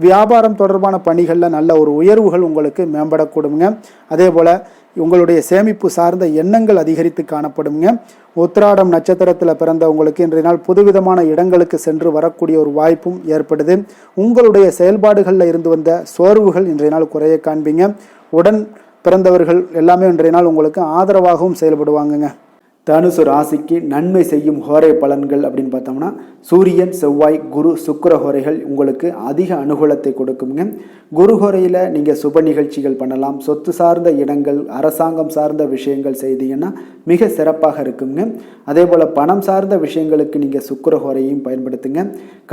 வியாபாரம் தொடர்பான பணிகளில் நல்ல ஒரு உயர்வுகள் உங்களுக்கு மேம்படக்கூடுங்க. அதே போல் உங்களுடைய சேமிப்பு சார்ந்த எண்ணங்கள் அதிகரித்து காணப்படுங்க. உத்திராடம் நட்சத்திரத்தில் பிறந்த உங்களுக்கு இன்றைய நாள் புதுவிதமான இடங்களுக்கு சென்று வரக்கூடிய ஒரு வாய்ப்பும் ஏற்படுது. உங்களுடைய செயல்பாடுகளில் இருந்து வந்த சோர்வுகள் இன்றைய நாள் குறைய காண்பீங்க. உடன் பிறந்தவர்கள் எல்லாமே இன்றைய நாள் உங்களுக்கு ஆதரவாகவும் செயல்படுவாங்கங்க. தனுசு ராசிக்கு நன்மை செய்யும் ஹோரை பலன்கள் அப்படின்னு பார்த்தோம்னா சூரியன், செவ்வாய், குரு, சுக்கிர ஹோரைகள் உங்களுக்கு அதிக அனுகூலத்தை கொடுக்குங்க. குரு ஹோரையில் நீங்கள் சுப நிகழ்ச்சிகள் பண்ணலாம். சொத்து சார்ந்த இடங்கள், அரசாங்கம் சார்ந்த விஷயங்கள் செய்தீங்கன்னா மிக சிறப்பாக இருக்குங்க. அதே போல் பணம் சார்ந்த விஷயங்களுக்கு நீங்கள் சுக்கிர ஹோரையும் பயன்படுத்துங்க.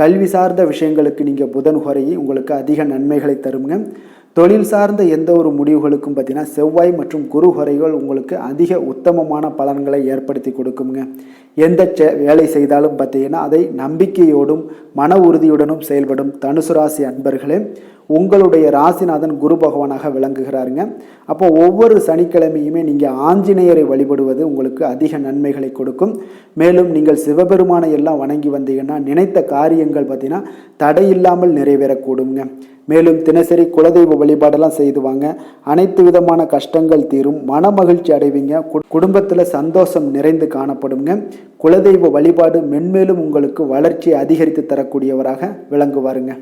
கல்வி சார்ந்த விஷயங்களுக்கு நீங்கள் புதன் ஹோரையை உங்களுக்கு அதிக நன்மைகளை தருங்க. தொழில் சார்ந்த எந்த ஒரு முடிவுகளுக்கும் பார்த்தீங்கன்னா செவ்வாய் மற்றும் குரு ஹோரைகள் உங்களுக்கு அதிக உத்தமமான பலன்களை ஏற்படுத்தி கொடுக்குங்க. எந்த வேலை செய்தாலும் பார்த்தீங்கன்னா அதை நம்பிக்கையோடும் மன உறுதியுடனும் செயல்படும் தனுசு ராசி அன்பர்களே, உங்களுடைய ராசிநாதன் குரு பகவானாக விளங்குகிறாருங்க. அப்போ ஒவ்வொரு சனிக்கிழமையுமே நீங்கள் ஆஞ்சநேயரை வழிபடுவது உங்களுக்கு அதிக நன்மைகளை கொடுக்கும். மேலும் நீங்கள் சிவபெருமானை எல்லாம் வணங்கி வந்தீங்கன்னா நினைத்த காரியங்கள் பார்த்தீங்கன்னா தடையில்லாமல் நிறைவேறக்கூடுங்க. மேலும் தினசரி குலதெய்வ வழிபாடெல்லாம் செய்துவாங்க. அனைத்து விதமான கஷ்டங்கள் தீரும், மன மகிழ்ச்சி அடைவீங்க. குடும்பத்தில் சந்தோஷம் நிறைந்து காணப்படுங்க. குலதெய்வ வழிபாடு மென்மேலும் உங்களுக்கு வளர்ச்சியை அதிகரித்து தரக்கூடியவராக விளங்குவாருங்க.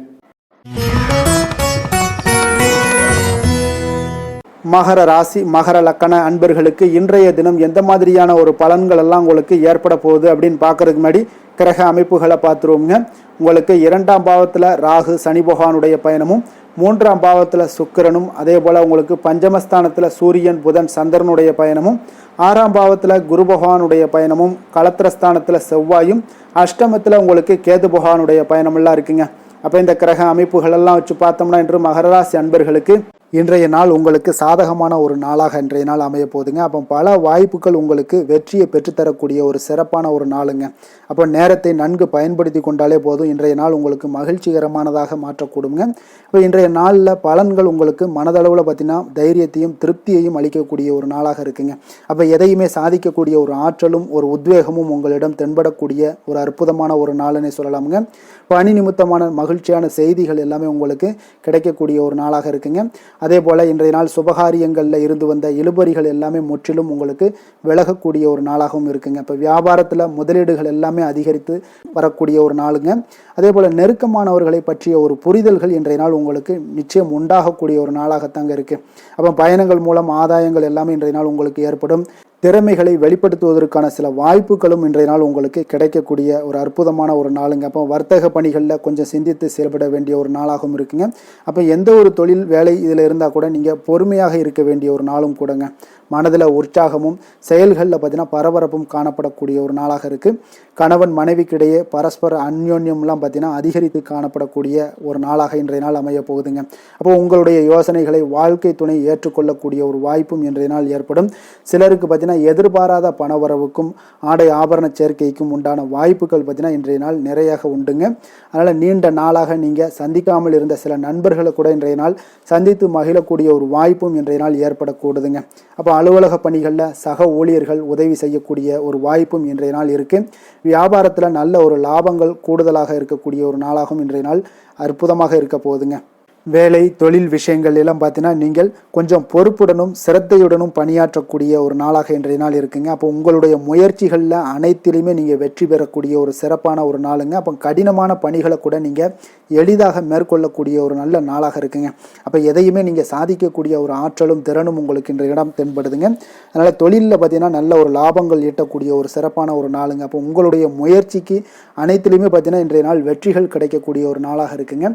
மகர ராசி, மகர லக்கண அன்பர்களுக்கு இன்றைய தினம் எந்த மாதிரியான ஒரு பலன்கள் எல்லாம் உங்களுக்கு ஏற்பட போகுது அப்படின்னு பார்க்கறதுக்கு முன்னாடி கிரக அமைப்புகளை பார்த்துருவோங்க. உங்களுக்கு 2ஆம் பாவத்தில் ராகு சனி பகவானுடைய பயணமும், 3ஆம் பாவத்தில் சுக்கிரனும், அதே போல் உங்களுக்கு பஞ்சமஸ்தானத்தில் சூரியன் புதன் சந்திரனுடைய பயணமும், 6ஆம் பாவத்தில் குரு பகவானுடைய பயணமும், களத்திரஸ்தானத்தில் செவ்வாயும், அஷ்டமத்தில் உங்களுக்கு கேது பகவானுடைய பயணமெல்லாம் இருக்குங்க. அப்போ இந்த கிரக அமைப்புகளெல்லாம் வச்சு பார்த்தோம்னா இன்று மகர ராசி அன்பர்களுக்கு இன்றைய நாள் உங்களுக்கு சாதகமான ஒரு நாளாக இன்றைய நாள் அமைய போகுதுங்க. அப்போ பல வாய்ப்புகள் உங்களுக்கு வெற்றியை பெற்றுத்தரக்கூடிய ஒரு சிறப்பான ஒரு நாளுங்க. அப்போ நேரத்தை நன்கு பயன்படுத்தி கொண்டாலே போதும், இன்றைய நாள் உங்களுக்கு மகிழ்ச்சிகரமானதாக மாற்றக்கூடுங்க. இப்போ இன்றைய நாளில் பலன்கள் உங்களுக்கு மனதளவில் பார்த்தீங்கன்னா தைரியத்தையும் திருப்தியையும் அளிக்கக்கூடிய ஒரு நாளாக இருக்குங்க. அப்போ எதையுமே சாதிக்கக்கூடிய ஒரு ஆற்றலும் ஒரு உத்வேகமும் உங்களிடம் தென்படக்கூடிய ஒரு அற்புதமான ஒரு நாளுன்னே சொல்லலாமுங்க. பணி நிமித்தமான மகிழ்ச்சியான செய்திகள் எல்லாமே உங்களுக்கு கிடைக்கக்கூடிய ஒரு நாளாக இருக்குங்க. அதே போல் இன்றைய நாள் சுபகாரியங்களில் இருந்து வந்த இழுபறிகள் எல்லாமே முற்றிலும் உங்களுக்கு விலகக்கூடிய ஒரு நாளாகவும் இருக்குங்க. இப்போ வியாபாரத்தில் முதலீடுகள் எல்லாமே அதிகரித்து வரக்கூடிய ஒரு நாளுங்க. அதே போல் நெருக்கமானவர்களை பற்றிய ஒரு புரிதல்கள் இன்றைய நாள் உங்களுக்கு நிச்சயம் உண்டாகக்கூடிய ஒரு நாளாகத்தாங்க இருக்குது. அப்போ பயணங்கள் மூலம் ஆதாயங்கள் எல்லாமே இன்றைய நாள் உங்களுக்கு ஏற்படும். திறமைகளை வெளிப்படுத்துவதற்கான சில வாய்ப்புகளும் இன்றைய நாள் உங்களுக்கு கிடைக்கக்கூடிய ஒரு அற்புதமான ஒரு நாளுங்க. அப்போ வர்த்தக பணிகளில் கொஞ்சம் சிந்தித்து செயல்பட வேண்டிய ஒரு நாளாகவும் இருக்குங்க. அப்போ எந்த ஒரு தொழில் வேலை இதில் இருந்தால் கூட நீங்கள் பொறுமையாக இருக்க வேண்டிய ஒரு நாளும் கூடங்க. மனதில் உற்சாகமும் செயல்களில் பார்த்தீங்கன்னா பரபரப்பும் காணப்படக்கூடிய ஒரு நாளாக இருக்குது. கணவன் மனைவிக்கிடையே பரஸ்பர அந்யோன்யம்லாம் பார்த்தீங்கன்னா அதிகரித்து காணப்படக்கூடிய ஒரு நாளாக இன்றைய நாள் அமைய போகுதுங்க. அப்போ உங்களுடைய யோசனைகளை வாழ்க்கை துணை ஏற்றுக்கொள்ளக்கூடிய ஒரு வாய்ப்பும் இன்றைய நாள் ஏற்படும். சிலருக்கு பார்த்தீங்கன்னா எதிர்பாராத பணவரவுக்கும் ஆடை ஆபரண சேர்க்கைக்கும் உண்டான வாய்ப்புகள் பார்த்தீங்கன்னா இன்றைய நாள் நிறையாக உண்டுங்க. அதனால் நீண்ட நாளாக நீங்கள் சந்திக்காமல் இருந்த சில நண்பர்களை கூட இன்றைய நாள் சந்தித்து மகிழக்கூடிய ஒரு வாய்ப்பும் இன்றைய நாள் ஏற்படக்கூடுதுங்க. அப்போ அலுவலக பணிகளில் சக ஊழியர்கள் உதவி செய்யக்கூடிய ஒரு வாய்ப்பும் இன்றைய நாள் இருக்குது. வியாபாரத்தில் நல்ல ஒரு லாபங்கள் கூடுதலாக இருக்கக்கூடிய ஒரு நாளாகவும் இன்றைய நாள் அற்புதமாக இருக்க போகுதுங்க. வேலை தொழில் விஷயங்கள் எல்லாம் பார்த்தீங்கன்னா நீங்கள் கொஞ்சம் பொறுப்புடனும் சிரத்தையுடனும் பணியாற்றக்கூடிய ஒரு நாளாக இன்றைய நாள் இருக்குங்க. அப்போ உங்களுடைய முயற்சிகளில் அனைத்திலையுமே நீங்கள் வெற்றி பெறக்கூடிய ஒரு சிறப்பான ஒரு நாளுங்க. அப்போ கடினமான பணிகளை கூட நீங்கள் எளிதாக மேற்கொள்ளக்கூடிய ஒரு நல்ல நாளாக இருக்குங்க. அப்போ எதையுமே நீங்கள் சாதிக்கக்கூடிய ஒரு ஆற்றலும் திறனும் உங்களுக்கு இன்றைய இடம் தென்படுதுங்க. அதனால் தொழிலில் பார்த்தீங்கன்னா நல்ல ஒரு லாபங்கள் ஈட்டக்கூடிய ஒரு சிறப்பான ஒரு நாளுங்க. அப்போ உங்களுடைய முயற்சிக்கு அனைத்திலையுமே பார்த்தீங்கன்னா இன்றைய நாள் வெற்றிகள் கிடைக்கக்கூடிய ஒரு நாளாக இருக்குங்க.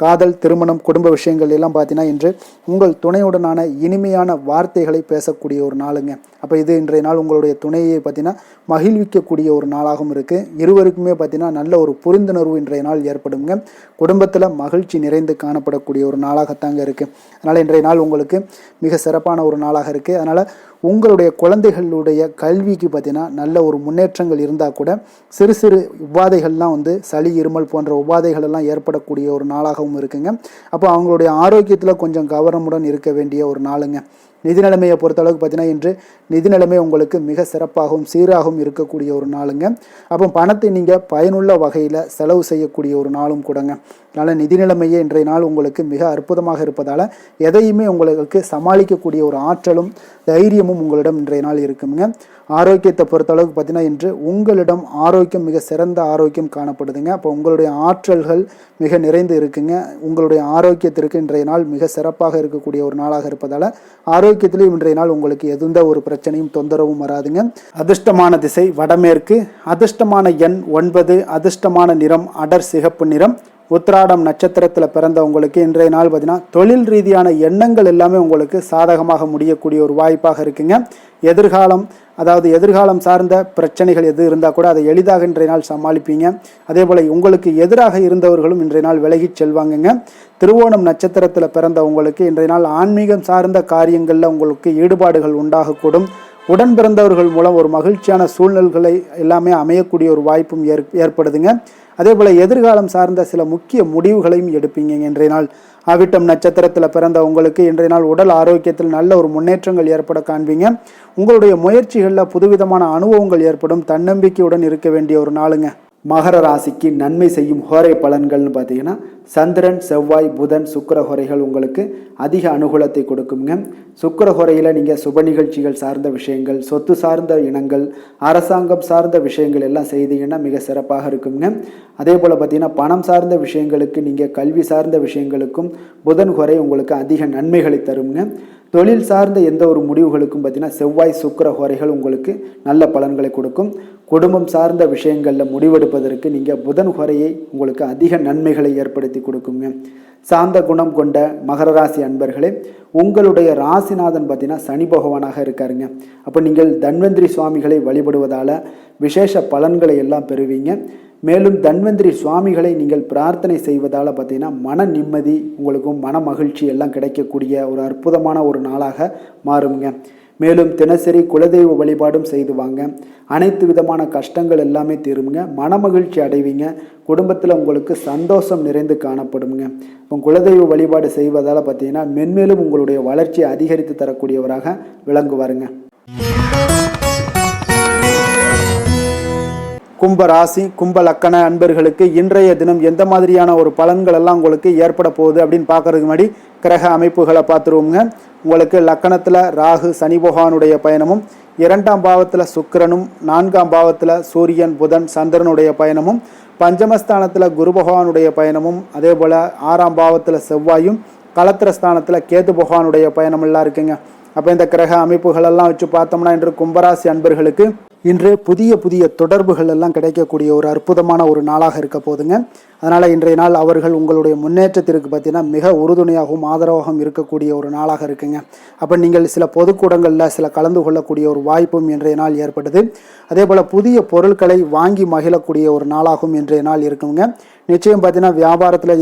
காதல் திருமணம் குடும்ப விஷயங்கள் எல்லாம் பார்த்தீங்கன்னா இன்று உங்கள் துணையுடனான இனிமையான வார்த்தைகளை பேசக்கூடிய ஒரு நாளுங்க. அப்போ இது இன்றைய நாள் உங்களுடைய துணையை பார்த்தீங்கன்னா மகிழ்விக்கக்கூடிய ஒரு நாளாகவும் இருக்குது. இருவருக்குமே பார்த்தீங்கன்னா நல்ல ஒரு புரிந்துணர்வு இன்றைய நாள் ஏற்படுங்க. குடும்பத்தில் மகிழ்ச்சி நிறைந்து காணப்படக்கூடிய ஒரு நாளாகத்தாங்க இருக்குது. அதனால் இன்றைய நாள் உங்களுக்கு மிக சிறப்பான ஒரு நாளாக இருக்குது. அதனால் உங்களுடைய குழந்தைகளுடைய கல்விக்கு பார்த்தீங்கன்னா நல்ல ஒரு முன்னேற்றங்கள் இருந்தால் கூட சிறு சிறு உபாதைகள்லாம் சளி இருமல் போன்ற உபாதைகள் எல்லாம் ஏற்படக்கூடிய ஒரு நாளாகவும் இருக்குங்க. அப்போ அவங்களுடைய ஆரோக்கியத்தில் கொஞ்சம் கவனமுடன் இருக்க வேண்டிய ஒரு நாளுங்க. நிதி நிலைமையை பொறுத்தளவுக்கு பார்த்தீங்கன்னா இன்று நிதி நிலைமை உங்களுக்கு மிக சிறப்பாகவும் சீராகவும் இருக்கக்கூடிய ஒரு நாளுங்க. அப்போ பணத்தை நீங்கள் பயனுள்ள வகையில் செலவு செய்யக்கூடிய ஒரு நாளும் கூடங்க. அதனால் நிதி நிலைமையே இன்றைய நாள் உங்களுக்கு மிக அற்புதமாக இருப்பதால் எதையுமே உங்களுக்கு சமாளிக்கக்கூடிய ஒரு ஆற்றலும் தைரியமும் உங்களிடம் இன்றைய நாள் இருக்குங்க. ஆரோக்கியத்தை பொறுத்தளவுக்கு பார்த்தீங்கன்னா இன்று உங்களிடம் ஆரோக்கியம் மிக சிறந்த ஆரோக்கியம் காணப்படுதுங்க. அப்போ உங்களுடைய ஆற்றல்கள் மிக நிறைந்து இருக்குங்க. உங்களுடைய ஆரோக்கியத்திற்கு இன்றைய நாள் மிக சிறப்பாக இருக்கக்கூடிய ஒரு நாளாக இருப்பதால் ஆரோக்கியத்திலும் இன்றைய நாள் உங்களுக்கு எந்த ஒரு பிரச்சனையும் தொந்தரவும் வராதுங்க. அதிர்ஷ்டமான திசை வடமேற்கு, அதிர்ஷ்டமான எண் 9, அதிர்ஷ்டமான நிறம் அடர் சிகப்பு நிறம். உத்திராடம் நட்சத்திரத்தில் பிறந்தவங்களுக்கு இன்றைய நாள் பார்த்தீங்கன்னா தொழில் ரீதியான எண்ணங்கள் எல்லாமே உங்களுக்கு சாதகமாக முடியக்கூடிய ஒரு வாய்ப்பாக இருக்குங்க. எதிர்காலம் சார்ந்த பிரச்சனைகள் எது இருந்தால் கூட அதை எளிதாக இன்றைய நாள் சமாளிப்பீங்க. அதே போல் உங்களுக்கு எதிராக இருந்தவர்களும் இன்றைய நாள் விலகிச் செல்வாங்கங்க. திருவோணம் நட்சத்திரத்தில் பிறந்தவங்களுக்கு இன்றைய நாள் ஆன்மீகம் சார்ந்த காரியங்களில் உங்களுக்கு ஈடுபாடுகள் உண்டாகக்கூடும். உடன் பிறந்தவர்கள் மூலம் ஒரு மகிழ்ச்சியான சூழ்நிலைகளை எல்லாமே அமையக்கூடிய ஒரு வாய்ப்பும் ஏற்படுதுங்க. அதே போல் எதிர்காலம் சார்ந்த சில முக்கிய முடிவுகளையும் எடுப்பீங்க இன்றைய நாள். அவிட்டம் நட்சத்திரத்தில் பிறந்த உங்களுக்கு இன்றைய நாள் உடல் ஆரோக்கியத்தில் நல்ல ஒரு முன்னேற்றங்கள் ஏற்பட காண்பீங்க. உங்களுடைய முயற்சிகளில் புதுவிதமான அனுபவங்கள் ஏற்படும். தன்னம்பிக்கையுடன் இருக்க வேண்டிய ஒரு நாளுங்க. மகர ராசிக்கு நன்மை செய்யும் ஹோரை பலன்கள்னு பார்த்தீங்கன்னா சந்திரன் செவ்வாய் புதன் சுக்கிர ஹோரைகள் உங்களுக்கு அதிக அனுகூலத்தை கொடுக்குங்க. சுக்கிர ஹோரையில் நீங்கள் சுப நிகழ்ச்சிகள் சார்ந்த விஷயங்கள், சொத்து சார்ந்த இனங்கள், அரசாங்கம் சார்ந்த விஷயங்கள் எல்லாம் செய்தீங்கன்னா மிக சிறப்பாக இருக்குங்க. அதே போல் பார்த்தீங்கன்னா பணம் சார்ந்த விஷயங்களுக்கு, நீங்கள் கல்வி சார்ந்த விஷயங்களுக்கும் புதன் ஹோரை உங்களுக்கு அதிக நன்மைகளை தருங்க. தொழில் சார்ந்த எந்த ஒரு முடிவுகளுக்கும் பார்த்தீங்கன்னா செவ்வாய் சுக்கிர ஹோரைகள் உங்களுக்கு நல்ல பலன்களை கொடுக்கும். குடும்பம் சார்ந்த விஷயங்களில் முடிவெடுப்பதற்கு நீங்கள் புதன் ஹோரையை உங்களுக்கு அதிக நன்மைகளை ஏற்படுத்தி கொடுக்குங்க. சாந்த குணம் கொண்ட மகர ராசி அன்பர்களே, உங்களுடைய ராசிநாதன் பார்த்தீங்கன்னா சனி பகவானாக இருக்காருங்க. அப்போ நீங்கள் தன்வந்திரி சுவாமிகளை வழிபடுவதால் விசேஷ பலன்களை எல்லாம் பெறுவீங்க. மேலும் தன்வந்திரி சுவாமிகளை நீங்கள் பிரார்த்தனை செய்வதால் பார்த்தீங்கன்னா மன நிம்மதி உங்களுக்கும் மன மகிழ்ச்சி எல்லாம் கிடைக்கக்கூடிய ஒரு அற்புதமான ஒரு நாளாக மாறுங்க. மேலும் தினசரி குலதெய்வ வழிபாடும் செய்து வாங்க. அனைத்து விதமான கஷ்டங்கள் எல்லாமே தீருங்க. மனமகிழ்ச்சி அடைவீங்க. குடும்பத்தில் உங்களுக்கு சந்தோஷம் நிறைந்து காணப்படுங்க. இப்போ குலதெய்வ வழிபாடு செய்வதால் பார்த்தீங்கன்னா மென்மேலும் உங்களுடைய வளர்ச்சியை அதிகரித்து தரக்கூடியவராக விளங்குவாருங்க. கும்ப ராசி கும்ப லக்கண அன்பர்களுக்கு இன்றைய தினம் எந்த மாதிரியான ஒரு பலன்கள் எல்லாம் உங்களுக்கு ஏற்பட போகுது அப்படின்னு பார்க்கறதுக்கு முன்னாடி கிரக அமைப்புகளை பார்த்துருவோங்க. உங்களுக்கு லக்கணத்தில் ராகு சனி பகவானுடைய பயணமும், 2ஆம் பாவத்தில் சுக்கிரனும், 4ஆம் பாவத்தில் சூரியன் புதன் சந்திரனுடைய பயணமும், பஞ்சமஸ்தானத்தில் குரு பகவானுடைய பயணமும், அதே போல் 6ஆம் பாவத்தில் செவ்வாயும், களத்திர ஸ்தானத்தில் கேது பகவானுடைய பயணமெல்லாம் இருக்குங்க. அப்போ இந்த கிரக அமைப்புகளெல்லாம் வச்சு பார்த்தோம்னா இன்று கும்பராசி அன்பர்களுக்கு இன்று புதிய புதிய தொடர்புகள் எல்லாம் கிடைக்கக்கூடிய ஒரு அற்புதமான ஒரு நாளாக இருக்க போதுங்க. அதனால் இன்றைய நாள் அவர்கள் உங்களுடைய முன்னேற்றத்திற்கு பார்த்தீங்கன்னா மிக உறுதுணையாகவும் ஆதரவாகவும் இருக்கக்கூடிய ஒரு நாளாக இருக்குங்க. அப்போ நீங்கள் சில பொதுக்கூடங்களில் சில கலந்து கொள்ளக்கூடிய ஒரு வாய்ப்பும் இன்றைய நாள் ஏற்படுது. அதே போல் புதிய பொருட்களை வாங்கி மகிழக்கூடிய ஒரு நாளாகவும் இன்றைய நாள் இருக்குங்க. நிச்சயம் பார்த்தீங்கன்னா வியாபாரத்தில்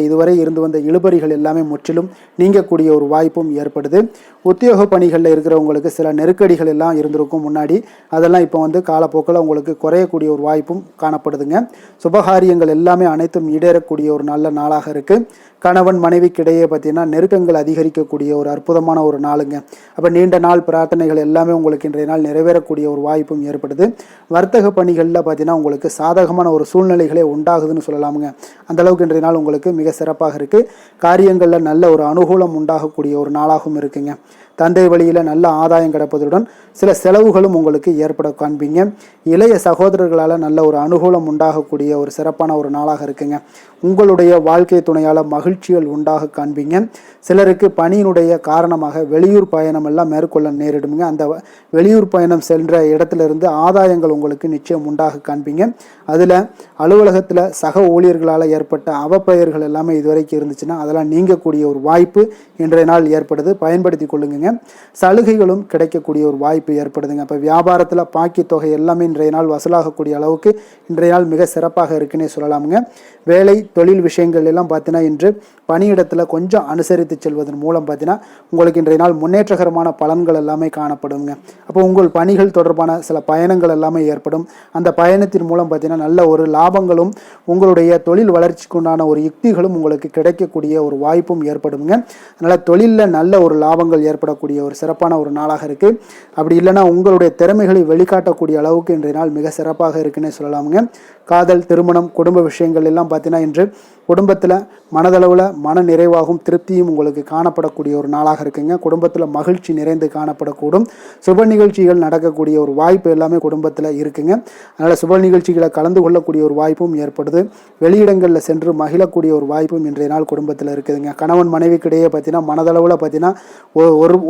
இதுவரை இருந்து வந்த இழுபறிகள் எல்லாமே முற்றிலும் நீங்கக்கூடிய ஒரு வாய்ப்பும் ஏற்படுது. உத்தியோக பணிகளில் இருக்கிறவங்களுக்கு சில நெருக்கடிகள் எல்லாம் இருந்திருக்கும் முன்னாடி, அதெல்லாம் இப்போ காலப்போக்கில் உங்களுக்கு குறையக்கூடிய ஒரு வாய்ப்பும் காணப்படுதுங்க. சுபகாரியங்கள் எல்லாமே அனைத்தும் ஈடேறக்கூடிய ஒரு நல்ல நாளாக இருக்குது. கணவன் மனைவிக்கிடையே பார்த்தீங்கன்னா நெருக்கங்கள் அதிகரிக்கக்கூடிய ஒரு அற்புதமான ஒரு நாளுங்க. அப்போ நீண்ட நாள் பிரார்த்தனைகள் எல்லாமே உங்களுக்கு இன்றைய நாள் நிறைவேறக்கூடிய ஒரு வாய்ப்பும் ஏற்படுது. வர்த்தக பணிகளில் பார்த்தீங்கன்னா உங்களுக்கு சாதகமான ஒரு சூழ்நிலைகளே உண்டாகுதுன்னு சொல்லலாமுங்க. அந்தளவுக்கு இன்றைய நாள் உங்களுக்கு மிக சிறப்பாக இருக்குது. காரியங்களில் நல்ல ஒரு அனுகூலம் உண்டாகக்கூடிய ஒரு நாளாகவும் இருக்குங்க. தந்தை வழியில் நல்ல ஆதாயம் கிடைப்பதுடன் சில செலவுகளும் உங்களுக்கு ஏற்பட காண்பீங்க. இளைய சகோதரர்களால் நல்ல ஒரு அனுகூலம் உண்டாகக்கூடிய ஒரு சிறப்பான ஒரு நாளாக இருக்குங்க. உங்களுடைய வாழ்க்கை துணையால் மகிழ்ச்சிகள் உண்டாக காண்பீங்க. சிலருக்கு பணியினுடைய காரணமாக வெளியூர் பயணம் எல்லாம் மேற்கொள்ள நேரிடுங்க. அந்த வெளியூர் பயணம் சென்ற இடத்திலிருந்து ஆதாயங்கள் உங்களுக்கு நிச்சயம் உண்டாக காண்பீங்க. அதில் அலுவலகத்தில் சக ஊழியர்களால் ஏற்பட்ட அவப்பெயர்கள் எல்லாமே இதுவரைக்கும் இருந்துச்சுன்னா அதெல்லாம் நீங்கக்கூடிய ஒரு வாய்ப்பு இன்றைய நாள் ஏற்படுது. பயன்படுத்தி கொள்ளுங்க. சலுகைகளும் கிடைக்கக்கூடிய ஒரு வாய்ப்பு ஏற்படுதுங்க. அப்போ வியாபாரத்தில் பாக்கி தொகை எல்லாமே இன்றைய நாள் வசூலாகக்கூடிய அளவுக்கு இன்றைய நாள் மிக சிறப்பாக இருக்குன்னே சொல்லலாமுங்க. வேலை தொழில் விஷயங்கள் எல்லாம் பார்த்தீங்கன்னா இன்று பணியிடத்தில் கொஞ்சம் அனுசரித்து செல்வதன் மூலம் பார்த்தீங்கன்னா உங்களுக்கு இன்றைய நாள் முன்னேற்றகரமான பலன்கள் எல்லாமே காணப்படுங்க. அப்போ உங்கள் பணிகள் தொடர்பான சில பயணங்கள் எல்லாமே ஏற்படும். அந்த பயணத்தின் மூலம் பார்த்தீங்கன்னா நல்ல ஒரு லாபங்களும் உங்களுடைய தொழில் வளர்ச்சிக்கு உண்டான ஒரு யுக்திகளும் உங்களுக்கு கிடைக்கக்கூடிய ஒரு வாய்ப்பும் ஏற்படுங்க. அதனால் தொழிலில் நல்ல ஒரு லாபங்கள் ஏற்படக்கூடிய ஒரு சிறப்பான ஒரு நாளாக இருக்குது. அப்படி இல்லைன்னா உங்களுடைய திறமைகளை வெளிக்காட்டக்கூடிய அளவுக்கு இன்றைய நாள் மிக சிறப்பாக இருக்குன்னே சொல்லலாமுங்க. காதல், திருமணம், குடும்ப விஷயங்கள் எல்லாம் பார்த்தீங்கன்னா இன்று குடும்பத்தில் மனதளவில் மன நிறைவாகவும் திருப்தியும் உங்களுக்கு காணப்படக்கூடிய ஒரு நாளாக இருக்குங்க. குடும்பத்தில் மகிழ்ச்சி நிறைந்து காணப்படக்கூடும். சுப நிகழ்ச்சிகள் நடக்கக்கூடிய ஒரு வாய்ப்பு எல்லாமே குடும்பத்தில் இருக்குங்க. அதனால் சுப நிகழ்ச்சிகளை கலந்து கொள்ளக்கூடிய ஒரு வாய்ப்பும் ஏற்படுது. வெளியிடங்களில் சென்று மகிழக்கூடிய ஒரு வாய்ப்பும் இன்றைய நாள் குடும்பத்தில் இருக்குதுங்க. கணவன் மனைவிக்கிடையே பார்த்தீங்கன்னா மனதளவில் பார்த்தீங்கன்னா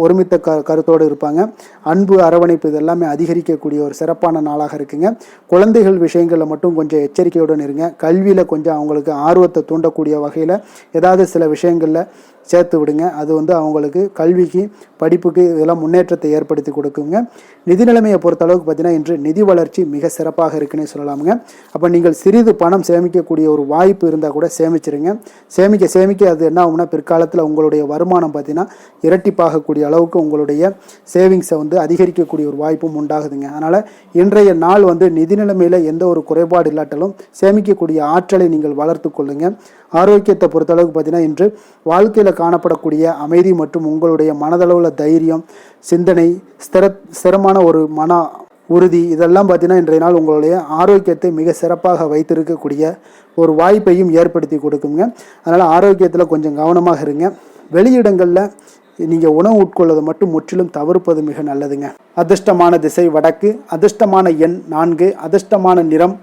ஒருமித்த கருத்தோடு இருப்பாங்க. அன்பு, அரவணைப்பு இதெல்லாமே அதிகரிக்கக்கூடிய ஒரு சிறப்பான நாளாக இருக்குங்க. குழந்தைகள் விஷயங்களில் மட்டும் கொஞ்சம் எச்சரிக்கையுடன் இருங்க. கல்வியில் கொஞ்சம் அவங்களுக்கு ஆர்வத்தை தூண்டக்கூடிய வகையில் ஏதாவது சில விஷயங்களில் சேர்த்து விடுங்க. அது அவங்களுக்கு கல்விக்கு, படிப்புக்கு இதெல்லாம் முன்னேற்றத்தை ஏற்படுத்தி கொடுக்குங்க. நிதி நிலைமையை பொறுத்த அளவுக்கு பார்த்தீங்கன்னா இன்று நிதி வளர்ச்சி மிக சிறப்பாக இருக்குன்னே சொல்லலாமுங்க. அப்போ நீங்கள் சிறிது பணம் சேமிக்கக்கூடிய ஒரு வாய்ப்பு இருந்தால் கூட சேமிச்சிருங்க. சேமிக்க அது என்ன ஆகும்னா பிற்காலத்தில் உங்களுடைய வருமானம் பார்த்தீங்கன்னா இரட்டிப்பாகக்கூடிய அளவுக்கு உங்களுடைய சேவிங்ஸை அதிகரிக்கக்கூடிய ஒரு வாய்ப்பும் உண்டாகுதுங்க. அதனால் இன்றைய நாள் நிதி நிலைமையில் எந்த ஒரு குறைபாடு இல்லாட்டாலும் சேமிக்கக்கூடிய ஆற்றலை நீங்கள் வளர்த்து கொள்ளுங்க. ஆரோக்கியத்தை பொறுத்தளவுக்கு பார்த்தீங்கன்னா இன்று வாழ்க்கையில் காணப்படக்கூடிய அமைதி மற்றும் உங்களுடைய மனதளவில் தைரியம், சிந்தனை, ஸ்திரமான ஒரு மன உறுதி இதெல்லாம் பார்த்தீங்கன்னா இன்றைய நாள் உங்களுடைய ஆரோக்கியத்தை மிக சிறப்பாக வைத்திருக்கக்கூடிய ஒரு வாய்ப்பையும் ஏற்படுத்தி கொடுக்குங்க. அதனால் ஆரோக்கியத்தில் கொஞ்சம் கவனமாக இருங்க. வெளியிடங்களில் நீங்கள் உணவு உட்கொள்வதை மட்டும் முற்றிலும் தவிர்ப்பது மிக நல்லதுங்க. அதிர்ஷ்டமான திசை வடக்கு, அதிர்ஷ்டமான எண் 4, அதிர்ஷ்டமான நிறம்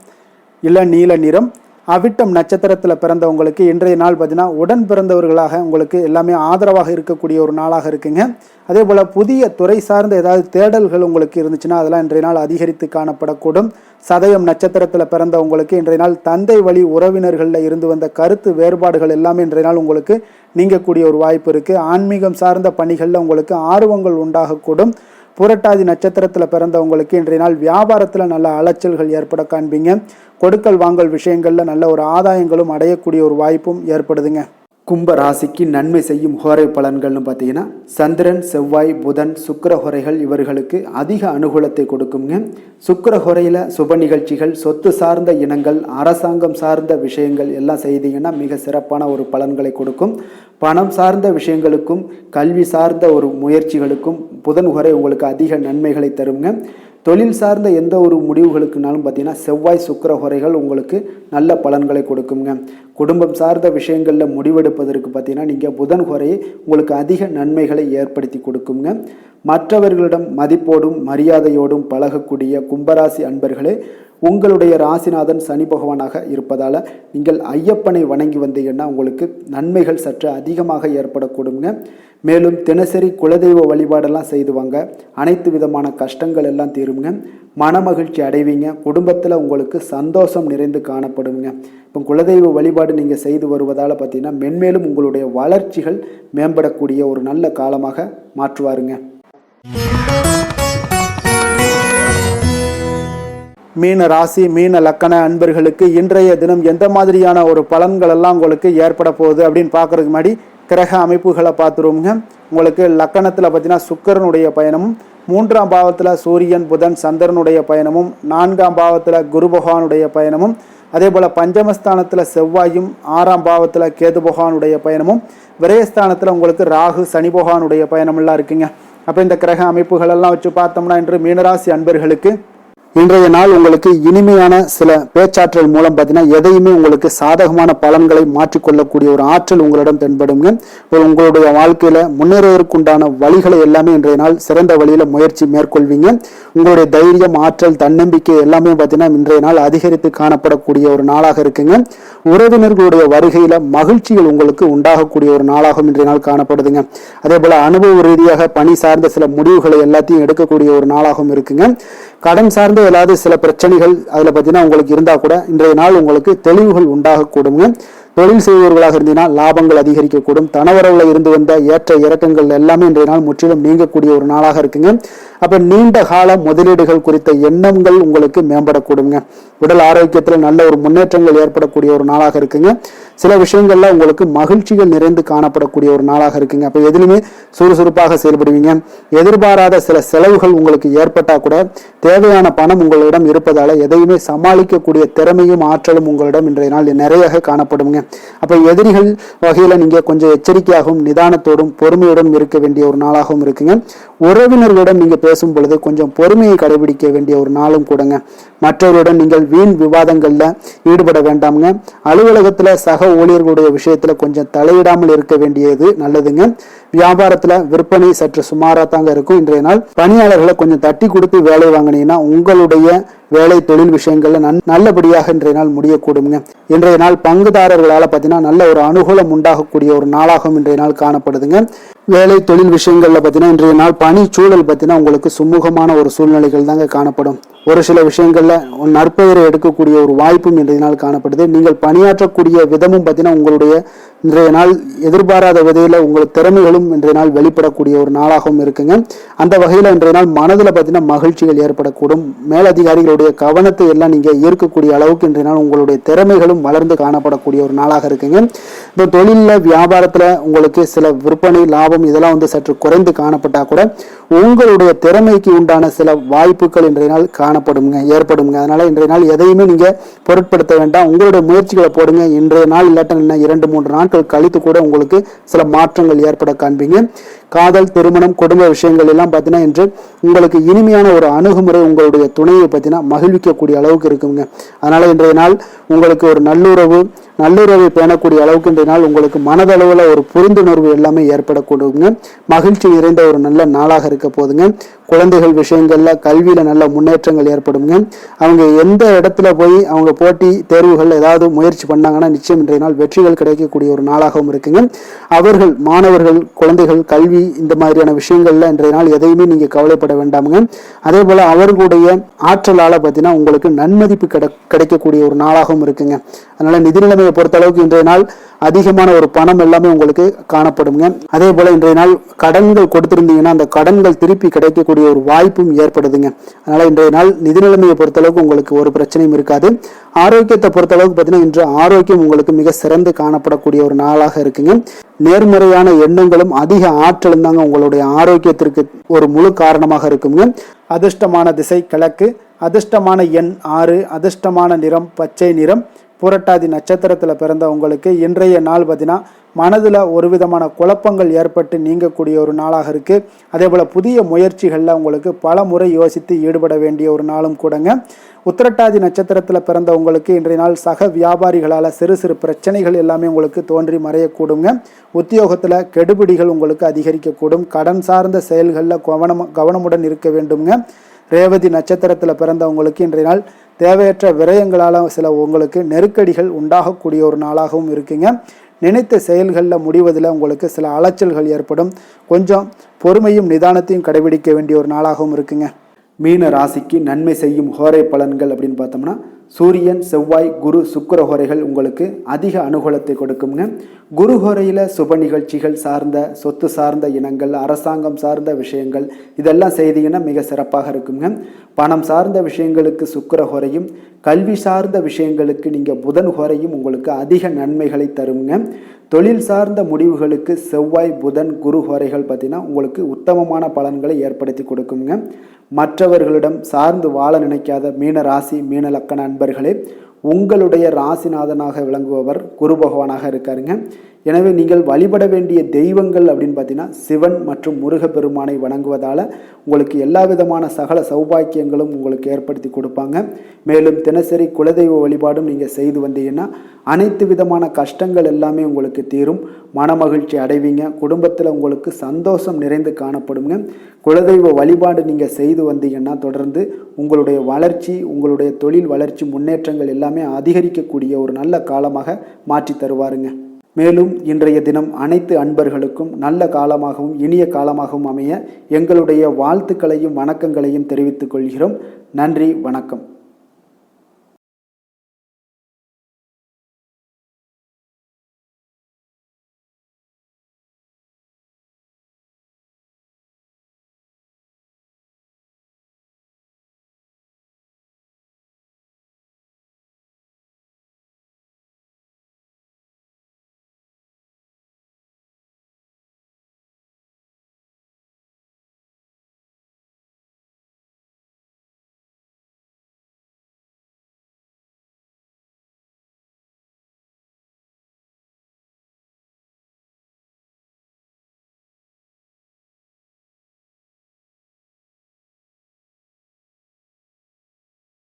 இளநீல நிறம். அவிட்டம் நட்சத்திரத்தில் பிறந்தவங்களுக்கு இன்றைய நாள் பார்த்தீங்கன்னா உடன் பிறந்தவர்களாக உங்களுக்கு எல்லாமே ஆதரவாக இருக்கக்கூடிய ஒரு நாளாக இருக்குங்க. அதே போல் புதிய துறை சார்ந்த ஏதாவது தேடல்கள் உங்களுக்கு இருந்துச்சுன்னா அதெல்லாம் இன்றைய நாள் அதிகரித்து காணப்படக்கூடும். சதயம் நட்சத்திரத்தில் பிறந்தவங்களுக்கு இன்றைய நாள் தந்தை வழி உறவினர்களில் இருந்து வந்த கருத்து வேறுபாடுகள் எல்லாமே இன்றைய நாள் உங்களுக்கு நீங்கக்கூடிய ஒரு வாய்ப்பு இருக்குது. ஆன்மீகம் சார்ந்த பணிகளில் உங்களுக்கு ஆர்வங்கள் உண்டாகக்கூடும். புரட்டாதி நட்சத்திரத்தில் பிறந்தவங்களுக்கு இன்றைய நாள் வியாபாரத்தில் நல்ல அலைச்சல்கள் ஏற்பட காண்பீங்க. கொடுக்கல் வாங்கல் விஷயங்களில் நல்ல ஒரு ஆதாயங்களும் அடையக்கூடிய ஒரு வாய்ப்பும் ஏற்படுதுங்க. கும்ப ராசிக்கு நன்மை செய்யும் ஹோரை பலன்கள்னு பார்த்தீங்கன்னா சந்திரன், செவ்வாய், புதன், சுக்கிர ஹோரைகள் இவர்களுக்கு அதிக அனுகூலத்தை கொடுக்குங்க. சுக்கிர ஹோரையில் சுப நிகழ்ச்சிகள், சொத்து சார்ந்த இனங்கள், அரசாங்கம் சார்ந்த விஷயங்கள் எல்லாம் செய்தீங்கன்னா மிக சிறப்பான ஒரு பலன்களை கொடுக்கும். பணம் சார்ந்த விஷயங்களுக்கும் கல்வி சார்ந்த ஒரு முயற்சிகளுக்கும் புதன் ஹோரை உங்களுக்கு அதிக நன்மைகளை தருங்க. தொழில் சார்ந்த எந்த ஒரு முடிவுகளுக்குனாலும் பார்த்தீங்கன்னா செவ்வாய், சுக்கிர ஹோரைகள் உங்களுக்கு நல்ல பலன்களை கொடுக்குங்க. குடும்பம் சார்ந்த விஷயங்களில் முடிவெடுப்பதற்கு பார்த்தீங்கன்னா நீங்கள் புதன் ஹோரையை உங்களுக்கு அதிக நன்மைகளை ஏற்படுத்தி கொடுக்குங்க. மற்றவர்களிடம் மதிப்போடும் மரியாதையோடும் பழகக்கூடிய கும்பராசி அன்பர்களே, உங்களுடைய ராசிநாதன் சனி பகவானாக இருப்பதால் நீங்கள் ஐயப்பனை வணங்கி வந்தீங்கன்னா உங்களுக்கு நன்மைகள் சற்று அதிகமாக ஏற்படக்கூடுங்க. மேலும் தினசரி குலதெய்வ வழிபாடெல்லாம் செய்து வாங்க, அனைத்து விதமான கஷ்டங்கள் எல்லாம் தீருங்க, மனமகிழ்ச்சி அடைவீங்க, குடும்பத்தில் உங்களுக்கு சந்தோஷம் நிறைந்து காணப்படுங்க. இப்போ குலதெய்வ வழிபாடு நீங்கள் செய்து வருவதால் பார்த்தீங்கன்னா மென்மேலும் உங்களுடைய வளர்ச்சிகள் மேம்படக்கூடிய ஒரு நல்ல காலமாக மாற்றுவாருங்க. மீன ராசி மீன லக்கண அன்பர்களுக்கு இன்றைய தினம் எந்த மாதிரியான ஒரு பலன்கள் எல்லாம் உங்களுக்கு ஏற்பட போகுது அப்படின்னு பார்க்கறதுக்கு முன்னாடி கிரக அமைப்புகளை பார்த்துருவோங்க. உங்களுக்கு லக்கணத்தில் பார்த்தீங்கன்னா சுக்கிரனுடைய பயணமும், 3ஆம் பாவத்தில் சூரியன் புதன் சந்திரனுடைய பயணமும், 4ஆம் பாவத்தில் குரு பகவானுடைய பயணமும், அதே போல் பஞ்சமஸ்தானத்தில் செவ்வாயும், 6ஆம் பாவத்தில் கேது பகவானுடைய பயணமும், விரயஸ்தானத்தில் உங்களுக்கு ராகு சனி பகவானுடைய பயணமெல்லாம் இருக்குங்க. அப்போ இந்த கிரக அமைப்புகளெல்லாம் வச்சு பார்த்தோம்னா இன்று மீனராசி அன்பர்களுக்கு இன்றைய நாள் உங்களுக்கு இனிமையான சில பேச்சாற்றல் மூலம் பார்த்தீங்கன்னா எதையுமே உங்களுக்கு சாதகமான பலன்களை மாற்றிக்கொள்ளக்கூடிய ஒரு ஆற்றல் உங்களிடம் தென்படுங்க. உங்களுடைய வாழ்க்கையில முன்னேறுவதற்குண்டான வழிகளை எல்லாமே இன்றைய நாள் சிறந்த வழியில முயற்சி மேற்கொள்வீங்க. உங்களுடைய தைரியம், ஆற்றல், தன்னம்பிக்கை எல்லாமே பார்த்தீங்கன்னா இன்றைய நாள் அதிகரித்து காணப்படக்கூடிய ஒரு நாளாக இருக்குங்க. உறவினர்களுடைய வருகையில மகிழ்ச்சிகள் உங்களுக்கு உண்டாகக்கூடிய ஒரு நாளாகவும் இன்றைய நாள் காணப்படுதுங்க. அதே போல அனுபவ ரீதியாக பணி சார்ந்த சில முடிவுகளை எல்லாத்தையும் எடுக்கக்கூடிய ஒரு நாளாகவும் இருக்குங்க. கடன் சார்ந்த ஏதாவது சில பிரச்சனைகள் அதில் பார்த்தீங்கன்னா உங்களுக்கு இருந்தால் கூட இன்றைய நாள் உங்களுக்கு தெளிவுகள் உண்டாகக்கூடுங்க. தொழில் செய்பவர்களாக இருந்தீங்கன்னா லாபங்கள் அதிகரிக்கக்கூடும். தனவரவுல இருந்து வந்த ஏற்ற இறக்கங்கள் எல்லாமே இன்றைய நாள் முற்றிலும் நீங்கக்கூடிய ஒரு நாளாக இருக்குங்க. அப்ப நீண்ட கால முதலீடுகள் குறித்த எண்ணங்கள் உங்களுக்கு மேம்படக்கூடுங்க. உடல் ஆரோக்கியத்தில் நல்ல ஒரு முன்னேற்றங்கள் ஏற்படக்கூடிய ஒரு நாளாக இருக்குங்க. சில விஷயங்கள்ல உங்களுக்கு மகிழ்ச்சிகள் நிறைந்து காணப்படக்கூடிய ஒரு நாளாக இருக்குங்க. அப்ப எதிலுமே சுறுசுறுப்பாக செயல்படுவீங்க. எதிர்பாராத சில செலவுகள் உங்களுக்கு ஏற்பட்டா கூட தேவையான பணம் உங்களிடம் இருப்பதால எதையுமே சமாளிக்கக்கூடிய திறமையும் ஆற்றலும் உங்களிடம் இன்றைய நாள் நிறைய காணப்படுங்க. அப்ப எதிரிகள் வகையில நீங்க கொஞ்சம் எச்சரிக்கையாகவும் நிதானத்தோடும் பொறுமையுடன் இருக்க வேண்டிய ஒரு நாளாகவும் இருக்குங்க. உறவினர்களிடம் நீங்க பேசும் பொழுது கொஞ்சம் பொறுமையை கடைபிடிக்க வேண்டிய ஒரு நாளும் கூடங்க. மற்றவருடன் நீங்கள் வீண் விவாதங்கள்ல ஈடுபட வேண்டாமுங்க. அலுவலகத்துல சக ஊழியர்களுடைய விஷயத்துல கொஞ்சம் தலையிடாமல் இருக்க வேண்டியது நல்லதுங்க. வியாபாரத்துல விற்பனை சற்று சுமாரா தாங்க இருக்கும். இன்றைய நாள் பணியாளர்களை கொஞ்சம் தட்டி கொடுத்து வேலை வாங்கினீங்கன்னா உங்களுடைய வேலை தொழில் விஷயங்கள்ல நல்லபடியாக இன்றைய நாள் முடியக்கூடுங்க. இன்றைய நாள் பங்குதாரர்களால பார்த்தீங்கன்னா நல்ல ஒரு அனுகூலம் உண்டாகக்கூடிய ஒரு நாளாகவும் இன்றைய நாள் காணப்படுதுங்க. வேலை தொழில் விஷயங்கள்ல பார்த்தீங்கன்னா இன்றைய நாள் பணி சூழல் பார்த்தீங்கன்னா உங்களுக்கு சுமூகமான ஒரு சூழ்நிலைகள் தாங்க காணப்படும். ஒரு சில விஷயங்கள்ல நற்பெயரை எடுக்கக்கூடிய ஒரு வாய்ப்பும் இன்றைய நாள் காணப்படுது. நீங்கள் பணியாற்றக்கூடிய விதமும் பார்த்தீங்கன்னா உங்களுடைய இன்றைய நாள் எதிர்பாராத வகையில உங்கள் திறமைகளும் இன்றைய நாள் வெளிப்படக்கூடிய ஒரு நாளாகவும் இருக்குங்க. அந்த வகையில இன்றைய நாள் மனதில் பார்த்தீங்கன்னா மகிழ்ச்சிகள் ஏற்படக்கூடும். மேலதிகாரிகளுடைய கவனத்தை எல்லாம் நீங்க ஈர்க்கக்கூடிய அளவுக்கு இன்றைய நாள் உங்களுடைய திறமைகளும் வளர்ந்து காணப்படக்கூடிய ஒரு நாளாக இருக்குங்க. இந்த தொழில வியாபாரத்துல உங்களுக்கு சில விற்பனை லாபம் இதெல்லாம் சற்று குறைந்து காணப்பட்டா கூட உங்களுடைய திறமைக்கு உண்டான சில வாய்ப்புகள் இன்றைய நாள் ஏற்படுங்க. அதனால இன்றைய நாள் எதையுமே நீங்க பொருட்படுத்த வேண்டாம். உங்களுடைய முயற்சிகளை போடுங்க. இன்றைய நாள் இல்லாட்ட 2-3 நாட்கள் கழித்து கூட உங்களுக்கு சில மாற்றங்கள் ஏற்பட காண்பீங்க. காதல், திருமணம், குடும்ப விஷயங்கள் எல்லாம் பார்த்தீங்கன்னா இன்று உங்களுக்கு இனிமையான ஒரு அணுகுமுறை உங்களுடைய துணையை பார்த்தீங்கன்னா மகிழ்விக்கக்கூடிய அளவுக்கு இருக்குங்க. அதனால இன்றைய நாள் உங்களுக்கு ஒரு நல்லுறவை பேணக்கூடிய அளவுக்கு இன்றைய நாள் உங்களுக்கு மனதளவுல ஒரு புரிந்துணர்வு எல்லாமே ஏற்படக்கூடுங்க. மகிழ்ச்சி நிறைந்த ஒரு நல்ல நாளாக இருக்க போதுங்க. குழந்தைகள் விஷயங்கள்ல கல்வியில நல்ல முன்னேற்றங்கள் ஏற்படுங்க. அவங்க எந்த இடத்துல போய் அவங்க போட்டி தேர்வுகள் ஏதாவது முயற்சி பண்ணாங்கன்னா நிச்சயம் இன்றைய நாள் வெற்றிகள் கிடைக்கக்கூடிய ஒரு நாளாகவும் இருக்குங்க. அவர்கள் மாணவர்கள் குழந்தைகள் கல்வி இந்த மாதிரியான விஷயங்கள்ல இன்றைய நாள் எதையுமே நீங்க கவலைப்பட வேண்டாமுங்க. அதே போல அவர்களுடைய ஆற்றலால பார்த்தீங்கன்னா உங்களுக்கு நன்மதிப்பு கிடைக்கக்கூடிய ஒரு நாளாகவும் இருக்குங்க. அதனால நிதி நிலைமையை பொறுத்த அளவுக்கு இன்றைய நாள் அதிகமான ஒரு பணம் எல்லாமே உங்களுக்கு காணப்படுங்க. அதே போல இன்றைய நாள் கடன்கள் கொடுத்திருந்தீங்கன்னா அந்த கடன்கள் திருப்பி கிடைக்கக்கூடிய ஒரு வாய்ப்பும் ஏற்படுதுங்க. அதனால இன்றைய நாள் நிதி நிலைமையை பொறுத்த அளவுக்கு உங்களுக்கு ஒரு பிரச்சனையும் இருக்காது. ஆரோக்கியத்தை பொறுத்த அளவுக்கு பார்த்தீங்கன்னா இன்று ஆரோக்கியம் உங்களுக்கு மிக சிறந்து காணப்படக்கூடிய ஒரு நாளாக இருக்குங்க. நேர்மறையான எண்ணங்களும் அதிக ஆற்றலும் தாங்க உங்களுடைய ஆரோக்கியத்திற்கு ஒரு முழு காரணமாக இருக்குங்க. அதிர்ஷ்டமான திசை கிழக்கு, அதிர்ஷ்டமான எண் 6, அதிர்ஷ்டமான நிறம் பச்சை நிறம். புரட்டாதி நட்சத்திரத்தில் பிறந்த உங்களுக்கு இன்றைய நாள் பார்த்தீங்கன்னா மனதில் ஒரு விதமான குழப்பங்கள் ஏற்பட்டு நீங்கக்கூடிய ஒரு நாளாக இருக்குது. அதே போல் புதிய முயற்சிகளில் உங்களுக்கு பல முறை யோசித்து ஈடுபட வேண்டிய ஒரு நாளும் கூடங்க. உத்திரட்டாதி நட்சத்திரத்தில் பிறந்த உங்களுக்கு இன்றைய நாள் சக வியாபாரிகளால் சிறு சிறு பிரச்சனைகள் எல்லாமே உங்களுக்கு தோன்றி மறையக்கூடுங்க. உத்தியோகத்தில் கெடுபிடிகள் உங்களுக்கு அதிகரிக்கக்கூடும். கடன் சார்ந்த செயல்களில் கவனமுடன் இருக்க வேண்டுங்க. ரேவதி நட்சத்திரத்தில் பிறந்தவங்களுக்கு இன்றைய நாள் தேவையற்ற விரயங்களால் சில உங்களுக்கு நெருக்கடிகள் உண்டாகக்கூடிய ஒரு நாளாகவும் இருக்குங்க. நினைத்த செயல்களில் முடிவதில் உங்களுக்கு சில அலைச்சல்கள் ஏற்படும். கொஞ்சம் பொறுமையும் நிதானத்தையும் கடைபிடிக்க வேண்டிய ஒரு நாளாகவும் இருக்குங்க. மீன ராசிக்கு நன்மை செய்யும் ஹோரை பலன்கள் அப்படின்னு பார்த்தோம்னா, சூரியன், செவ்வாய், குரு, சுக்கிர ஹோரைகள் உங்களுக்கு அதிக அனுகூலத்தை கொடுக்குங்க. குரு ஹோரையில் சுப நிகழ்ச்சிகள் சார்ந்த, சொத்து சார்ந்த இனங்கள், அரசாங்கம் சார்ந்த விஷயங்கள் இதெல்லாம் செய்தீங்கன்னா மிக சிறப்பாக இருக்குங்க. பணம் சார்ந்த விஷயங்களுக்கு சுக்கிர ஹோரையும், கல்வி சார்ந்த விஷயங்களுக்கு நீங்கள் புதன் ஹோரையும் உங்களுக்கு அதிக நன்மைகளை தருங்க. தொழில் சார்ந்த முடிவுகளுக்கு செவ்வாய், புதன், குரு ஹோரைகள் பார்த்தீங்கன்னா உங்களுக்கு உத்தமமான பலன்களை ஏற்படுத்தி கொடுக்குங்க. மற்றவர்களிடம் சார்ந்து வாழ நினைக்காத மீன ராசி, மீன லக்கண அன்பர்களே, உங்களுடைய ராசிநாதனாக விளங்குபவர் குரு பகவானாக இருக்காருங்க. எனவே நீங்கள் வழிபட வேண்டிய தெய்வங்கள் அப்படின்னு பார்த்தீங்கன்னா சிவன் மற்றும் முருகப்பெருமானை வணங்குவதால் உங்களுக்கு எல்லா விதமான சகல சௌபாக்கியங்களும் உங்களுக்கு ஏற்படுத்தி கொடுப்பாங்க. மேலும் தினசரி குலதெய்வ வழிபாடும் நீங்கள் செய்து வந்தீங்கன்னா அனைத்து விதமான கஷ்டங்கள் எல்லாமே உங்களுக்கு தீரும். மனமகிழ்ச்சி அடைவீங்க. குடும்பத்தில் உங்களுக்கு சந்தோஷம் நிறைந்து காணப்படுங்க. குலதெய்வ வழிபாடு நீங்கள் செய்து வந்தீங்கன்னா தொடர்ந்து உங்களுடைய வளர்ச்சி, உங்களுடைய தொழில் வளர்ச்சி, முன்னேற்றங்கள் எல்லாமே அதிகரிக்கக்கூடிய ஒரு நல்ல காலமாக மாற்றி தருவாருங்க. மேலும் இன்றைய தினம் அனைத்து அன்பர்களுக்கும் நல்ல காலமாகவும் இனிய காலமாகவும் அமைய எங்களுடைய வாழ்த்துக்களையும் வணக்கங்களையும் தெரிவித்துக் கொள்கிறோம். நன்றி, வணக்கம்.